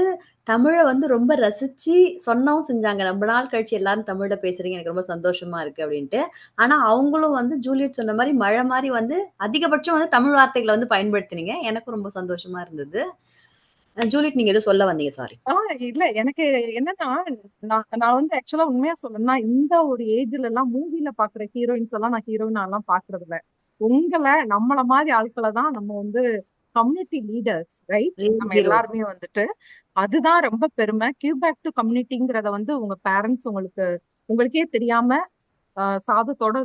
தமிழை வந்து ரொம்ப ரசிச்சு சொன்னவும் செஞ்சாங்க. ரொம்ப நாள் கழிச்சு எல்லாரும் தமிழ்ல பேசுறீங்க, எனக்கு ரொம்ப சந்தோஷமா இருக்கு அப்படின்ட்டு. ஆனா அவங்களும் வந்து ஜூலியட் சொன்ன மாதிரி மழை மாதிரி வந்து அதிகபட்சம் வந்து தமிழ் வார்த்தைகளை வந்து பயன்படுத்தினீங்க. எனக்கும் ரொம்ப சந்தோஷமா இருந்தது. ஜூலியட், நீங்க எதுவும் சொல்ல வந்தீங்க? சாரி. இல்ல எனக்கு என்னன்னா, நான் வந்து ஆக்சுவலா உண்மையா சொல்லணும்னா இந்த ஒரு ஏஜ்ல எல்லாம் மூவில பாக்குற ஹீரோயின்ஸ் எல்லாம் நான் ஹீரோயினா எல்லாம் பாக்குறது இல்ல. உங்களை நம்மள மாதிரி ஆட்களை தான் நம்ம வந்து கம்யூனிட்டி லீடர்ஸ், ரைட்? நம்ம ஹீரோஸ். எல்லாருமே வந்துட்டு அதுதான் ரொம்ப பெருமை. கிவ் பேக் டு கம்யூனிட்டிங்கிறத வந்து உங்க பேரண்ட்ஸ் உங்களுக்கே தெரியாம சாதத்தோட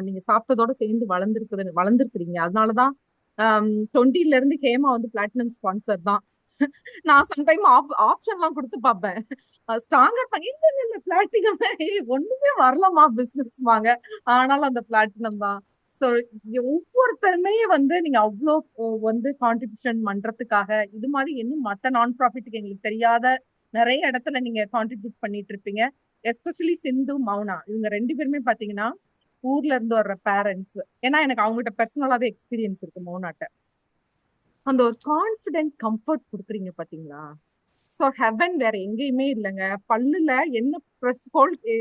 நீங்க சாப்பிட்டதோட சேர்ந்து வளர்ந்துருக்குறீங்க. அதனாலதான் 20ல இருந்து ஹேமா வந்து பிளாட்டினம் ஸ்பான்சர் தான். நான் சம்டைம் ஆப்ஷன் எல்லாம் கொடுத்து பார்ப்பேன். ஸ்ட்ராங்கா இருப்பாங்க. இல்ல பிளாட்டினம் ஒண்ணுமே வரலாமா பிசினஸ் வாங்க, ஆனாலும் அந்த பிளாட்டினம் தான். சோ ஒவ்வொருத்தருமே வந்து நீங்க அவ்வளோ வந்து கான்ட்ரிபியூஷன் பண்றதுக்காக இது மாதிரி இன்னும் மத்த நான் ப்ராஃபிட்டுக்கு எங்களுக்கு தெரியாத நிறைய இடத்துல நீங்க கான்ட்ரிபியூட் பண்ணிட்டு இருப்பீங்க. எஸ்பெஷலி சிந்து, மௌனா, இவங்க 2 பேருமே பாத்தீங்கன்னா ஊர்ல இருந்து வர்ற பேரண்ட்ஸ். ஏன்னா எனக்கு அவங்ககிட்ட பர்சனலாவே எக்ஸ்பீரியன்ஸ் இருக்கு மௌனாட்ட. அந்த ஒரு கான்பிடென்ட் கம்ஃபர்ட் கொடுக்குறீங்க பாத்தீங்களா? சோ ஹெவன் வேற எங்கேயுமே இல்லைங்க. பல்லுல என்ன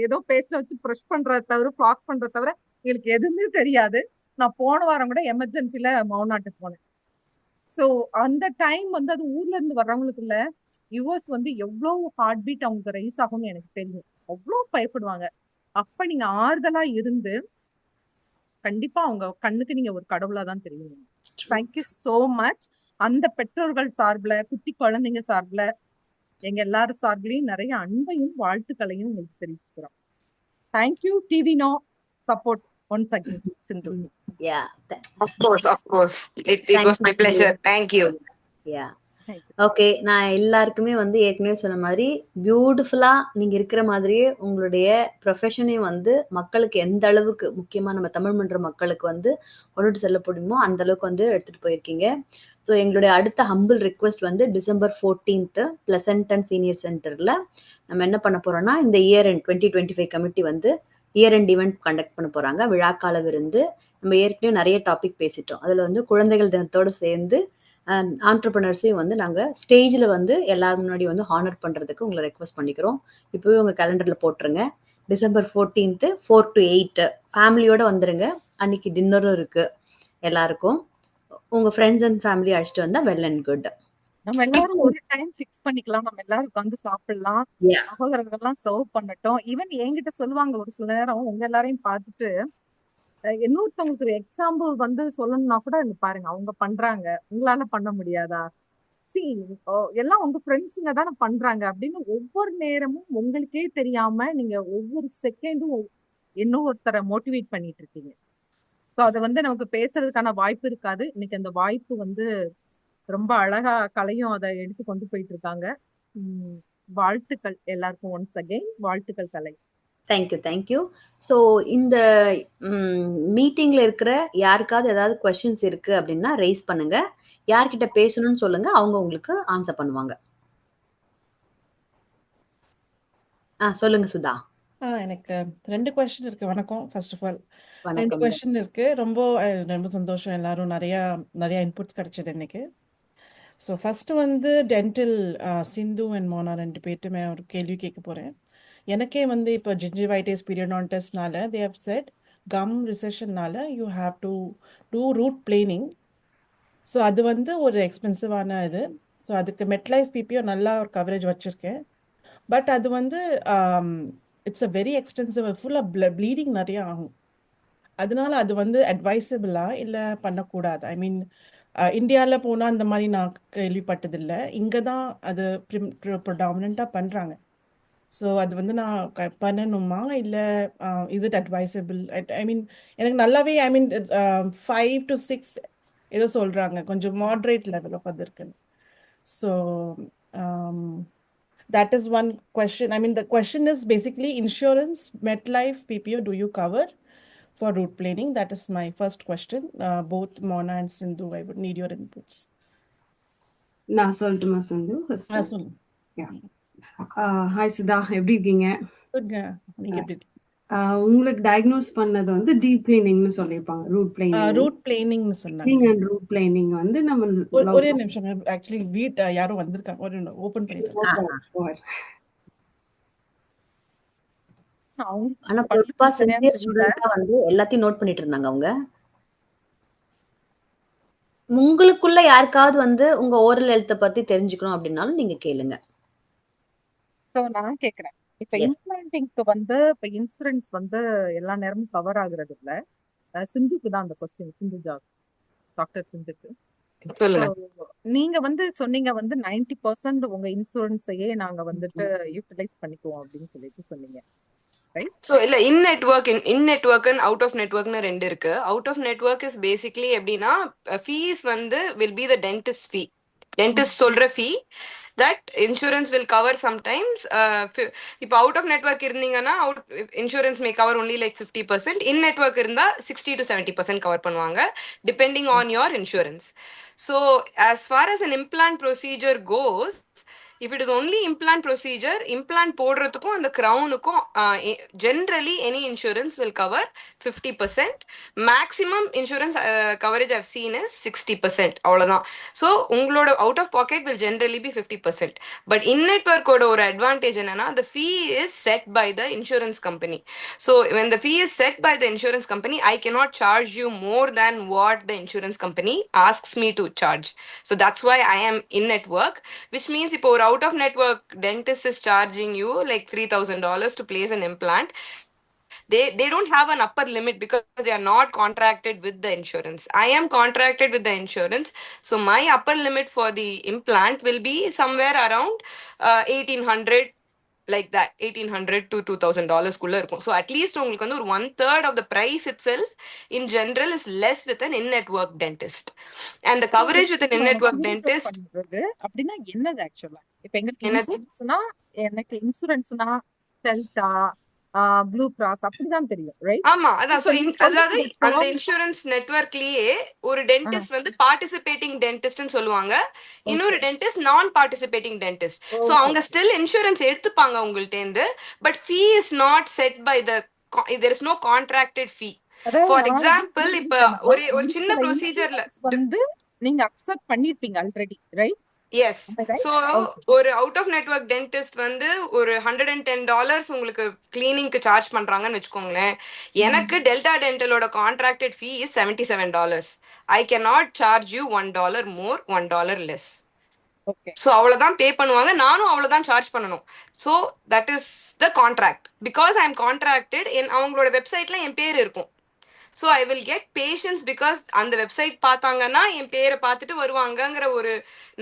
ஏதோ பேஸ்ட வச்சு ப்ரெஷ் பண்றத தவிர, ஃபிளாக் பண்றத தவிர எங்களுக்கு எதுவுமே தெரியாது. நான் போன வாரம் கூட எமர்ஜென்சில மௌனாட்டுக்கு போனேன். சோ அந்த டைம் வந்து அது ஊர்ல இருந்து வர்றவங்களுக்கு இல்ல, யுஎஸ் வந்து எவ்வளவு ஹார்ட் பீட் அவங்களுக்கு ரைஸ் ஆகும்னு எனக்கு தெரியும். அவ்வளவு பயப்படுவாங்க. அப்ப நீங்க ஆறுதலா இருந்து கண்டிப்பா அவங்க கண்ணுக்கு நீங்க ஒரு கடவுளா தான் தெரியும். Thank you so much. அந்த பெற்றோர்கள் சார்பில், குட்டி குழந்தைங்க சார்பில், எங்க எல்லாரும் சார்பிலையும் நிறைய அன்பையும் வாழ்த்துக்களையும் உங்களுக்கு தெரிவிச்சுக்கிறோம். Thank you TV no support once again Sindhu. Yeah. of course it was my pleasure. Thank you. Yeah. Okay, நான் எல்லாருக்குமே வந்து ஏற்கனவே சொன்ன மாதிரி பியூட்டிஃபுல்லா நீங்க இருக்கிற மாதிரியே உங்களுடைய ப்ரொஃபஷனையும் வந்து மக்களுக்கு எந்த அளவுக்கு, முக்கியமா நம்ம தமிழ் மன்ற மக்களுக்கு வந்து கொண்டுட்டு செல்ல முடியுமோ அந்த அளவுக்கு வந்து எடுத்துட்டு போயிருக்கீங்க. ஸோ எங்களுடைய அடுத்த ஹம்பிள் ரிக்வெஸ்ட் வந்து December 14th பிளசன்டன் சீனியர் சென்டர்ல நம்ம என்ன பண்ண போறோம்னா, இந்த இயர் எண்ட் 2025 கமிட்டி வந்து இயர் எண்ட் ஈவெண்ட் கண்டக்ட் பண்ண போறாங்க. விழாக்கால விருந்து. நம்ம ஏற்கனவே நிறைய டாபிக் பேசிட்டோம். அதுல வந்து குழந்தைகள் தினத்தோடு சேர்ந்து ஆண்டர்பிரினர்ஸையும் வந்து நாங்கள் ஸ்டேஜில் வந்து எல்லாரும் முன்னாடி வந்து ஹானர் பண்ணுறதுக்கு உங்களை ரெக்வஸ்ட் பண்ணிக்கிறோம். இப்போவே உங்கள் கேலண்டரில் போட்டுருங்க. December 14th 4 to 8 ஃபேமிலியோட வந்துருங்க. அன்னைக்கு டின்னரும் இருக்கு. எல்லாருக்கும் உங்கள் ஃப்ரெண்ட்ஸ் அண்ட் ஃபேமிலி அழைச்சிட்டு வந்தால் வெல் அண்ட் குட். நம்ம எல்லாரும் ஒரு டைம் ஃபிக்ஸ் பண்ணிக்கலாம். நம்ம எல்லாரும் உட்காந்து சாப்பிடலாம். சகோதரர்கள்லாம் சர்வ் பண்ணட்டும். ஈவன் என்கிட்ட சொல்லுவாங்க ஒரு சில நேரம், உங்க எல்லாரையும் பார்த்துட்டு இன்னொருத்தவங்களுக்கு ஒரு எக்ஸாம்பிள் வந்து சொல்லணும்னா கூட இங்க பாருங்க அவங்க பண்றாங்க, உங்களால பண்ண முடியாதா? எல்லாம் உங்க ஃப்ரெண்ட்ஸுங்க தானே பண்றாங்க அப்படின்னு ஒவ்வொரு நேரமும் உங்களுக்கே தெரியாம நீங்க ஒவ்வொரு செகண்டும் இன்னொருத்தரை மோட்டிவேட் பண்ணிட்டு இருக்கீங்க. ஸோ அதை வந்து நமக்கு பேசுறதுக்கான வாய்ப்பு இருக்காது. இன்னைக்கு அந்த வாய்ப்பு வந்து ரொம்ப அழகா கலையும் அதை எடுத்து கொண்டு போயிட்டு இருக்காங்க. வாழ்த்துக்கள் எல்லாருக்கும் ஒன்ஸ் அகெயின் வாழ்த்துக்கள் கலை. Thank you thank you. ஸோ இந்த மீட்டிங்ல இருக்கிற யாருக்காவது ஏதாவது கொஸ்டின்ஸ் இருக்கு அப்படின்னா ரைஸ் பண்ணுங்க. யார்கிட்ட பேசணும்னு சொல்லுங்க, அவங்க உங்களுக்கு ஆன்சர் பண்ணுவாங்க. சொல்லுங்க சுதா. எனக்கு 2 கொஸ்டின் இருக்கு. வணக்கம். ஃபர்ஸ்ட் ஆஃப் ஆல் 2 வணக்கம். கொஸ்டின் இருக்கு. ரொம்ப சந்தோஷம். எல்லாரும் நிறைய இன்புட்ஸ் கிடைச்சது இன்னைக்கு. ஸோ ஃபர்ஸ்ட் வந்து டென்டல் சிந்து அண்ட் மோனா 2 பேர்ட்டுமே ஒரு கேள்வி கேட்க போறேன். எனக்கே வந்து இப்போ ஜிஞ்சிவைட்டிஸ் பீரியடான்டஸ்னால தே ஹவ் செட் கம் ரிசெஷன்னால you have to do root planing. So அது வந்து ஒரு எக்ஸ்பென்சிவான இது. ஸோ அதுக்கு மெட்லைஃப் பிபிஓ நல்லா ஒரு கவரேஜ் வச்சுருக்கேன். பட் அது வந்து இட்ஸ் அ வெரி எக்ஸ்டென்சிவ், ஃபுல்லாக ப்ளீடிங் நிறைய ஆகும். அதனால அது வந்து அட்வைசபிளா இல்லை பண்ணக்கூடாது? ஐ மீன் இந்தியாவில் போனால் அந்த மாதிரி நான் கேள்விப்பட்டதில்லை. இங்கே தான் அது ப்ரிடாமினண்ட்டாக பண்ணுறாங்க. ஸோ அது வந்து நான் பண்ணணுமா இல்லை இஸ் இட் அட்வைசபிள்? ஐ மீன் எனக்கு நல்லாவே ஐ மீன் 5 to 6 ஏதோ சொல்கிறாங்க, கொஞ்சம் மாட்ரேட் லெவல் ஆஃப் அது இருக்குன்னு. So that is one question. I mean, the question is basically insurance, MetLife, PPO, do you cover for root planing? That is my first question. Both Mona and Sindhu, I would need your inputs. நான் சொல்லட்டுமா சிந்து? சொல்லுங்க. Hi Sudha, எப்படி இருக்கீங்க? நீங்க எப்படி? உங்களுக்கு diagnose பண்ணது வந்து டீப் கிளீனிங்னு சொல்லியிருப்பாங்க. ரூட் பிளேனிங்னு சொன்னாங்க. ரூட் பிளேனிங் வந்து நம்ம ஒரே நிமிஷம், ஆக்சுவலி வீட் யாரும் வந்திருக்காங்க, ஒரு ஓபன் பண்ணிட்டு. ஆனா பொறுப்பா சின்சியர் ஸ்டூடெண்டா வந்து எல்லாத்தையும் நோட் பண்ணிட்டு இருந்தாங்க அவங்க. உங்களுக்குள்ள யாருக்காவது வந்து உங்க ஓரல் ஹெல்த்தை பத்தி தெரிஞ்சுக்கணும் அப்படின்னாலும் நீங்க கேளுங்க. நான் கேக்குறேன். இப்ப இம்ப்ளான்டிங்க்கு வந்து இப்ப இன்சூரன்ஸ் வந்து எல்லா நேரமும் கவர் ஆகுறது இல்ல. சிந்துக்கு தான் அந்த கொஸ்டின். சிந்து டாக்டர் சிந்துக்கு. நீங்க வந்து சொன்னீங்க வந்து 90% உங்க இன்சூரன்ஸையே நாங்க வந்துட்டு யூட்டிலைஸ் பண்ணிக்குவோம் அப்படின்னு சொல்லிட்டு சொன்னீங்க. So இல்ல in network and out of நெட்வொர்க்னு 2 இருக்கு. Out of network is basically எப்படின்னா ஃபீஸ் வந்து will be the dentist fee. Dentist சொல்ற fee that insurance will cover sometimes. இப்போ அவுட் ஆஃப் நெட்வொர்க் இருந்தீங்கன்னா insurance may cover only like 50%. In network இருந்தா 60 to 70% cover பண்ணுவாங்க depending on your insurance. So as far as an implant procedure goes, if it is only implant procedure, implant போடுறதுக்கும் அந்த crownுக்கும் generally any insurance will cover 50%. Maximum insurance coverage I've seen is 60%. அவ்வளவுதான். So உங்களோட out of pocket will generally be 50%. But in network ஓட ஒரு advantage என்னன்னா, the fee is set by the insurance company. So when the fee is set by the insurance company, I cannot charge you more than what the insurance company asks me to charge. So that's why I am in network, which means இப்போ ஒரு out of network dentist is charging you like $3,000 to place an implant. They don't have an upper limit because they are not contracted with the insurance. I am contracted with the insurance, so my upper limit for the implant will be somewhere around $1,800, like that, $1,800 to $2,000 குள்ள இருக்கும். So at least உங்களுக்கு வந்து ஒரு 1/3 of the price itself in general is less with an in-network dentist. And the coverage with an in-network dentist அப்படின்னா என்னது ஆக்சுவலா? இப்ப எனக்கு இன்சூரன்ஸ்னா டெல்டா, ப்ளூ கிராஸ் அப்படிதான் தெரியும், ரைட்? ஆமா, அதான். சோ அதாவது அந்த இன்சூரன்ஸ் நெட்வொர்க்லயே ஒரு டென்டிஸ்ட் வந்து பார்ட்டிசிபேட்டிங் டென்டிஸ்ட்னு சொல்லுவாங்க, இன்னொரு டென்டிஸ்ட் நான் பார்ட்டிசிபேட்டிங் டென்டிஸ்ட். சோ அவங்க ஸ்டில் இன்சூரன்ஸ் எடுத்துப்பாங்க உங்கள்ட்ட இருந்து, but fee is not set by the, there is no contracted fee. For example, இப்ப ஒரு சின்ன ப்ரொசீஜர்ல வந்து நீங்க அக்செப்ட் பண்ணிருப்பீங்க ஆல்ரெடி, ரைட்? எஸ். சோ ஒரு அவுட் ஆஃப் நெட்வொர்க் டென்டிஸ்ட் வந்து ஒரு $110 உங்களுக்கு கிளீனிங்க்கு சார்ஜ் பண்றாங்கன்னு வச்சுக்கோங்களேன். எனக்கு டெல்டா டென்டலோட contracted fee is $77. I cannot charge you $1 more, $1 less. So அவ்வளோதான் பே பண்ணுவாங்க, நானும் அவ்வளோதான் சார்ஜ் பண்ணணும். So that is the contract. Because I am contracted, அவங்களோட வெப்சைட்ல என் பேர் இருக்கும். So I will get patients because அந்த வெப்சைட் பார்த்தாங்கன்னா என் பேரை பார்த்துட்டு வருவாங்கங்கிற ஒரு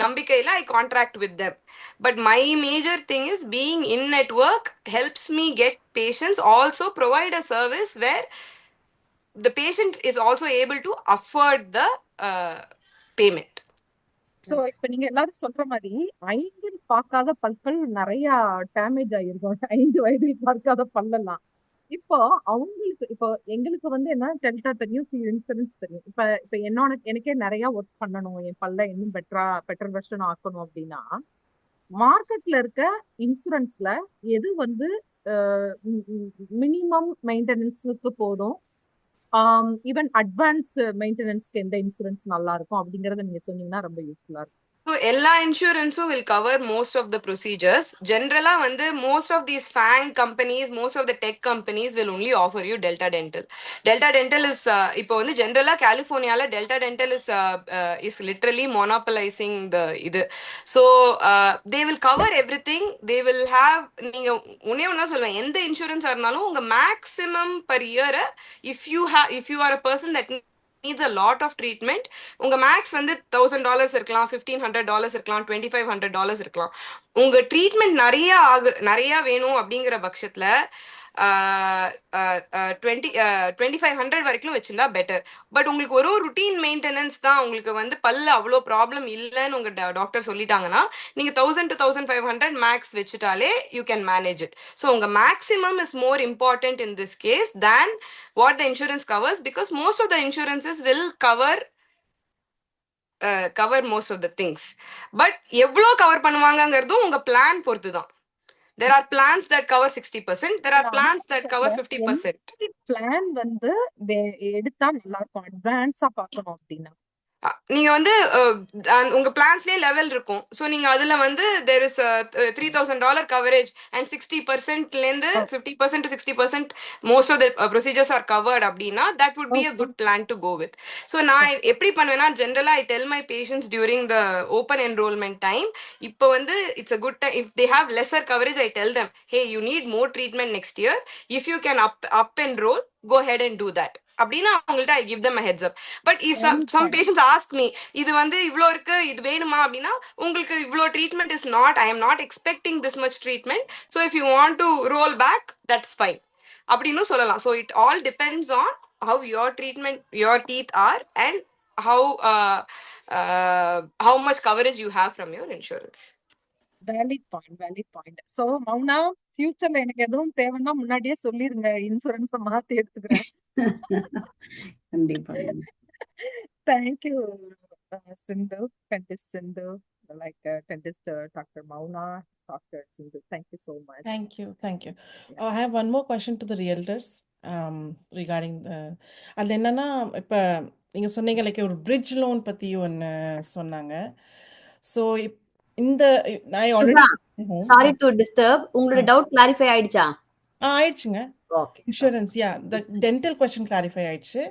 நம்பிக்கையில் I contract with them. But my major thing is being in network helps me get patients, also provide a service where the patient is also able to afford the payment. ஸோ இப்ப நீங்க எல்லாரும் சொல்ற மாதிரி 5 பார்க்காத பற்கள் நிறைய டேமேஜ் ஆயிருக்கும். 5 வயதில் பார்க்காத பல்லெல்லாம். இப்போ அவங்களுக்கு இப்போ எங்களுக்கு வந்து என்ன டெல்டா தெரியும், இன்சூரன்ஸ் தெரியும். இப்ப எனக்கே நிறைய ஒர்க் பண்ணணும், என் பல்ல இன்னும் பெட்டர் வெர்ஷன் ஆக்கணும் அப்படின்னா மார்க்கெட்ல இருக்க இன்சூரன்ஸ்ல எது வந்து மினிமம் மெயின்டெனன்ஸுக்கு போதும், ஈவன் அட்வான்ஸ் மெயின்டெனன்ஸ்க்கு எந்த இன்சூரன்ஸ் நல்லா இருக்கும் அப்படிங்கறத நீங்க சொன்னீங்கன்னா ரொம்ப யூஸ்ஃபுல்லா இருக்கும். So, எல்லா இன்சூரன்ஸும் will cover most of the procedures. Generally, வந்து most of these FANG companies, most of the tech companies will only offer you Delta Dental. Delta Dental is இப்போ வந்து generally Californiaல Delta Dental is literally monopolizing the இது. So, they will cover everything. They will have நீங்க ஒண்ணா சொல்லுவேன், எந்த இன்சூரன்ஸா இருந்தாலும் உங்க maximum per year if you are a person that needs a lot of treatment, உங்க மேக்ஸ் வந்து $1,000 இருக்கலாம், $1,500 இருக்கலாம், $2,500 இருக்கலாம். உங்க ட்ரீட்மெண்ட் நிறைய வேணும் அப்படிங்கிற பட்சத்துல 2,500 வரைக்கும் வச்சிருந்தா பெட்டர். பட் உங்களுக்கு ஒரு ருட்டீன் மெயின்டெனன்ஸ் தான், உங்களுக்கு வந்து பல்ல அவ்வளோ ப்ராப்ளம் இல்லைன்னு உங்க டாக்டர் சொல்லிட்டாங்கன்னா நீங்க 1,000 to 1,500 மேக்ஸ் வச்சுட்டாலே you can manage it. So உங்க maximum is more important in this case than what the insurance covers, because most of the insurances will cover most of the things. But எவ்வளோ cover பண்ணுவாங்கங்கிறதும் உங்க plan பொறுத்து தான். There are plans that cover 60%. There are plans that cover 50%. Plan வந்து எடுத்தா நல்லா இருக்கும் அட்வான்ஸா பார்க்கணும் அப்படின்னா நீங்க வந்து உங்க பிளான்ஸ்லயே லெவல் இருக்கும். ஸோ நீங்க அதுல வந்து there is $3,000 coverage and 60% ல இருந்து 50% to 60% most of the procedures are covered அப்படின்னா that would be a good plan to go with. So நான் எப்படி பண்ணுவேன்னா, ஜென்ரலா I tell my patients during the open enrollment time, இப்போ வந்து it's a good time. If they have lesser coverage, I tell them, hey, you need more treatment next year. If you can up enroll, go ahead and do that. அப்படின்னா அவங்கள்ட்ட I give them a heads up. But if some patients ask me, இது வந்து இவ்வளோ இருக்கு, இது வேணுமா அப்படின்னா, உங்களுக்கு இவ்வளோ treatment is not, I am not expecting this much treatment. So if you want to roll back, that's fine அப்படின்னு சொல்லலாம். So it all depends on how your treatment, your teeth are and how much coverage you have from your insurance. Valid point. So Mouna, ஃபியூச்சர்ல எனக்கு எதுவும் தேவைன்னா முன்னாடியே சொல்லிருங்க, insurance மாத்தி எடுத்துக்கிறேன். கண்டிப்பா. Thank you Sindhu, dentist Sindhu, dentist Dr. Mauna, Dr. Sindhu. Thank you so much. Thank you. I have one more question to the realtors regarding அது என்னன்னா, இப்ப நீங்க சொன்னீங்க லைக் ஒரு பிரிட்ஜ் லோன் பத்தி ஒன்னு சொன்னாங்க. ஸோ இந்த நான் ஆல்ரெடி சாரி டு டிஸ்டர்ப், உங்களோட டவுட் கிளாரிஃபை ஆயிடுச்சா? ஆயிடுச்சுங்க. இன்சூரன்ஸ் த டென்டல் கொஸ்டின் கிளாரிஃபை ஆயிடுச்சு.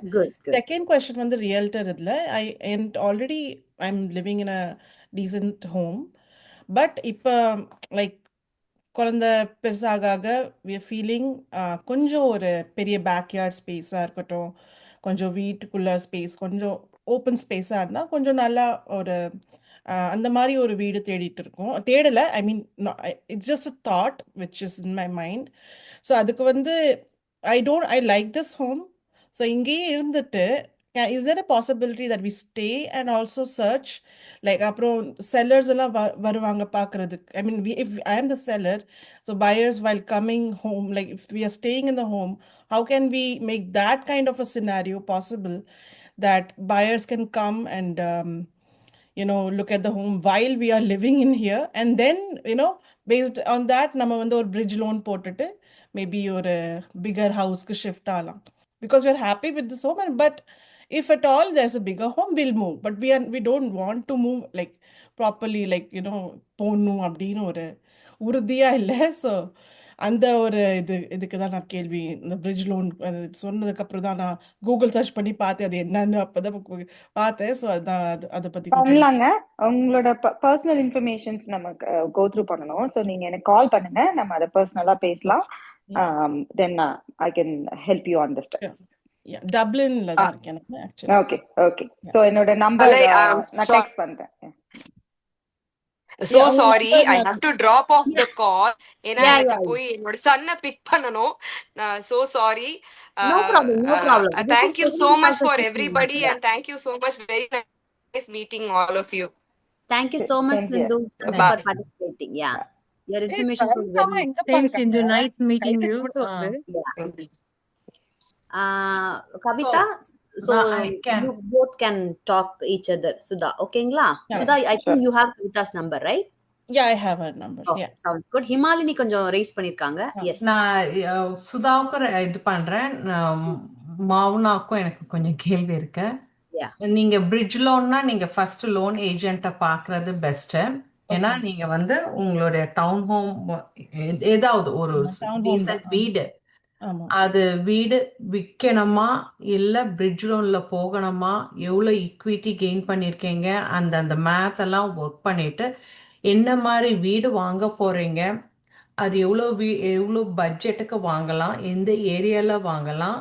செகண்ட் கொஸ்டின் வந்து ரியல்டர் இதில் already I am living in a decent home. But இப்போ லைக் குழந்தை பெருசாக வி ஆர் ஃபீலிங் கொஞ்சம் ஒரு பெரிய பேக்யார்ட் ஸ்பேஸாக இருக்கட்டும், கொஞ்சம் வீட்டுக்குள்ள ஸ்பேஸ், கொஞ்சம் ஓப்பன் ஸ்பேஸாக இருந்தால் கொஞ்சம் நல்லா ஒரு அந்த மாதிரி ஒரு வீடு தேடலை. I mean it's just a thought which is in my mind. So அதுக்கு வந்து I like this home. So இங்கேயே இருந்துட்டு is there a possibility that we stay and also search like அப்புறம் செல்லர்ஸ் எல்லாம் வருவாங்க பார்க்கறதுக்கு. I mean if I am the seller, so buyers while coming home, like if we are staying in the home, how can we make that kind of a scenario possible that buyers can come and look at the home while we are living in here, and then based on that நம்ம வந்து ஒரு bridge loan போட்டுட்டு maybe ஒரு bigger house க்கு shift ஆகலாம், because we are happy with this home. But if at all there's a bigger home, we'll move, but we don't want to move like properly, like போகணும் அப்படின்னு ஒரு உறுதியா இல்லை. So அந்த ஒரு இதுக்கு தான் நான் கேள்வி. இந்த பிரிட்ஜ் லோன் சொன்னதுக்கு அப்புறம் தான் நான் கூகுள் சர்ச் பண்ணி பார்த்தேன் அது என்னன்னு, அப்பதான் பார்த்தேன். ஸோ அதான் அதை பத்தி பண்ணலாங்க. உங்களோட பர்சனல் இன்ஃபர்மேஷன்ஸ் நமக்கு கோ த்ரூ பண்ணணும். ஸோ நீங்க எனக்கு கால் பண்ணுங்க, நம்ம அதை பர்சனலா பேசலாம். Then I can help you on the steps. டப்ளின்ல தான் இருக்கேன் ஆக்சுவலி. ஓகே. ஸோ என்னோட நம்பர் நான் டெக்ஸ்ட் பண்றேன். சோ உங்க sorry, I number have to drop off the call. ஏன்னா Yeah, எனக்கு yeah. போய் என்னோட சன்னை பிக் பண்ணணும். நான் so sorry. No problem, no problem. This is thank you totally so much not a for question everybody matter. Yeah. and thank you so much. Very nice meeting all of you. Thank you so much, Thank you. Sindhu. Thank you Bye. for participating. Yeah. Your ஏய், informations was Kavitha very எங்க Same Sindhu, இருக்காங்க? nice meeting guy you. தட்டி மட்டும் வருது. yeah. So, Kavita, so I can. you both can talk each other. Sudha, okay, ngla? Yeah, Sudha, I Sure. think you have Kavita's number, right? yeah, I have her number. Okay, Yeah. sounds good. Himalini கொஞ்சம் raise பண்ணிருக்காங்க. Yes. நான் சுதாவுக்கு இது பண்றேன். மௌனாவுக்கும் எனக்கு கொஞ்சம் கேள்வி இருக்கு. Yeah. நீங்க பிரிட்ஜ் லோன்னா நீங்க ஃபர்ஸ்ட் லோன் ஏஜென்ட்டை பார்க்கறது பெஸ்ட். ஏன்னா Okay. நீங்க உங்களுடைய டவுன் ஹோம் ஏதாவது ஒரு Town home டீசன்ட் தான். வீடு, ஆமா. அது வீடு விற்கணுமா இல்ல பிரிட்ஜ் லோன்ல போகணுமா, எவ்வளோ ஈக்விட்டி கெயின் பண்ணியிருக்கீங்க, அந்த மேத் எல்லாம் ஒர்க் பண்ணிட்டு என்ன மாதிரி வீடு வாங்க போறீங்க, அது எவ்வளோ பட்ஜெட்டுக்கு வாங்கலாம், எந்த ஏரியால வாங்கலாம்,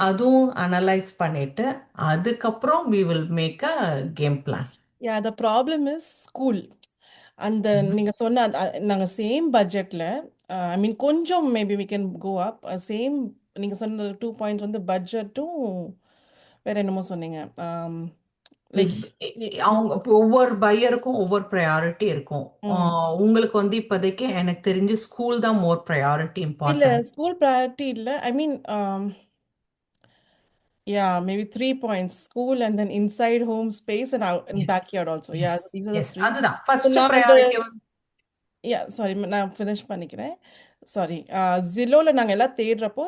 அதுவும் அனலைஸ் பண்ணிட்டு அதுக்கப்புறம் we will make a game plan. Yeah, the problem is school. அந்த நீங்க சொன்ன நாங்க சேம் பட்ஜெட்ல ஐ மீன் கொஞ்சம் maybe we can go up. Same நீங்க சொன்ன 2 பாயிண்ட்ஸ் பட்ஜெட்டும் வேற என்னமோ சொன்னீங்க. லைக் அவங்க ஒவ்வொரு பையருக்கும் ஒவ்வொரு ப்ரையாரிட்டி இருக்கும். உங்களுக்கு இப்போதைக்கு எனக்கு தெரிஞ்சு ஸ்கூல் தான் மோர் ப்ரையாரிட்டி இல்ல இம்பார்ட்டன்ட். ஸ்கூல் ப்ரையாரிட்டி இல்ல. ஐ மீன் yeah, maybe 3 points. School and then inside home space and out and backyard also. Yeah, these are the three. அதுதான் So ஃபர்ஸ்ட் நான் ப்ரையாரிட்டி. yeah, sorry, நான் ஃபினிஷ் பண்ணிக்கிறேன். சாரி, ஜிலோவில் நாங்கள் எல்லாம் தேடுறப்போ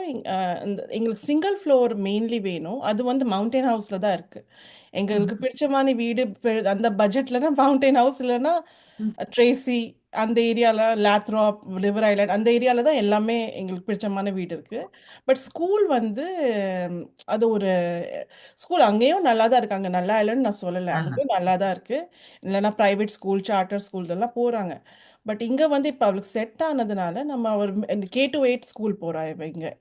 எங்களுக்கு சிங்கிள் ஃப்ளோர் மெயின்லி வேணும். அது மவுண்டைன் ஹவுஸில் தான் இருக்குது. எங்களுக்கு பிடிச்சமான வீடு அந்த பட்ஜெட்லனா மவுண்டைன் ஹவுஸ், இல்லைன்னா ட்ரேசி அந்த ஏரியாவில், லாத்ராப், ரிவர் ஐலாண்ட் அந்த ஏரியாவில் தான் எல்லாமே எங்களுக்கு பிடிச்சமான வீடு இருக்குது. பட் ஸ்கூல் அது ஒரு ஸ்கூல் அங்கேயும் நல்லா தான் இருக்காங்க, நல்லா இல்லைன்னு நான் சொல்லலை, அங்கேயும் நல்லா தான் இருக்குது. இல்லைன்னா ப்ரைவேட் ஸ்கூல், சார்ட்டர் ஸ்கூல்ஸ் எல்லாம் போகிறாங்க. பட் இங்கே இப்போ அவளுக்கு செட் ஆனதுனால நம்ம ஒரு K-8 ஸ்கூல் போகிறா.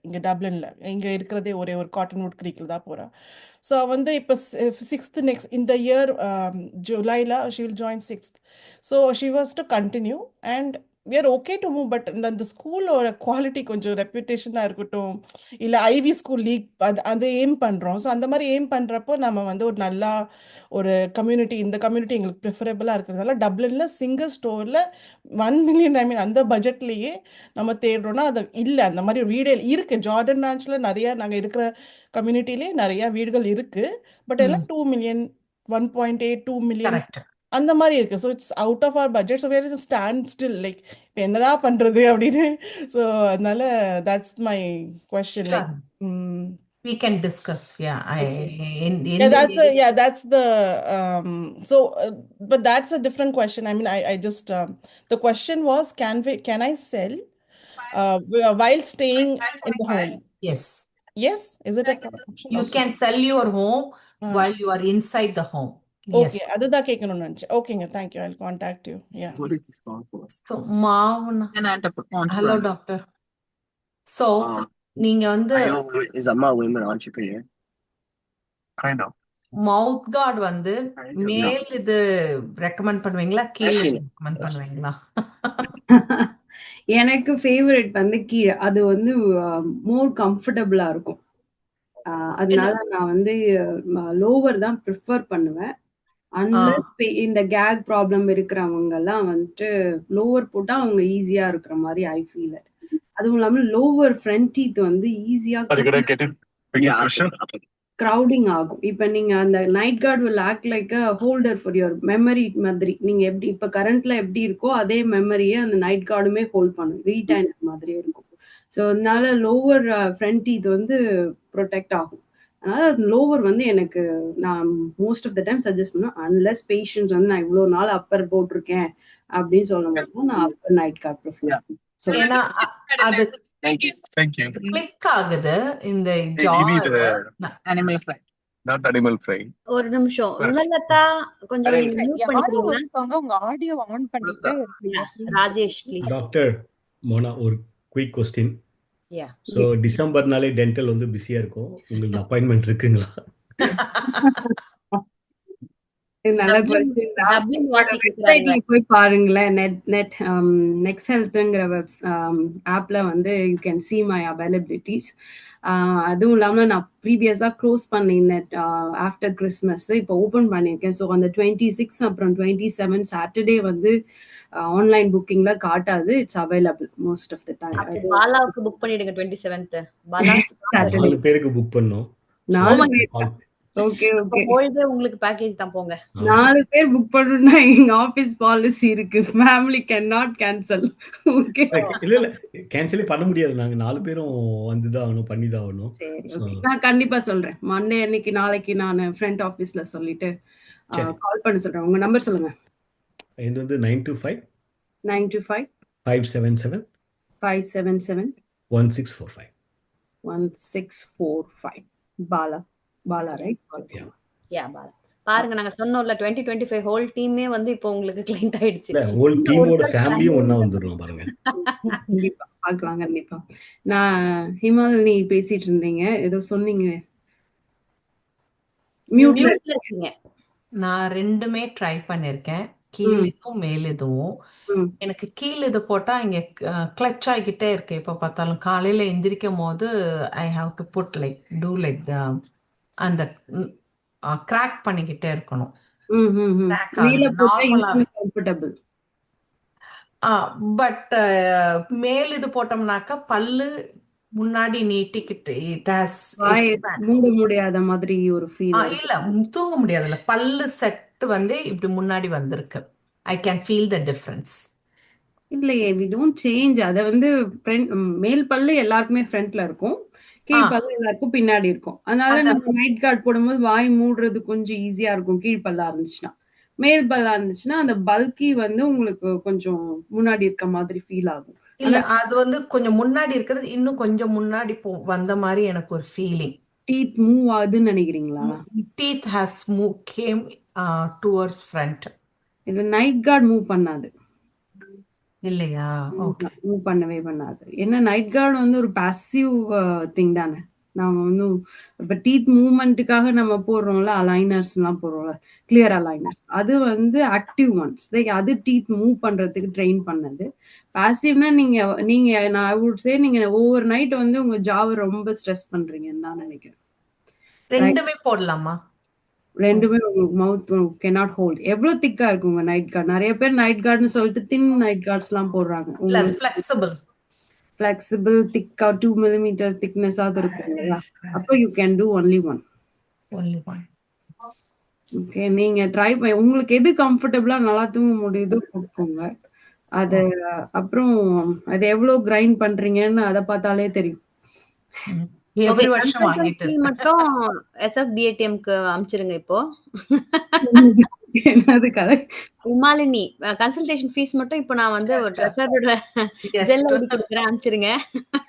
இங்கே டப்ளினில் இங்கே இருக்கிறதே ஒரே ஒரு காட்டன்வுட் க்ரீக்கில் தான் போகிறா. ஸோ இப்போ 6th நெக்ஸ்ட் இந்த இயர் ஜூலையில் she will join 6th. So she was to continue and we are okay to move. But அந்த ஸ்கூலோட குவாலிட்டி கொஞ்சம் ரெப்யூட்டேஷனாக இருக்கட்டும், இல்லை ஐவி ஸ்கூல் லீக் அது எய்ம் பண்ணுறோம். ஸோ அந்த மாதிரி எய்ம் பண்ணுறப்போ நம்ம ஒரு நல்லா ஒரு கம்யூனிட்டி, இந்த கம்யூனிட்டி எங்களுக்கு ப்ரிஃபரபிளாக இருக்கிறதால டப்ளினில் சிங்கிள் ஸ்டோரில் 1 million ஐ மீன் அந்த பட்ஜெட்லேயே நம்ம தேடுறோன்னா அது இல்லை. அந்த மாதிரி வீடு இருக்குது. ஜார்டன் பிரான்ச்சில் நிறையா நாங்கள் இருக்கிற கம்யூனிட்டிலே நிறையா வீடுகள் இருக்குது. பட் எல்லாம் 2 million, 1.8, 2 million அந்த மாதிரி இருக்கு. So it's out of our budget. So where stand still like இப்போ என்னதான் பண்றது அப்படின்னு. ஸோ அதனால that's my question. Like we can discuss. That's the so but that's a different question. I mean, I just the question was, can I sell while staying in the home? Yes, is it a option? You can sell your home while you are inside the home. Okay, அதுதான் கேட்கணும்னு நினைச்சேன். ஓகேங்க, thank you. I'll contact you. Yeah. What is this call for? So Mavna, hello doctor. So நீங்க is Amma a women entrepreneur? Kind of. Mouth card மேல் இது recommend பண்ணுவீங்களா, கீழே recommend பண்ணுவீங்களா? எனக்கு ஃபேவரட் கீழே. அது மோர் கம்ஃபர்டபுளா இருக்கும். அதனால நான் லோவர் தான் ப்ரிஃபர் பண்ணுவேன். அன்லஸ் இந்த கேக் ப்ராப்ளம் இருக்கிறவங்க எல்லாம் லோவர் போட்டா அவங்க ஈஸியா இருக்கிற மாதிரி ஐ ஃபீல். அதுவும் இல்லாம லோவர் ஃப்ரண்ட் டீத் ஈஸியா கிரௌடிங் ஆகும். இப்ப நீங்க அந்த night card will act like a holder for your memory மாதிரி. நீங்க எப்படி இப்ப கரண்ட்ல எப்படி இருக்கோ அதே மெமரியை அந்த நைட் கார்டுமே ஹோல்ட் பண்ணும், ரீடைனர் மாதிரியே இருக்கும். ஸோ அதனால லோவர் ஃப்ரண்ட் டீத் ப்ரொடெக்ட் ஆகும். அதனால லோவர் எனக்கு நான் most of the time suggest பண்ணுவேன். அன்லெஸ் பேஷண்ட்ஸ் நான் இவ்வளோ நாள் அப்பர் போட்டிருக்கேன் அப்படின்னு சொல்ல முடியும், நான் அப்பர் நைட் கார்டு ப்ரிஃபர். ஏன்னா அது கிளிக் ஆகுது இந்த animal fry, not animal fry. ஒரு நிமிஷம் விமலதா, கொஞ்சம் நீங்க மியூட் பண்ணிக்கிறீங்களா? உங்க ஆடியோ ஆன் பண்ணிட்டு. ராஜேஷ் ப்ளீஸ். டாக்டர் மோனா, ஒரு குயிக் கொஸ்டின். ஸோ டிசம்பர்னாலே டென்டல் பிஸியா இருக்கும். உங்களுக்கு அப்பாயின்மெண்ட் இருக்குங்களா? இது நல்ல டப்ளின் கொஸ்டின் தான். டப்ளின் என்னோட வாசி கேக்குறாருங்க. வெப்சைட்ல போய் பாருங்களேன். நெக்ஸ்ட் ஹெல்த்ங்கிற ஆப்ல வந்து you can see my availabilities. அதுவும் இல்லாம நான் ப்ரீவியஸா க்ளோஸ் பண்ணியிருந்தேன் ஆஃப்டர் கிறிஸ்மஸ். இப்போ ஓபன் பண்ணியிருக்கேன். ஸோ அந்த 26 அப்புறம் 27 சாட்டர்டே வந்து ஆன்லைன் புக்கிங்ல காட்டாது. It's available most of the time. அப்போ அது பாலாவுக்கு புக் பண்ணிடுங்க 27th. பாலா சாட்டர்டே 4 பேருக்கு புக் பண்ணோம். So, 4 my பேர் call- ஓகே அப்போ ஓகே ஹோல் டே உங்களுக்கு பேக்கேஜ் தான் போங்க. ஆமா. 4 பேர் புக் பண்ணணும்னா எங்க ஆபீஸ் பாலிசி இருக்கு. Family can not cancel. Okay இல்ல இல்ல கேன்சலே பண்ண முடியாது. நாங்க 4 பேரும் வந்துதான் ஆகணும், பண்ணிதான் ஆகணும். சரி So, ஓகே நான் கண்டிப்பா சொல்றேன். மண்டே அன்னைக்கு நாளைக்கு நான் ஃப்ரண்ட் ஆபீஸ்ல சொல்லிட்டு சரி. கால் பண்ண சொல்றேன். உங்க நம்பர் சொல்லுங்க. இது வந்து 925 925 577 577 1645. 1645 பாலா ரைட் கால் Yeah. பண்ணுங்க. யா பாலா. பாருங்க நாங்க சொன்னோம்ல 2025 ஹோல் டீமே வந்து இப்போ உங்களுக்கு கிளைண்ட் ஆயிடுச்சு. இல்ல ஹோல் இந்த டீமோட ஒருத்தர் ஃபேமிலியும் ஒண்ணா வந்துடுறோம் பாருங்க. கண்டிப்பா பார்க்கலாம் கண்டிப்பா. நான் ஹிமாலினி பேசிட்டு இருந்தீங்க, ஏதோ சொன்னீங்க. மியூட்ல மியூட்ல இருக்கீங்க. நான் 2மே ட்ரை பண்ணியிருக்கேன். கீழ் ம் இதுவும் மேல் இதுவும். ம் எனக்கு கீழ் இது போட்டா இங்க கிளட்ச் ஆகிக்கிட்டே இருக்கு. எப்ப பார்த்தாலும் காலையில எந்திரிக்கும் போது I have to put like அந்த கிராக் பண்ணிக்கிட்டே இருக்கணும். ம் ம் ம் கிராக் மேல ஆகுது போட்டா நார்மலாவே. இன்னும் கம்ஃபர்டபுள். பட் மேல் இது போட்டோம்னாக்கா பல்லு முன்னாடி நீட்டிக்கிட்டு இட் ஹாஸ் வாய் எக்ஸ்பேண்ட். மூட முடியாத மாதிரி ஒரு ஃபீல் வருது. இல்ல தூங்க முடியாதுல்ல. பல்லு செட் வந்து இப்படி முன்னாடி வந்திருக்கு. I can feel the difference. இல்லையே வி டோன்ட் சேஞ்ச். அத வந்து மேல் பல்லு எல்லாருக்குமே ஃப்ரண்ட்ல இருக்கும், கீழ் பல்லு எல்லாருக்கும் பின்னாடி இருக்கும். அதனால அந்த நம்ம நைட் கார்ட் போடும்போது வாய் மூடுறது கொஞ்சம் ஈஸியா இருக்கும் கீழ் பல்லா இருந்துச்சுன்னா. மேல் பல்லா இருந்துச்சுன்னா அந்த பல்கி வந்து உங்களுக்கு கொஞ்சம் முன்னாடி இருக்க மாதிரி ஃபீல் ஆகும். இல்ல ஆனா அது வந்து கொஞ்சம் முன்னாடி இருக்கிறது இன்னும் கொஞ்சம் முன்னாடி வந்த மாதிரி எனக்கு ஒரு ஃபீலிங். டீத் மூவ் ஆகுதுன்னு நினைக்கிறீங்களா? Teeth has game towards front. இது நைட் கார்ட் மூவ் பண்ணாது. இல்லையா? ஓகே. மூவ் பண்ணவே பண்ணாது. ஏன்னா நைட் கார்டு வந்து ஒரு பாசிவ் திங் தானே. நாம வந்து இப்ப டீத் மூவ்மெண்ட்டுக்காக நம்ம போடுறோம்ல, அலைனர்ஸ் எல்லாம் போடுறோம்ல, கிளியர் அலைனர்ஸ், அது வந்து ஆக்டிவ் ஒன்ஸ். அது டீத் மூவ் பண்றதுக்கு ட்ரெயின் பண்ணது. பாசிவ்னா நீங்க நீங்க நான் ஐ வுட் சே நீங்க ஓவர் நைட் வந்து உங்க ஜாவை ரொம்ப ஸ்ட்ரெஸ் பண்றீங்கன்னு தான் நினைக்கிறேன். ரெண்டுமே போடலாமா? ரெண்டுமே உங்களுக்கு மவுத் கேனாட் ஹோல்ட். எவ்வளவு திக்கா இருக்கு உங்க நைட் கார்டு? நிறைய பேர் நைட் கார்டுன்னு சொல்லிட்டு தின் நைட் கார்ட்ஸ் எல்லாம் போடுறாங்க. இல்ல அது உங்களுக்கு ஃபிளெக்சிபிள். ஃபிளெக்சிபிள் திக்கா 2 mm திக்னஸ் ஆகுது இருக்கும் இல்லையா? அப்போ you can do only one. Okay நீங்க ட்ரை பண்ணி உங்களுக்கு எது கம்ஃபர்டபுளா நல்லா தூங்க முடியுதோ போட்டுக்கோங்க. அது அப்புறம் அது எவ்வளவு கிரைண்ட் பண்றீங்கன்னு அதை பார்த்தாலே தெரியும். ஓகே எவ்ரி வருஷம் கன்சல்டன்ட் வாங்கிட்டு ஃபீ இருக்கேன். மட்டும் SFBATMக்கு அனுப்பிச்சிருங்க இப்போ. என்னது கதை? ஹிமாலினி கன்சல்டேஷன் ஃபீஸ் மட்டும் இப்போ நான் வந்து ஒரு ட்ரெஷரோட Yes, ஜெல் ஐடி கொடுக்குறேன், அனுப்பிச்சிருங்க.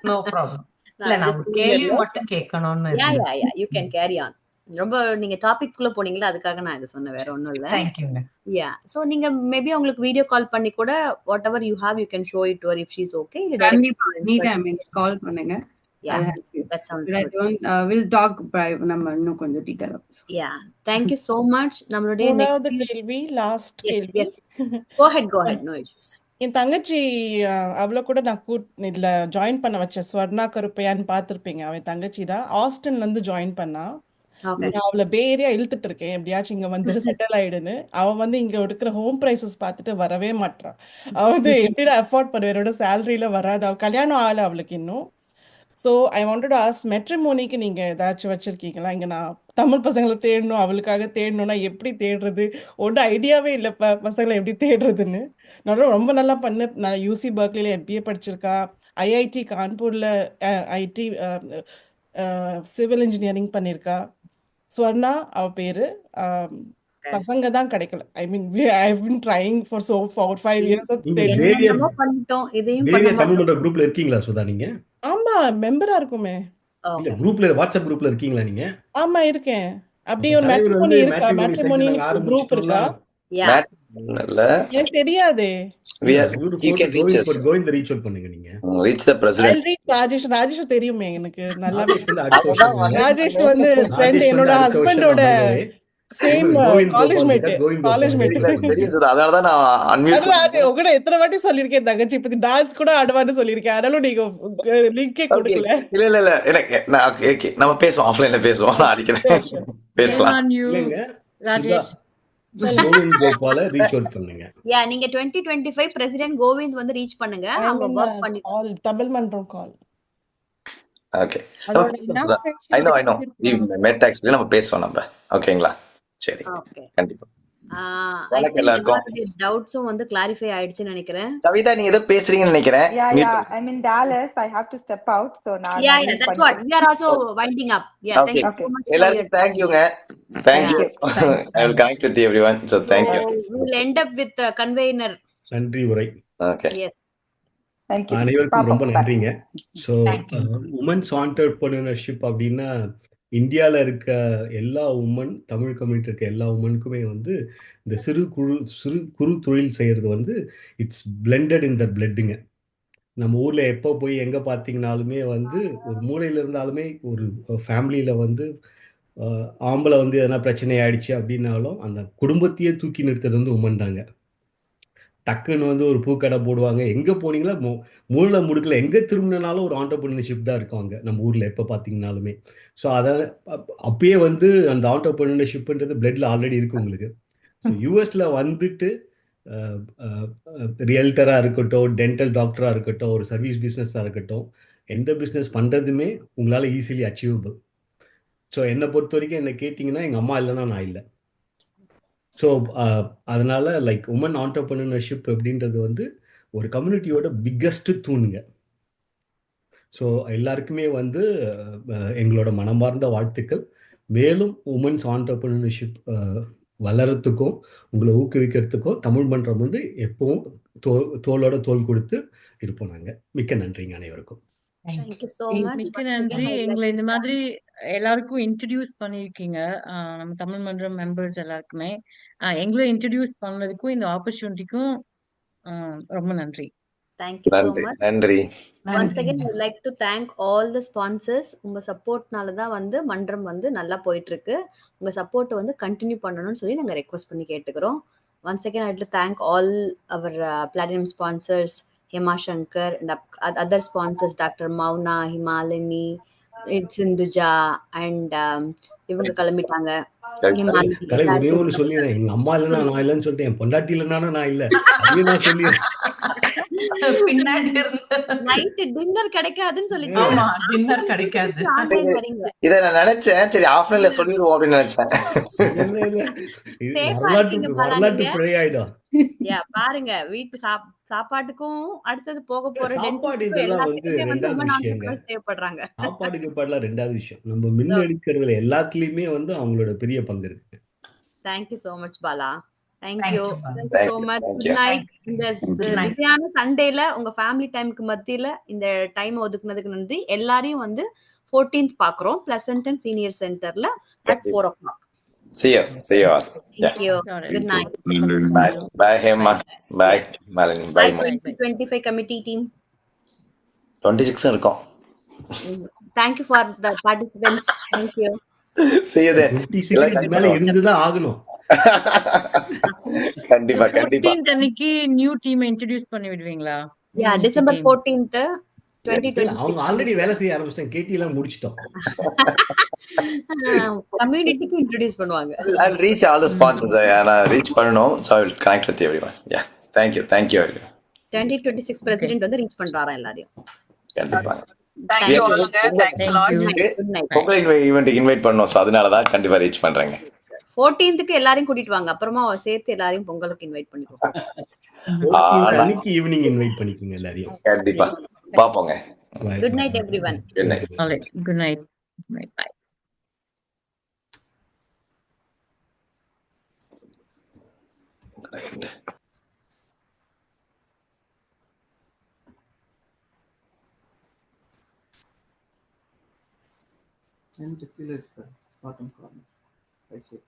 No problem. இல்ல நான் ஒரு கேள்வி மட்டும் கேட்கணும்னு யா இருந்தேன். Yeah yeah you can carry on. ரொம்ப நீங்க டாபிக் குள்ள போனீங்களா, அதுக்காக நான் இதை சொன்னேன், வேற ஒண்ணும் இல்ல. தேங்க்யூங்க. யா சோ நீங்க மேபி உங்களுக்கு வீடியோ கால் பண்ணி கூட what ever you have you can show it to if she is okay. இல்ல கண்டிப்பா எனி டைம் எனக்கு கால் பண்ணுங்க. யா I'll help you. That sounds That good. one, we'll talk நம்ம இன்னும் கொஞ்சம் டீடைலா பேசுவோம். யா thank you so much. நம்மளுடைய மூணாவது நெக்ஸ்ட் கேள்வி, லாஸ்ட் கேள்வி. go ahead no issues. என் தங்கச்சி அவளை கூட நான் இதுல ஜாயின் பண்ண வச்சேன். ஸ்வர்ணா கருப்பையான்னு பார்த்திருப்பீங்க. அவன் தங்கச்சி தான் ஆஸ்டின்ல இருந்து ஜாயின் பண்ணா. ஓகே நான் அவளை பே ஏரியா இழுத்துட்டு இருக்கேன், எப்படியாச்சும் இங்க வந்துட்டு செட்டில் ஆயிடுன்னு. அவன் வந்து இங்க இருக்கிற ஹோம் பிரைசஸ் பார்த்துட்டு வரவே மாட்டான். அவன் வந்து எப்படி அஃபோர்ட் பண்ணுவேன், என்னோட சேலரியில வராது. அவ கல்யாணம் ஆகல அவளுக்கு இன்னும். So I wanted to ask, மெட்ரிமோனிக்கு நீங்க ஏதாச்சும் வச்சிருக்கீங்களா? இங்க நான் தமிழ் பசங்களை தேடணும், அவளுக்காக தேடணும்னா எப்படி தேடுறது? ஒன்றும் ஐடியாவே இல்லை பசங்களை எப்படி தேடுறதுன்னு. நான் ரொம்ப நல்லா நான் UC பர்க்லியில் MBA படிச்சிருக்கா, IIT கான்பூர்ல ஐடி சிவில் இன்ஜினியரிங் பண்ணியிருக்கா. ஸ்வர்ணா அவ பேரு. பசங்க தான் கிடைக்கல. I mean I have been trying for 4-5 years. என்னென்னமோ பண்ணிட்டோம், இதையும் பண்ண தமிழ் மன்ற குரூப்ல இருக்கீங்களா சுதா நீங்க? ஆமா மெம்பரா இருக்குமே. இல்ல குரூப்ல வாட்ஸ்அப் குரூப்ல இருக்கீங்களா நீங்க? ஆமா இருக்கேன். அப்படியே ஒரு மேட்ரிமோனி இருக்கா, மேட்ரிமோனி குரூப் இருக்கா? எனக்கு தெரியாதே. ராஜேஷ் தெரியுமே எனக்கு நல்லா. ராஜேஷ் வந்து ஃப்ரெண்ட், என்னோட ஹஸ்பண்டோட சேம் கோவிந்த் காலேஜ் கோபால் மேட் கிட்ட கோவிந்த் காலேஜ் கோபால் மேட் இல்ல தெரியும் சார், அதனாலதான் நான் அன்மியூட் அது பண்ணேன். உங்ககிட்ட எத்தனை வாட்டி சொல்லியிருக்கேன் தங்கச்சி பத்தி டான்ஸ் கூட ஆடுவான்னு சொல்லியிருக்கேன். ஆனாலும் நீங்க லிங்கே ஓகே, கொடுக்கல. இல்ல எனக்கு ஓகே, நம்ம பேசுவோம், ஆஃப்லைன்ல பேசுவோம், நான் அடிக்கிறேன், சரி சரி பேசலாம். Shame on you, இல்லைங்க சுதா, Rajesh. சொல்லுங்க. கோவிந்த் கோபால ரீச் அவுட் பண்ணுங்க. யா நீங்க 2025 பிரசிடென்ட் கோவிந்த் வந்து ரீச் பண்ணுங்க. ஐ அவங்க மீன் ஒர்க் பண்ணிட்டு கால் தமிழ் மன்றம் கால். ஓகே, நம்ம அதோட பேசுவோம் சுதா. ஐ இனாகுரேஷன் நோ முடிஞ்சிருக்கும். மெட் ஆக்சுவலி நம்ம பேசுவோம் நம்ம. ஓகேங்களா, சரி, ஓகே. கண்டிப்பா. ஐ வணக்கம் திங்க் எல்லாருக்கும். எல்லாருடைய டவுட்ஸும் வந்து கிளாரிஃபை ஆயிடுச்சுன்னு நினைக்கிறேன். கவிதா, நீங்க ஏதோ பேசுறீங்கன்னு நினைக்கிறேன். Yeah, Mute yeah. பண்ணுங்க. I'm in Dallas. I have to step out. So நான் Yeah, mute that's what. பண்ணிட்டேன். We are also winding up. Yeah, thank okay, you Okay. so much for your எல்லாருக்கும் தேங்க்யூங்க, Thank thank you. you. Thanks. I will connect with everyone. So So thank you. we will end up with the convener. நன்றி உரை. Okay, Yes. Thank you. அனைவருக்கும் ரொம்ப பாப்போம். Bye. நன்றிங்க. So Thank you. Women's entrepreneurship அப்படின்னா இந்தியாவில் இருக்க எல்லா உமன், தமிழ் கம்யூனிட்டி இருக்க எல்லா உமனுக்குமே வந்து இந்த சிறு குறு தொழில் செய்கிறது வந்து இட்ஸ் பிளெண்டட் இன் த பிளட்டுங்க. நம்ம ஊரில் எப்போ போய் எங்கே பார்த்தீங்கனாலுமே வந்து ஒரு மூலையில் இருந்தாலுமே ஒரு ஃபேமிலியில் வந்து ஆம்பளை வந்து எதனா பிரச்சனை ஆயிடுச்சு அப்படின்னாலும் அந்த குடும்பத்தையே தூக்கி நிறுத்துறது வந்து உமன் தாங்க. டக்குன்னு வந்து ஒரு பூக்கடை போடுவாங்க. எங்கே போனீங்களா மூளை முடுக்கில் எங்கே திரும்பினாலும் ஒரு ஆண்டர்பிரினர்ஷிப் தான் இருக்காங்க நம்ம ஊரில் எப்போ பார்த்தீங்கனாலுமே. ஸோ அதை அப்பயே வந்து அந்த ஆண்டர்பிரினர்ஷிப்ன்றது பிளட்டில் ஆல்ரெடி இருக்குது உங்களுக்கு. ஸோ யூஎஸில் வந்துட்டு ரியல்டராக இருக்கட்டும், டென்டல் டாக்டராக இருக்கட்டும், ஒரு சர்வீஸ் பிஸ்னஸாக இருக்கட்டும், எந்த பிஸ்னஸ் பண்ணுறதுமே உங்களால் ஈஸிலி அச்சீவபிள். ஸோ என்னை பொறுத்த வரைக்கும் என்ன கேட்டிங்கன்னா எங்கள் அம்மா இல்லைன்னா நான் இல்லை. ஸோ அதனால் லைக் உமன் ஆண்டர்பிரினர்ஷிப் அப்படின்றது வந்து ஒரு கம்யூனிட்டியோட பிக்கஸ்ட் தூணுங்க. ஸோ எல்லாருக்குமே வந்து எங்களோட மனமார்ந்த வாழ்த்துக்கள். மேலும் உமன்ஸ் ஆண்டர்பிரினர்ஷிப் வளர்கிறதுக்கும் உங்களை ஊக்குவிக்கிறதுக்கும் தமிழ் மன்றம் வந்து எப்பவும் தோளோட தோள் கொடுத்து இருப்போம். நாங்கள் மிக்க நன்றிங்க அனைவருக்கும். Thank you so much. மிக்க Once again, நன்றி. I would like எங்களை to இந்த thank மாதிரி எல்லாருக்கும் இன்ட்ரடியூஸ் பண்ணியிருக்கீங்க. நம்ம தமிழ் மன்றம் மெம்பர்ஸ் எல்லாருக்குமே எங்களை இன்ட்ரடியூஸ் பண்ணதுக்கும் இந்த ஆப்பர்ச்சுனிட்டிக்கும் ரொம்ப நன்றி. thank you so நன்றி much. நன்றி. Once again, நன்றிங்க. I would like to thank all the sponsors. உங்க சப்போர்ட்னால தான் வந்து மன்றம் வந்து நல்லா போயிட்டு இருக்கு. உங்க சப்போர்ட் வந்து கண்டினியூ பண்ணணும்னு சொல்லி நாங்க ரெக்வஸ்ட் பண்ணி கேட்டுக்கிறோம். Once again, I would like to thank all our platinum sponsors, Hema Shankar, and other sponsors, Dr. Mauna, Himalini, Sinduja, and இவங்க கிளம்பிட்டாங்க. Himalini, கலை ஒரே எல்லாருக்கும் ஒன்று சொல்லிடுறேன். எங்கள் அம்மா இல்லைன்னா நான் இல்லைன்னு சொல்லிட்டேன். என் பொண்டாட்டி இல்லைன்னா நான் இல்லை, அதையும் நான் சொல்லிடுறேன். பின்னாடி இருந்து நைட் டின்னர் கிடைக்காதுன்னு சொல்லிட்டு ஆமா டின்னர் கிடைக்காது. ஆன்லைன் வரீங்க. இதை நான் நினைச்சேன், சரி ஆஃப்லைன்ல சொல்லிடுவோம் அப்படின்னு நினைச்சேன். இல்லை இல்லை, இது சேஃபா இருக்கீங்க பாலா வரலாற்று நீங்க. பிழையாயிடும். யா பாருங்க, வீட்டு சாப்பாட்டுக்கும் அடுத்தது போக போற சாப்பாடு டென்டிஸ்க்கும் இதெல்லாம் வந்து எல்லாத்துக்குமே வந்து ரெண்டாவது உமன் விஷயங்க. ஆண்டர்பிரினர்ஸ் தேவைப்படுறாங்க. சாப்பாடுக்கு பாடலாம் ரெண்டாவது விஷயம். நம்ம மின் எடுக்கிறதுல எல்லாத்துலயுமே வந்து அவங்களோட பெரிய பங்கு இருக்கு. Thank you so much Bala. Thank Thank you. you, Bala. Thank you so much. Thank Good you. night. Thank you. இந்த Good night. பிஸியான சண்டேல உங்க ஃபேமிலி டைம்க்கு மத்தியில இந்த டைம் ஒதுக்குனதுக்கு நன்றி. எல்லாரையும் வந்து 14th பாக்குறோம் பிளசன்டன் சீனியர் சென்டர்ல at 4 o'clock. See you all. Yeah. Thank you. Got it. Good night. Bye. Bye Hema. Bye Malini. Bye. Bye Bye. 2025 committee team. 26 இருக்கும். Thank you for the participants. Thank you. See you then. 26 மேல இருந்துதான் ஆகணும். கண்டிப்பா 14th அன்னைக்கு new team introduce பண்ணி விடுவீங்களா? Yeah, December 14th, இல்ல, 2026. அவங்க already வேலை செய்ய ஆரம்பிச்சிட்டாங்க. கேட்டி எல்லாம் முடிச்சிட்டோம். கம்யூனிட்டிக்கு இன்ட்ரோடியூஸ் பண்ணுவாங்க. I'll reach all the sponsors. நான் reach பண்ணனும். So I will connect with everyone. Yeah. Thank you everyone. 2026 president வந்து ரீச் பண்றாரா எல்லாரையும். கண்டிப்பா. Thank you all. Thanks a lot. Good night. உங்களை ஈவென்ட் இன்வைட் பண்ணோம். சோ அதனால தான் கண்டிப்பா ரீச் பண்றேங்க. 14th எல்லாரையும் கூட்டிட்டு வாங்க. அப்புறமா சேர்த்து எல்லாரையும் பொங்கலுக்கு இன்வைட் பண்ணிக்கோங்க. 14th அன்னைக்கு ஈவினிங் இன்வைட் பண்ணிக்கோங்க எல்லாரையும். கண்டிப்பா பாப்போங்க. Good night everyone. Good night. All right. Good night. Bye. And killer bottom corner. Right here.